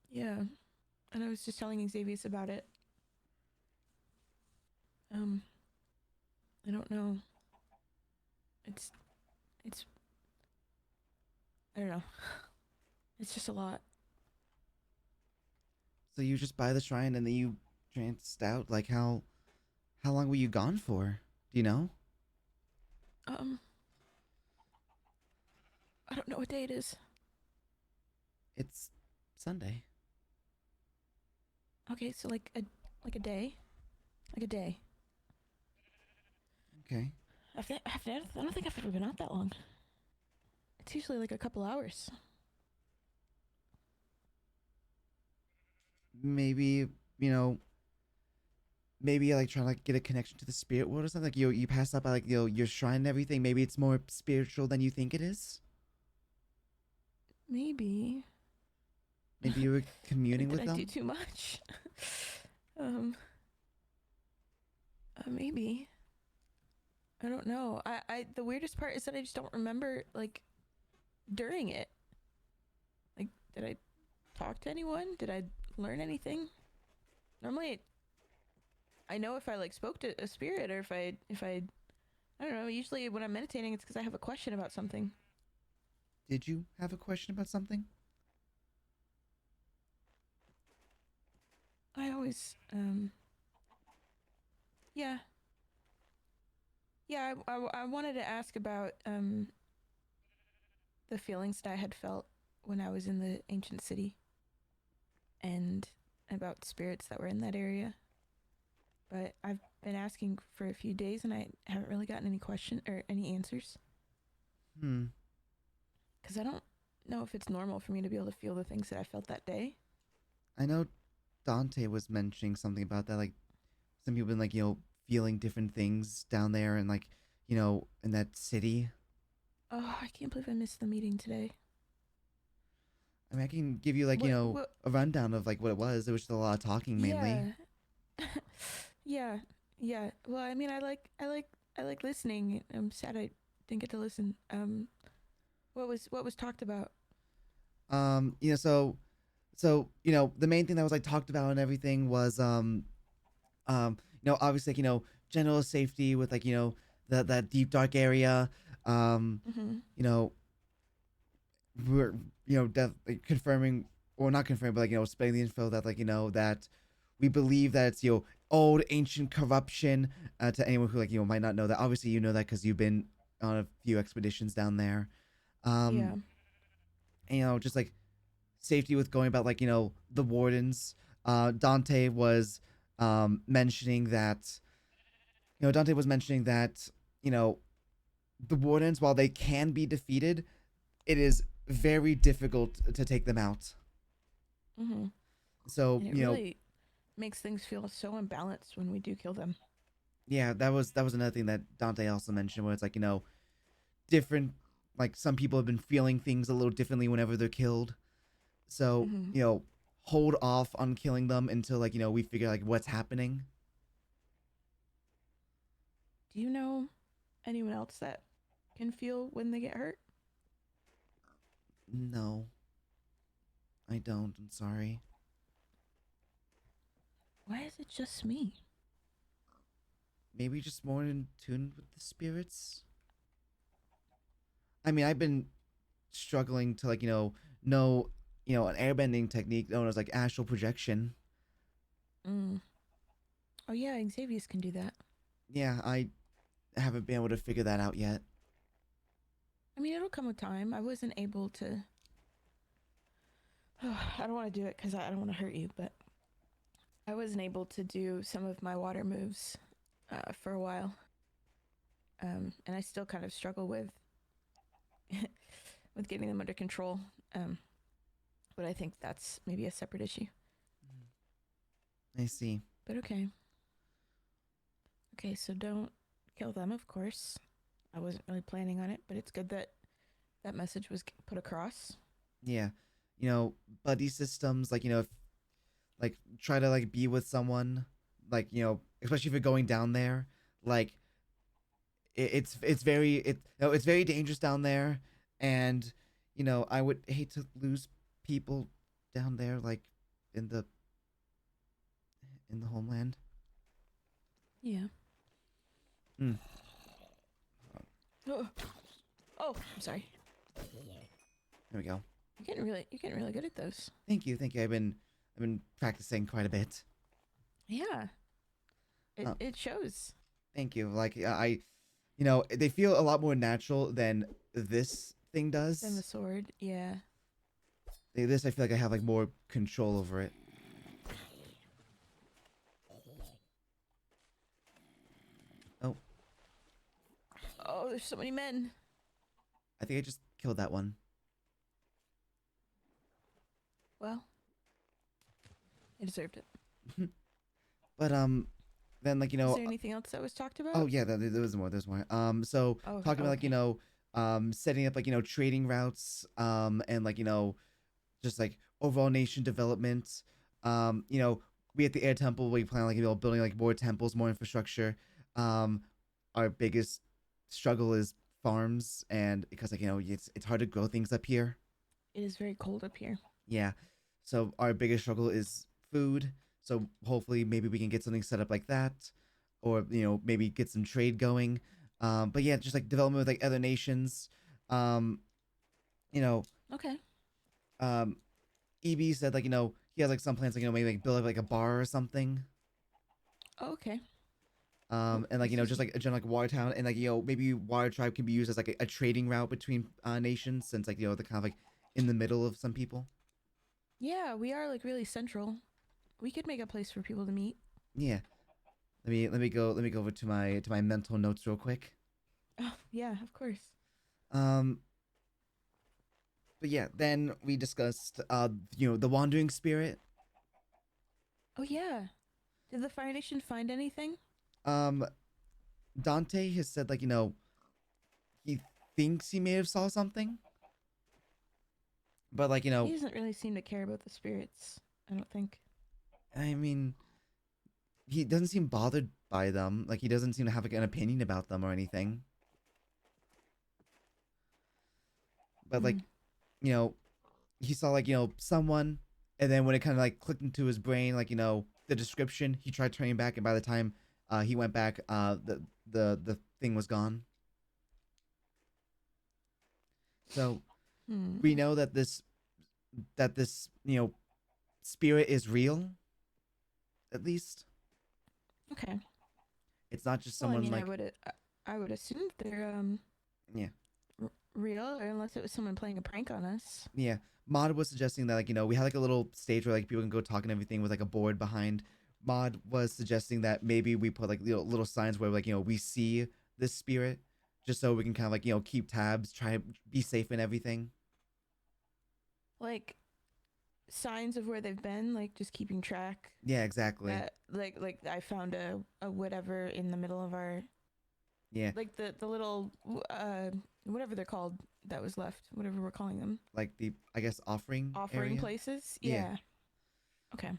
Yeah. And I was just telling Xavius about it. I don't know. It's I don't know. It's just a lot. So you just by the shrine and then you tranced out? Like how long were you gone for? Do you know? I don't know what day it is. It's Sunday. Okay, so like a day. Like a day. Okay. I don't think I've ever been out that long. It's usually like a couple hours. Maybe, maybe you're like trying to like get a connection to the spirit world or something. Like you passed out by like your shrine and everything. Maybe it's more spiritual than you think it is. Maybe. Maybe you were communing Did with I them. do too much? Maybe. I don't know. I the weirdest part is that I just don't remember like during it. Like, did I talk to anyone? Did I learn anything? Normally, I know if I like spoke to a spirit or if I don't know. Usually when I'm meditating, it's because I have a question about something. Did you have a question about something? I always, yeah. Yeah, I wanted to ask about the feelings that I had felt when I was in the ancient city, and about spirits that were in that area. But I've been asking for a few days, and I haven't really gotten any question or any answers. Hmm. Because I don't know if it's normal for me to be able to feel the things that I felt that day. I know Dante was mentioning something about that. Like some people been like feeling different things down there, and like in that city. Oh, I can't believe I missed the meeting today. I mean, I can give you like What? a rundown of like what it was. It was just a lot of talking mainly. Yeah. yeah. Well, I mean, I like listening. I'm sad I didn't get to listen. What was talked about? The main thing that was like talked about and everything was obviously like, general safety with like that deep dark area. Mm-hmm. You know, we're like, confirming or not confirming, but like spreading the info that like that we believe that it's old ancient corruption. To anyone who like might not know that, obviously you know that because you've been on a few expeditions down there. Yeah. And, just like safety with going about like the wardens. Dante was mentioning that you know the wardens, while they can be defeated, it is very difficult to take them out. Mm-hmm. So And it really makes things feel so imbalanced when we do kill them. yeah, that was another thing that Dante also mentioned, where it's like different, like some people have been feeling things a little differently whenever they're killed. So Mm-hmm. hold off on killing them until like we figure like what's happening. Do you know anyone else that can feel when they get hurt? No, I don't. I'm sorry. Why is it just me? Maybe just more in tune with the spirits. I mean, I've been struggling to like know an airbending technique known as like astral projection. Mm. Oh yeah, Xavier's can do that. Yeah, I haven't been able to figure that out yet. I mean, it'll come with time. I wasn't able to. I don't want to do it because I don't want to hurt you, but I wasn't able to do some of my water moves for a while. And I still kind of struggle with with getting them under control. But I think that's maybe a separate issue. I see. But okay. Okay, so don't kill them, of course. I wasn't really planning on it, but it's good that that message was put across. Yeah, buddy systems like if like try to like be with someone like especially if you're going down there like it's very it's very dangerous down there, and I would hate to lose people down there like in the homeland. Yeah. Mm. Oh, I'm sorry. There we go. You're getting really good at those. Thank you. I've been practicing quite a bit. Yeah. It shows. Thank you. Like they feel a lot more natural than this thing does. Than the sword, yeah. This I feel like I have like more control over it. Oh. Oh, there's so many men. I think I just killed that one. Well, I deserved it. But then like Is there anything else that was talked about? Oh yeah, there was more. There's more. So talking about like setting up like trading routes, and like just like overall nation development. We at the Air Temple we plan like building like more temples, more infrastructure. Our biggest struggle is farms, and because like it's hard to grow things up here. It is very cold up here. Yeah, so our biggest struggle is food. So hopefully maybe we can get something set up like that, or maybe get some trade going. But yeah, just like development with like other nations. Okay. EB said like he has like some plans like maybe like build like a bar or something. Oh, okay. And like just like a general like water town, and like maybe water tribe can be used as like a trading route between nations, since like they're kind of like in the middle of some people. Yeah, we are like really central. We could make a place for people to meet. Yeah. Let me go over to my mental notes real quick. Oh, yeah, of course. But yeah, then we discussed the wandering spirit. Oh yeah. Did the Fire Nation find anything? Dante has said like he thinks he may have saw something, but like He doesn't really seem to care about the spirits, I don't think. I mean, he doesn't seem bothered by them. Like he doesn't seem to have like an opinion about them or anything. But like, he saw like someone, and then when it kind of like clicked into his brain, like the description, he tried turning back, and by the time he went back, the thing was gone. So we know that this spirit is real. At least. Okay. It's not just Well, someone I mean, like. I would assume they're Yeah. real, or unless it was someone playing a prank on us. Yeah. Mod was suggesting that like we had like a little stage where like people can go talk and everything with like a board behind. Mod was suggesting that maybe we put like little signs where like we see this spirit, just so we can kind of like keep tabs, try to be safe and everything. Like signs of where they've been, like just keeping track. Yeah, exactly. Like I found a whatever in the middle of our. Yeah. Like the little whatever they're called that was left, whatever we're calling them. Like the offering area? Places. Yeah. Yeah. Okay.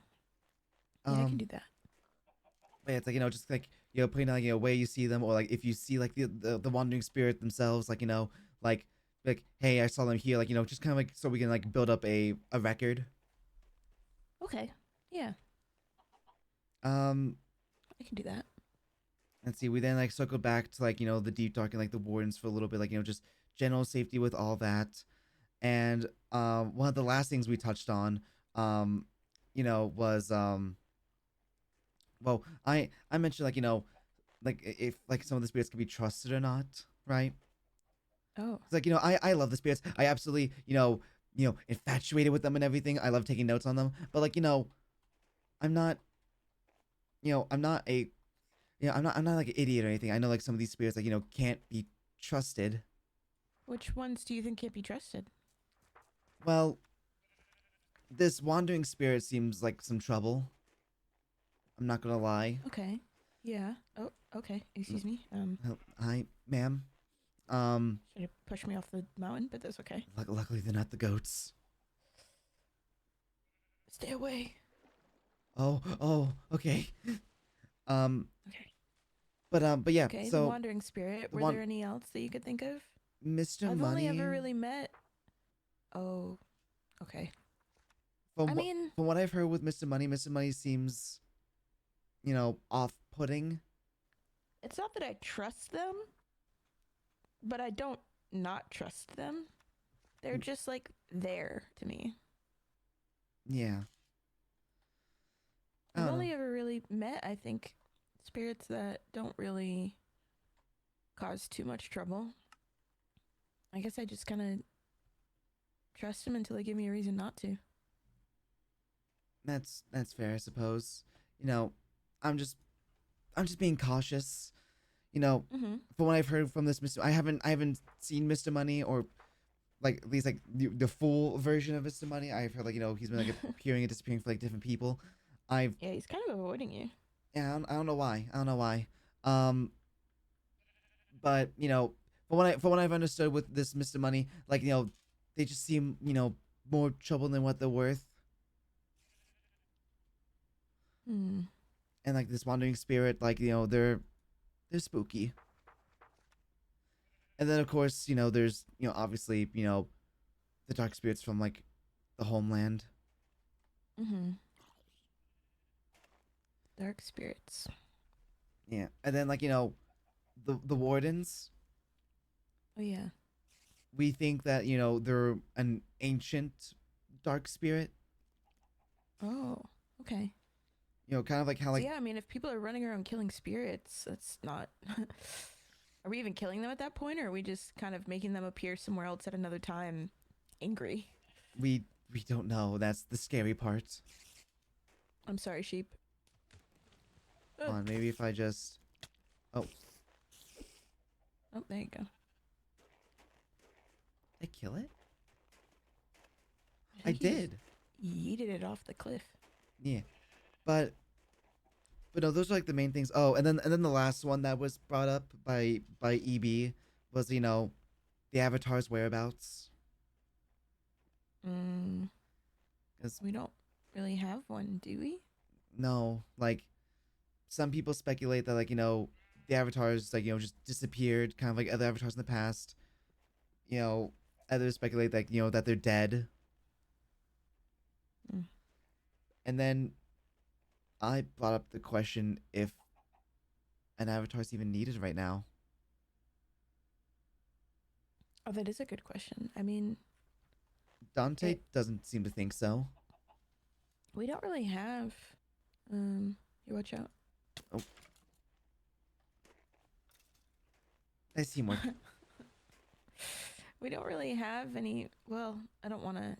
Yeah, I can do that. Yeah, it's like just like putting out like where you see them, or like if you see like the wandering spirit themselves, like like hey, I saw them here, like just kind of like so we can like build up a record. Okay. Yeah. I can do that. Let's see. We then like circled back to like the deep dark and like the wardens for a little bit, like just general safety with all that, and one of the last things we touched on, was well, I mentioned like like if like some of the spirits can be trusted or not, right? Oh. It's like I love the spirits. I absolutely infatuated with them and everything. I love taking notes on them, but like I'm not I'm not a I'm not like an idiot or anything. I know like some of these spirits like can't be trusted. Which ones do you think can't be trusted? Well, this wandering spirit seems like some trouble. I'm not gonna lie. Okay. Yeah. Oh, okay. Excuse me. Hi, ma'am. Should have pushed me off the mountain, but that's okay. Luckily they're not the goats. Stay away. Oh, okay. Okay. But yeah. Okay. So The wandering spirit. Were there any else that you could think of? Mr. I've Money. only ever really met. Oh. Okay. From what I've heard with Mr. Money seems, off-putting. It's not that I trust them, but I don't not trust them. They're just like there to me. Yeah. I've only ever really met, I think, spirits that don't really cause too much trouble. I guess I just kind of trust them until they give me a reason not to. That's fair, I suppose. I'm just being cautious. From what I've heard from this Mr. I haven't seen Mr. Money, or like at least like the full version of Mr. Money. I've heard like he's been like appearing and disappearing for like different people. Yeah, he's kind of avoiding you. Yeah, I don't know why. But from what I've understood with this Mr. Money, like they just seem more trouble than what they're worth. And like this wandering spirit, like they're spooky. And then of course there's obviously the dark spirits from like the homeland. Dark spirits. Yeah, and then like the wardens. Oh yeah. We think that they're an ancient dark spirit. Oh, okay. You know, kind of like how So like yeah, I mean, if people are running around killing spirits, that's not. Are we even killing them at that point, or are we just kind of making them appear somewhere else at another time, angry? we don't know. That's the scary part. I'm sorry, sheep. Hold on, maybe if I just. Oh, Oh, there you go. did I kill it? I think he just did. Yeeted it off the cliff. Yeah, but no, those are like the main things. Oh, and then the last one that was brought up by EB was, you know, the Avatar's whereabouts. Mm, 'Cause we don't really have one, do we? no, like some people speculate that, like, you know, the Avatars, like, you know, just disappeared, kind of like other Avatars in the past. You know, others speculate that, you know, that they're dead. Mm. And then I brought up the question if an Avatar's even needed right now. Oh, that is a good question. I mean, Dante doesn't seem to think so. we don't really have. You watch out. Oh. Nice teamwork. We don't really have any. Well, I don't want to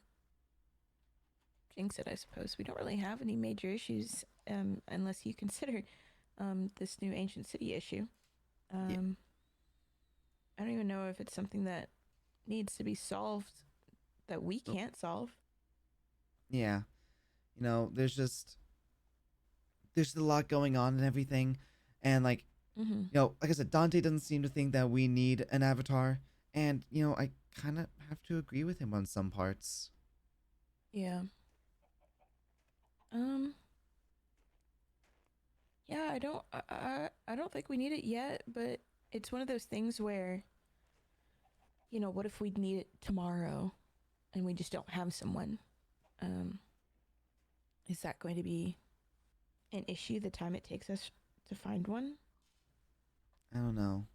jinx it, I suppose. We don't really have any major issues, unless you consider this new ancient city issue. Yeah. I don't even know if it's something that needs to be solved that we can't solve. Yeah. You know, there's a lot going on and everything. And like, Mm-hmm. you know, like I said, Dante doesn't seem to think that we need an Avatar. And, you know, I kind of have to agree with him on some parts. Yeah. Yeah, I don't think we need it yet, but it's one of those things where, you know, what if we need it tomorrow and we just don't have someone? Is that going to be an issue the time it takes us to find one? I don't know.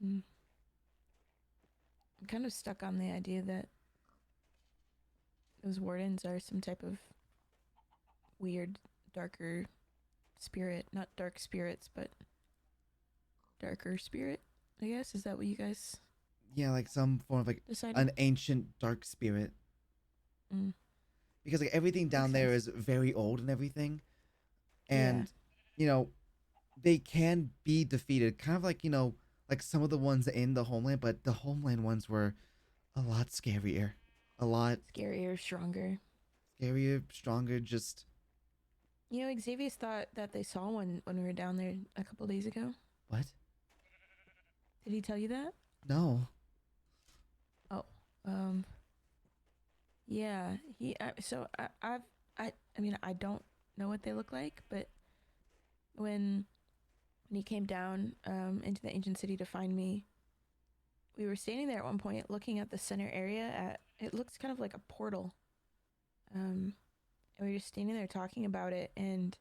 I'm kind of stuck on the idea that those wardens are some type of weird, darker spirit. Not dark spirits, but darker spirit, I guess. Is that what you guys Yeah, like some form of like decided? an ancient dark spirit. Mm. Because like everything down Makes there sense. is very old and everything. Yeah. And, you know, they can be defeated. Kind of like, you know, like some of the ones in the homeland, but the homeland ones were a lot scarier. A lot Scarier, stronger. scarier, stronger, just You know, Xavier's thought that they saw one when we were down there a couple days ago. what? Did he tell you that? No. Oh, yeah. He. I mean, I don't know what they look like, but when he came down into the ancient city to find me, we were standing there at one point looking at the center area. It looks kind of like a portal. And we were just standing there talking about it, and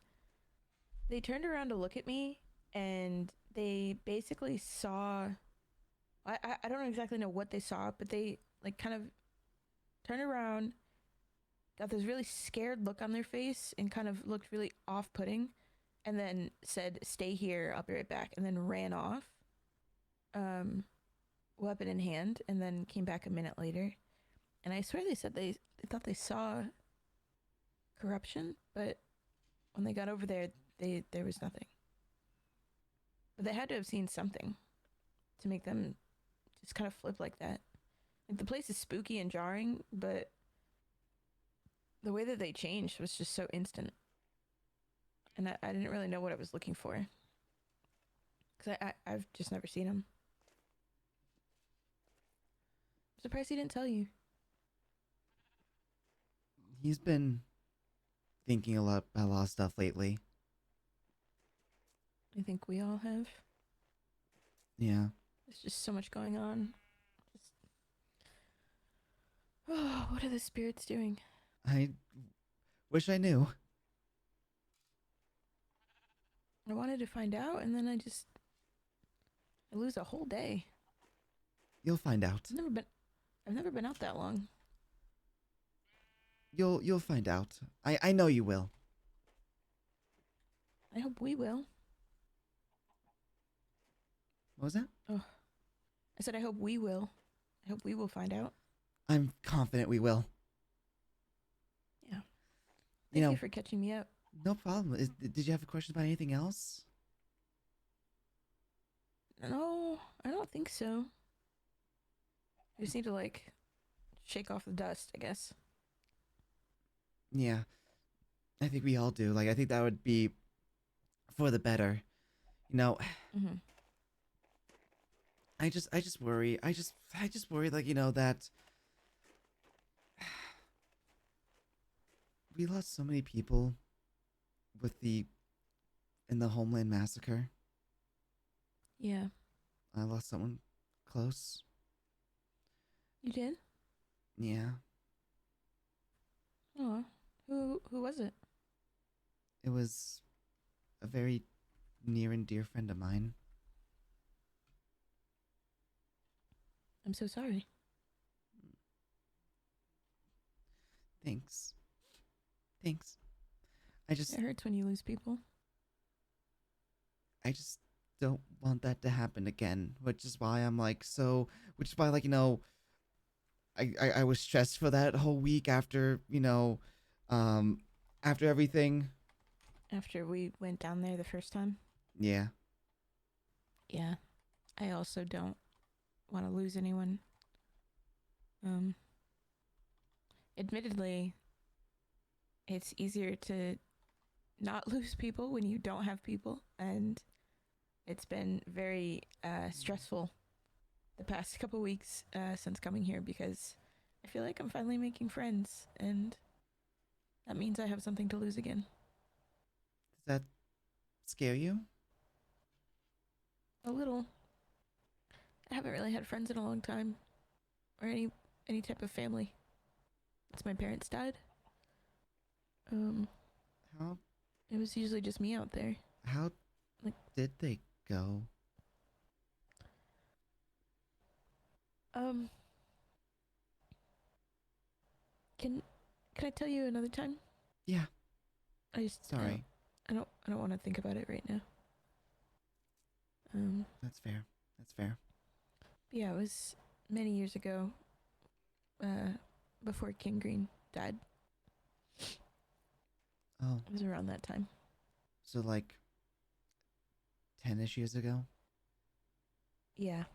they turned around to look at me, and they basically saw. I don't exactly know what they saw, but they like kind of turned around, got this really scared look on their face, and kind of looked really off-putting, and then said, "Stay here, I'll be right back," and then ran off, weapon in hand, and then came back a minute later. And I swear they said they thought they saw corruption, but when they got over there, there was nothing. But they had to have seen something to make them just kind of flip like that. Like, the place is spooky and jarring, but the way that they changed was just so instant. And I didn't really know what I was looking for. Because I've just never seen him. I'm surprised he didn't tell you. He's been thinking about a lot of stuff lately. I think we all have. Yeah. There's just so much going on. Just... Oh, what are the spirits doing? I wish I knew. I wanted to find out, and then I lose a whole day. You'll find out. I've never been out that long. You'll find out. I know you will. I hope we will. What was that? Oh, I said I hope we will. I hope we will find out. I'm confident we will. Yeah. You Thank know, you for catching me up. no problem. Did you have a question about anything else? No, I don't think so. I just need to like shake off the dust, I guess. Yeah, I think we all do. Like, I think that would be for the better. You know, Mm-hmm. I just worry. I just worry, like, you know, that we lost so many people with in the Homeland Massacre. Yeah. I lost someone close. You did? Yeah, Oh, who was it? it was a very near and dear friend of mine. I'm so sorry. Thanks. Thanks. It hurts when you lose people. I just don't want that to happen again, which is why I'm like which is why, like, you know, I was stressed for that whole week after, you know, after everything. After we went down there the first time. Yeah. Yeah. I also don't want to lose anyone. Admittedly, it's easier to not lose people when you don't have people, and it's been very stressful the past couple weeks since coming here, because I feel like I'm finally making friends, and that means I have something to lose again. Does that scare you? A little. I haven't really had friends in a long time, or any type of family since my parents died. How It was usually just me out there. how Like- did they go? Can I tell you another time? Yeah. I just Sorry. I don't want to think about it right now. That's fair. That's fair. Yeah, it was many years ago. Before King Green died. Oh, It was around that time. so like 10-ish years ago? Yeah.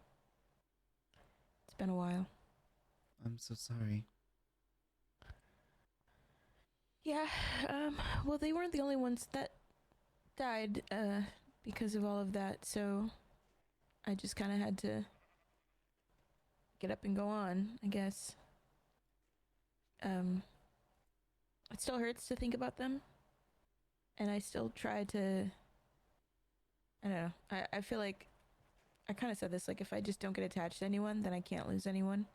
It's been a while. I'm so sorry. Yeah, well, they weren't the only ones that died, because of all of that, so I just kind of had to get up and go on, I guess. It still hurts to think about them, and I still try to, I don't know, I feel like, I kind of said this, like, if I just don't get attached to anyone, then I can't lose anyone,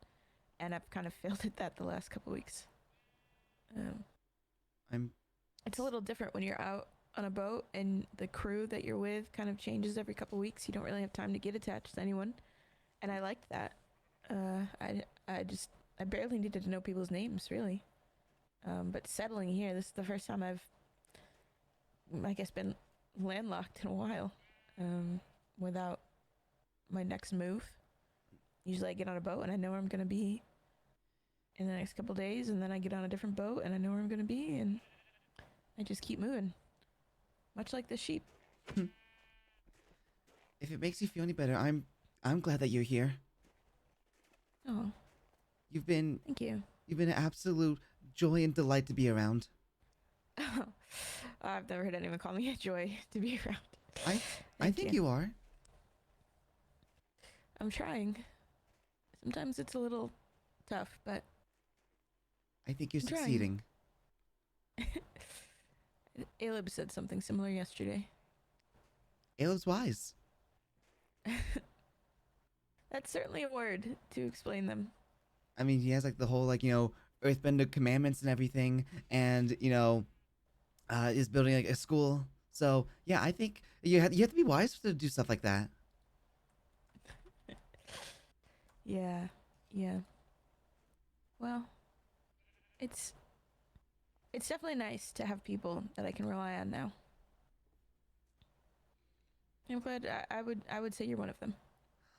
and I've kind of failed at that the last couple weeks. It's a little different when you're out on a boat and the crew that you're with kind of changes every couple weeks. You don't really have time to get attached to anyone, and I liked that. I barely needed to know people's names, really. But settling here, this is the first time I've, I guess, been landlocked in a while, without my next move. Usually I get on a boat and I know where I'm going to be in the next couple days, and then I get on a different boat and I know where I'm going to be, and I just keep moving. Much like the sheep. If it makes you feel any better, I'm glad that you're here. Oh, Thank you. You've been an absolute joy and delight to be around. I've never heard anyone call me a joy to be around. I think you are. I'm trying. Sometimes it's a little tough, but I think you're I'm trying. succeeding. Aleb said something similar yesterday. Aleb's wise. That's certainly a word to explain them. I mean, he has like the whole, like, you know, earthbender commandments and everything, and, you know, is building like a school. So yeah, I think you have to be wise to do stuff like that. Yeah. Well, it's it's definitely nice to have people that I can rely on now. I'm glad. I would say you're one of them.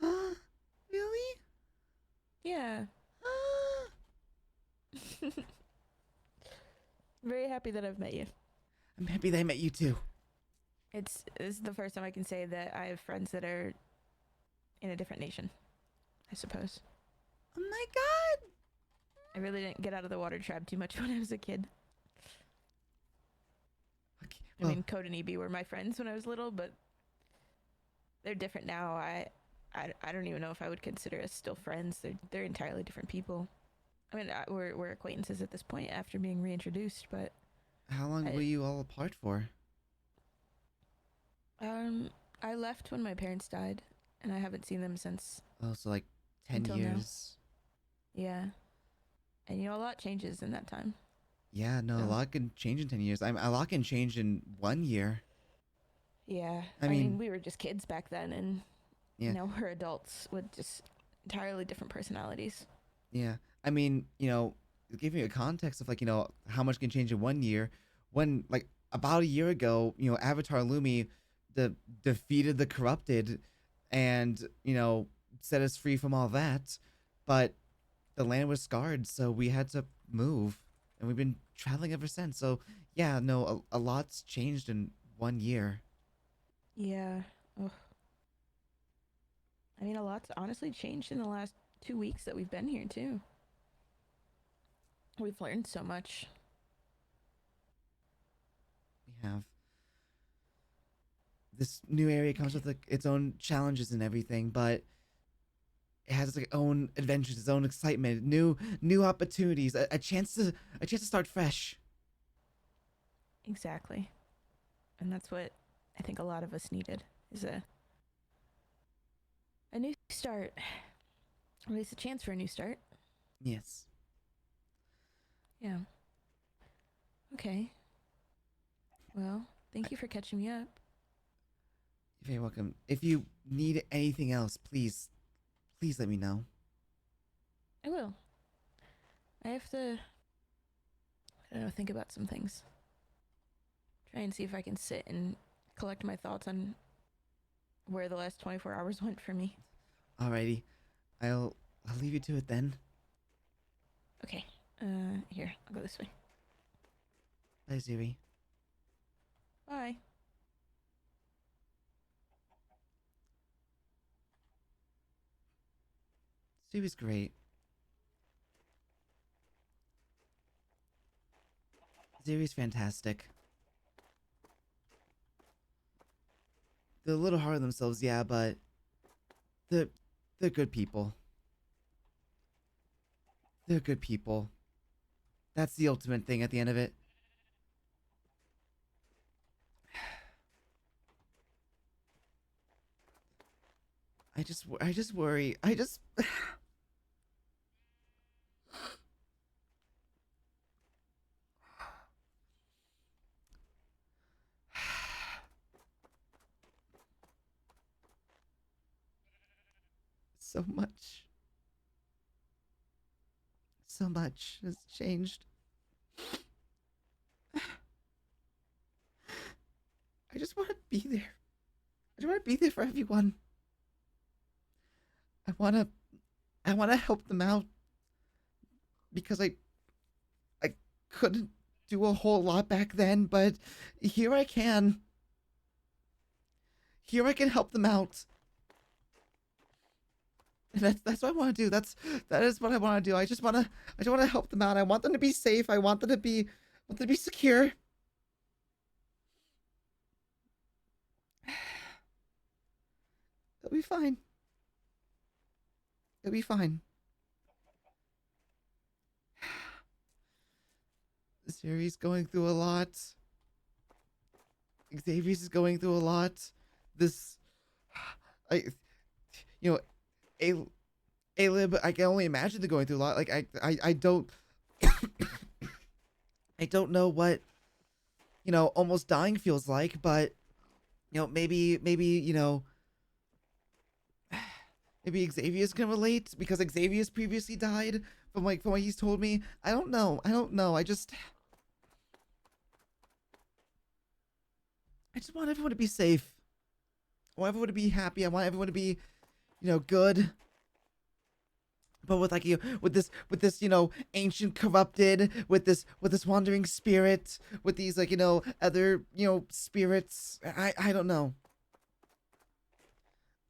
Really? Yeah. Very happy that I've met you. I'm happy that I met you too. This is the first time I can say that I have friends that are in a different nation, I suppose. Oh my god! I really didn't get out of the water tribe too much when I was a kid. Okay, I well, mean, Code and EB were my friends when I was little, but they're different now. I don't even know if I would consider us still friends. They're entirely different people. I mean, we're acquaintances at this point after being reintroduced, but how long were you all apart for? I left when my parents died, and I haven't seen them since. Oh, so like 10 Until now. years. Yeah, and you know, a lot changes in that time. Yeah, no, a So- lot can change in 10 years. A lot can change in 1 year. Yeah, I mean- we were just kids back then, and Yeah. now we're adults with just entirely different personalities. Yeah. I mean, giving you a context of like, how much can change in 1 year. When like about a year ago, Avatar Lumi defeated the corrupted and, set us free from all that. But the land was scarred, so we had to move. And we've been traveling ever since. So yeah, no, a lot's changed in 1 year. Yeah. Ugh. I mean, a lot's honestly changed in the last 2 weeks that we've been here too. We've learned so much. We have. This new area comes with like its own challenges and everything, but it has its own adventures, its own excitement, new opportunities, a chance to start fresh. Exactly. And that's what I think a lot of us needed, is a new start. Or at least a chance for a new start. Yes. Yeah. Okay. Well, thank you for catching me up. You're very welcome. If you need anything else, please let me know. I will. I have to, I don't know, think about some things. Try and see if I can sit and collect my thoughts on where the last 24 hours went for me. Alrighty. I'll leave you to it then. Okay. Here, I'll go this way. Bye, Zuri. Bye. Zuri's great. Zuri's fantastic. They're a little hard on themselves, yeah, but they're good people. They're good people. That's the ultimate thing at the end of it. I just worry. So much has changed. I just want to be there. I just want to be there for everyone. I want to help them out because I couldn't do a whole lot back then, but here I can. Here I can help them out. And that's what I want to do. That is what I want to do. I just want to help them out. I want them to be safe. I want them to be secure. They'll be fine. They'll be fine. Siri's going through a lot. Xavier's is going through a lot. Alib, I can only imagine they're going through a lot. Like I don't I don't know what almost dying feels like, but maybe maybe Xavier's can relate because Xavier's previously died from what he's told me. I don't know. I just want everyone to be safe. I want everyone to be happy. I want everyone to be, good. But with with this, ancient corrupted, with this wandering spirit, with these other, spirits. I don't know.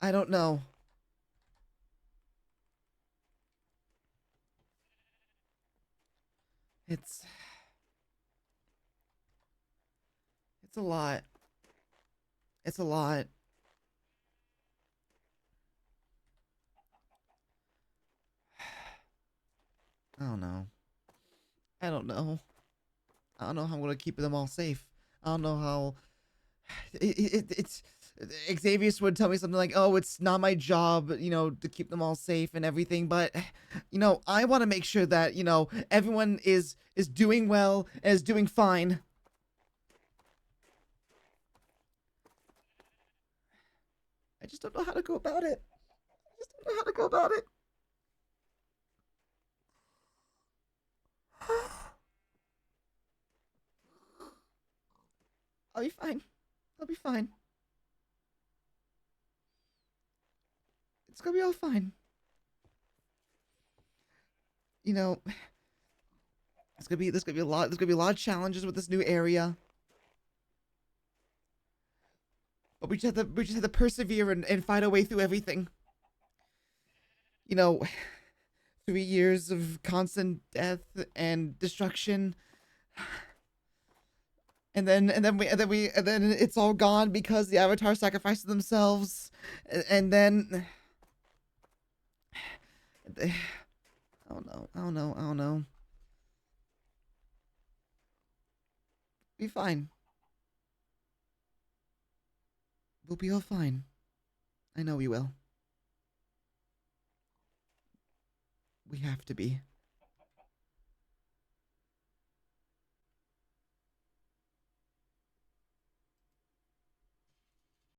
I don't know. It's a lot. It's a lot. I don't know. I don't know. I don't know how I'm gonna keep them all safe. I don't know how. It's Xavier's would tell me something like, "Oh, it's not my job, to keep them all safe and everything." But, I want to make sure that everyone is doing well and is doing fine. I just don't know how to go about it. I just don't know how to go about it. I'll be fine. I'll be fine. It's gonna be all fine. There's gonna be a lot. There's gonna be a lot of challenges with this new area. But we just have to persevere and fight our way through everything. 3 years of constant death and destruction. And then it's all gone because the Avatar sacrificed themselves. And then I don't know. Be fine. We'll be all fine. I know we will. We have to be.